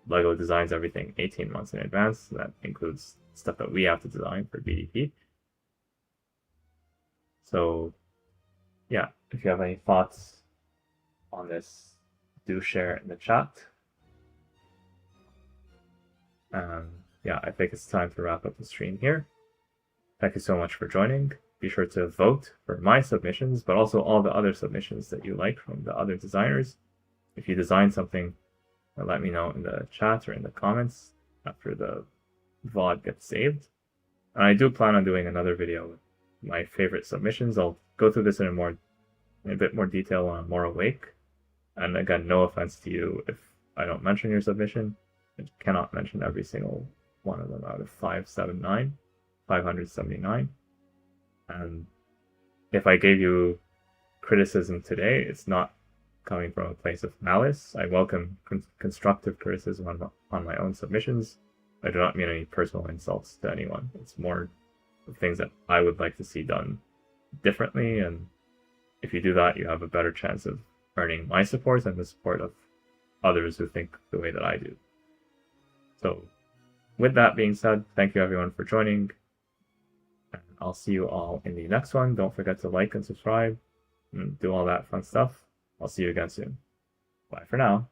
LEGO designs everything 18 months in advance. So that includes stuff that we have to design for BDP. So yeah, if you have any thoughts on this, do share it in the chat. Yeah, I think it's time to wrap up the stream here. Thank you so much for joining. Be sure to vote for my submissions, but also all the other submissions that you like from the other designers. If you design something, let me know in the chat or in the comments after the VOD gets saved. And I do plan on doing another video with my favorite submissions. I'll go through this in a bit more detail when I'm more awake. And again, no offense to you if I don't mention your submission. I cannot mention every single one of them out of 579. And if I gave you criticism today, it's not coming from a place of malice. I welcome constructive criticism on my own submissions. I do not mean any personal insults to anyone. It's more things that I would like to see done differently. And if you do that, you have a better chance of earning my support and the support of others who think the way that I do. So with that being said, thank you everyone for joining. And I'll see you all in the next one. Don't forget to like and subscribe and do all that fun stuff. I'll see you again soon. Bye for now.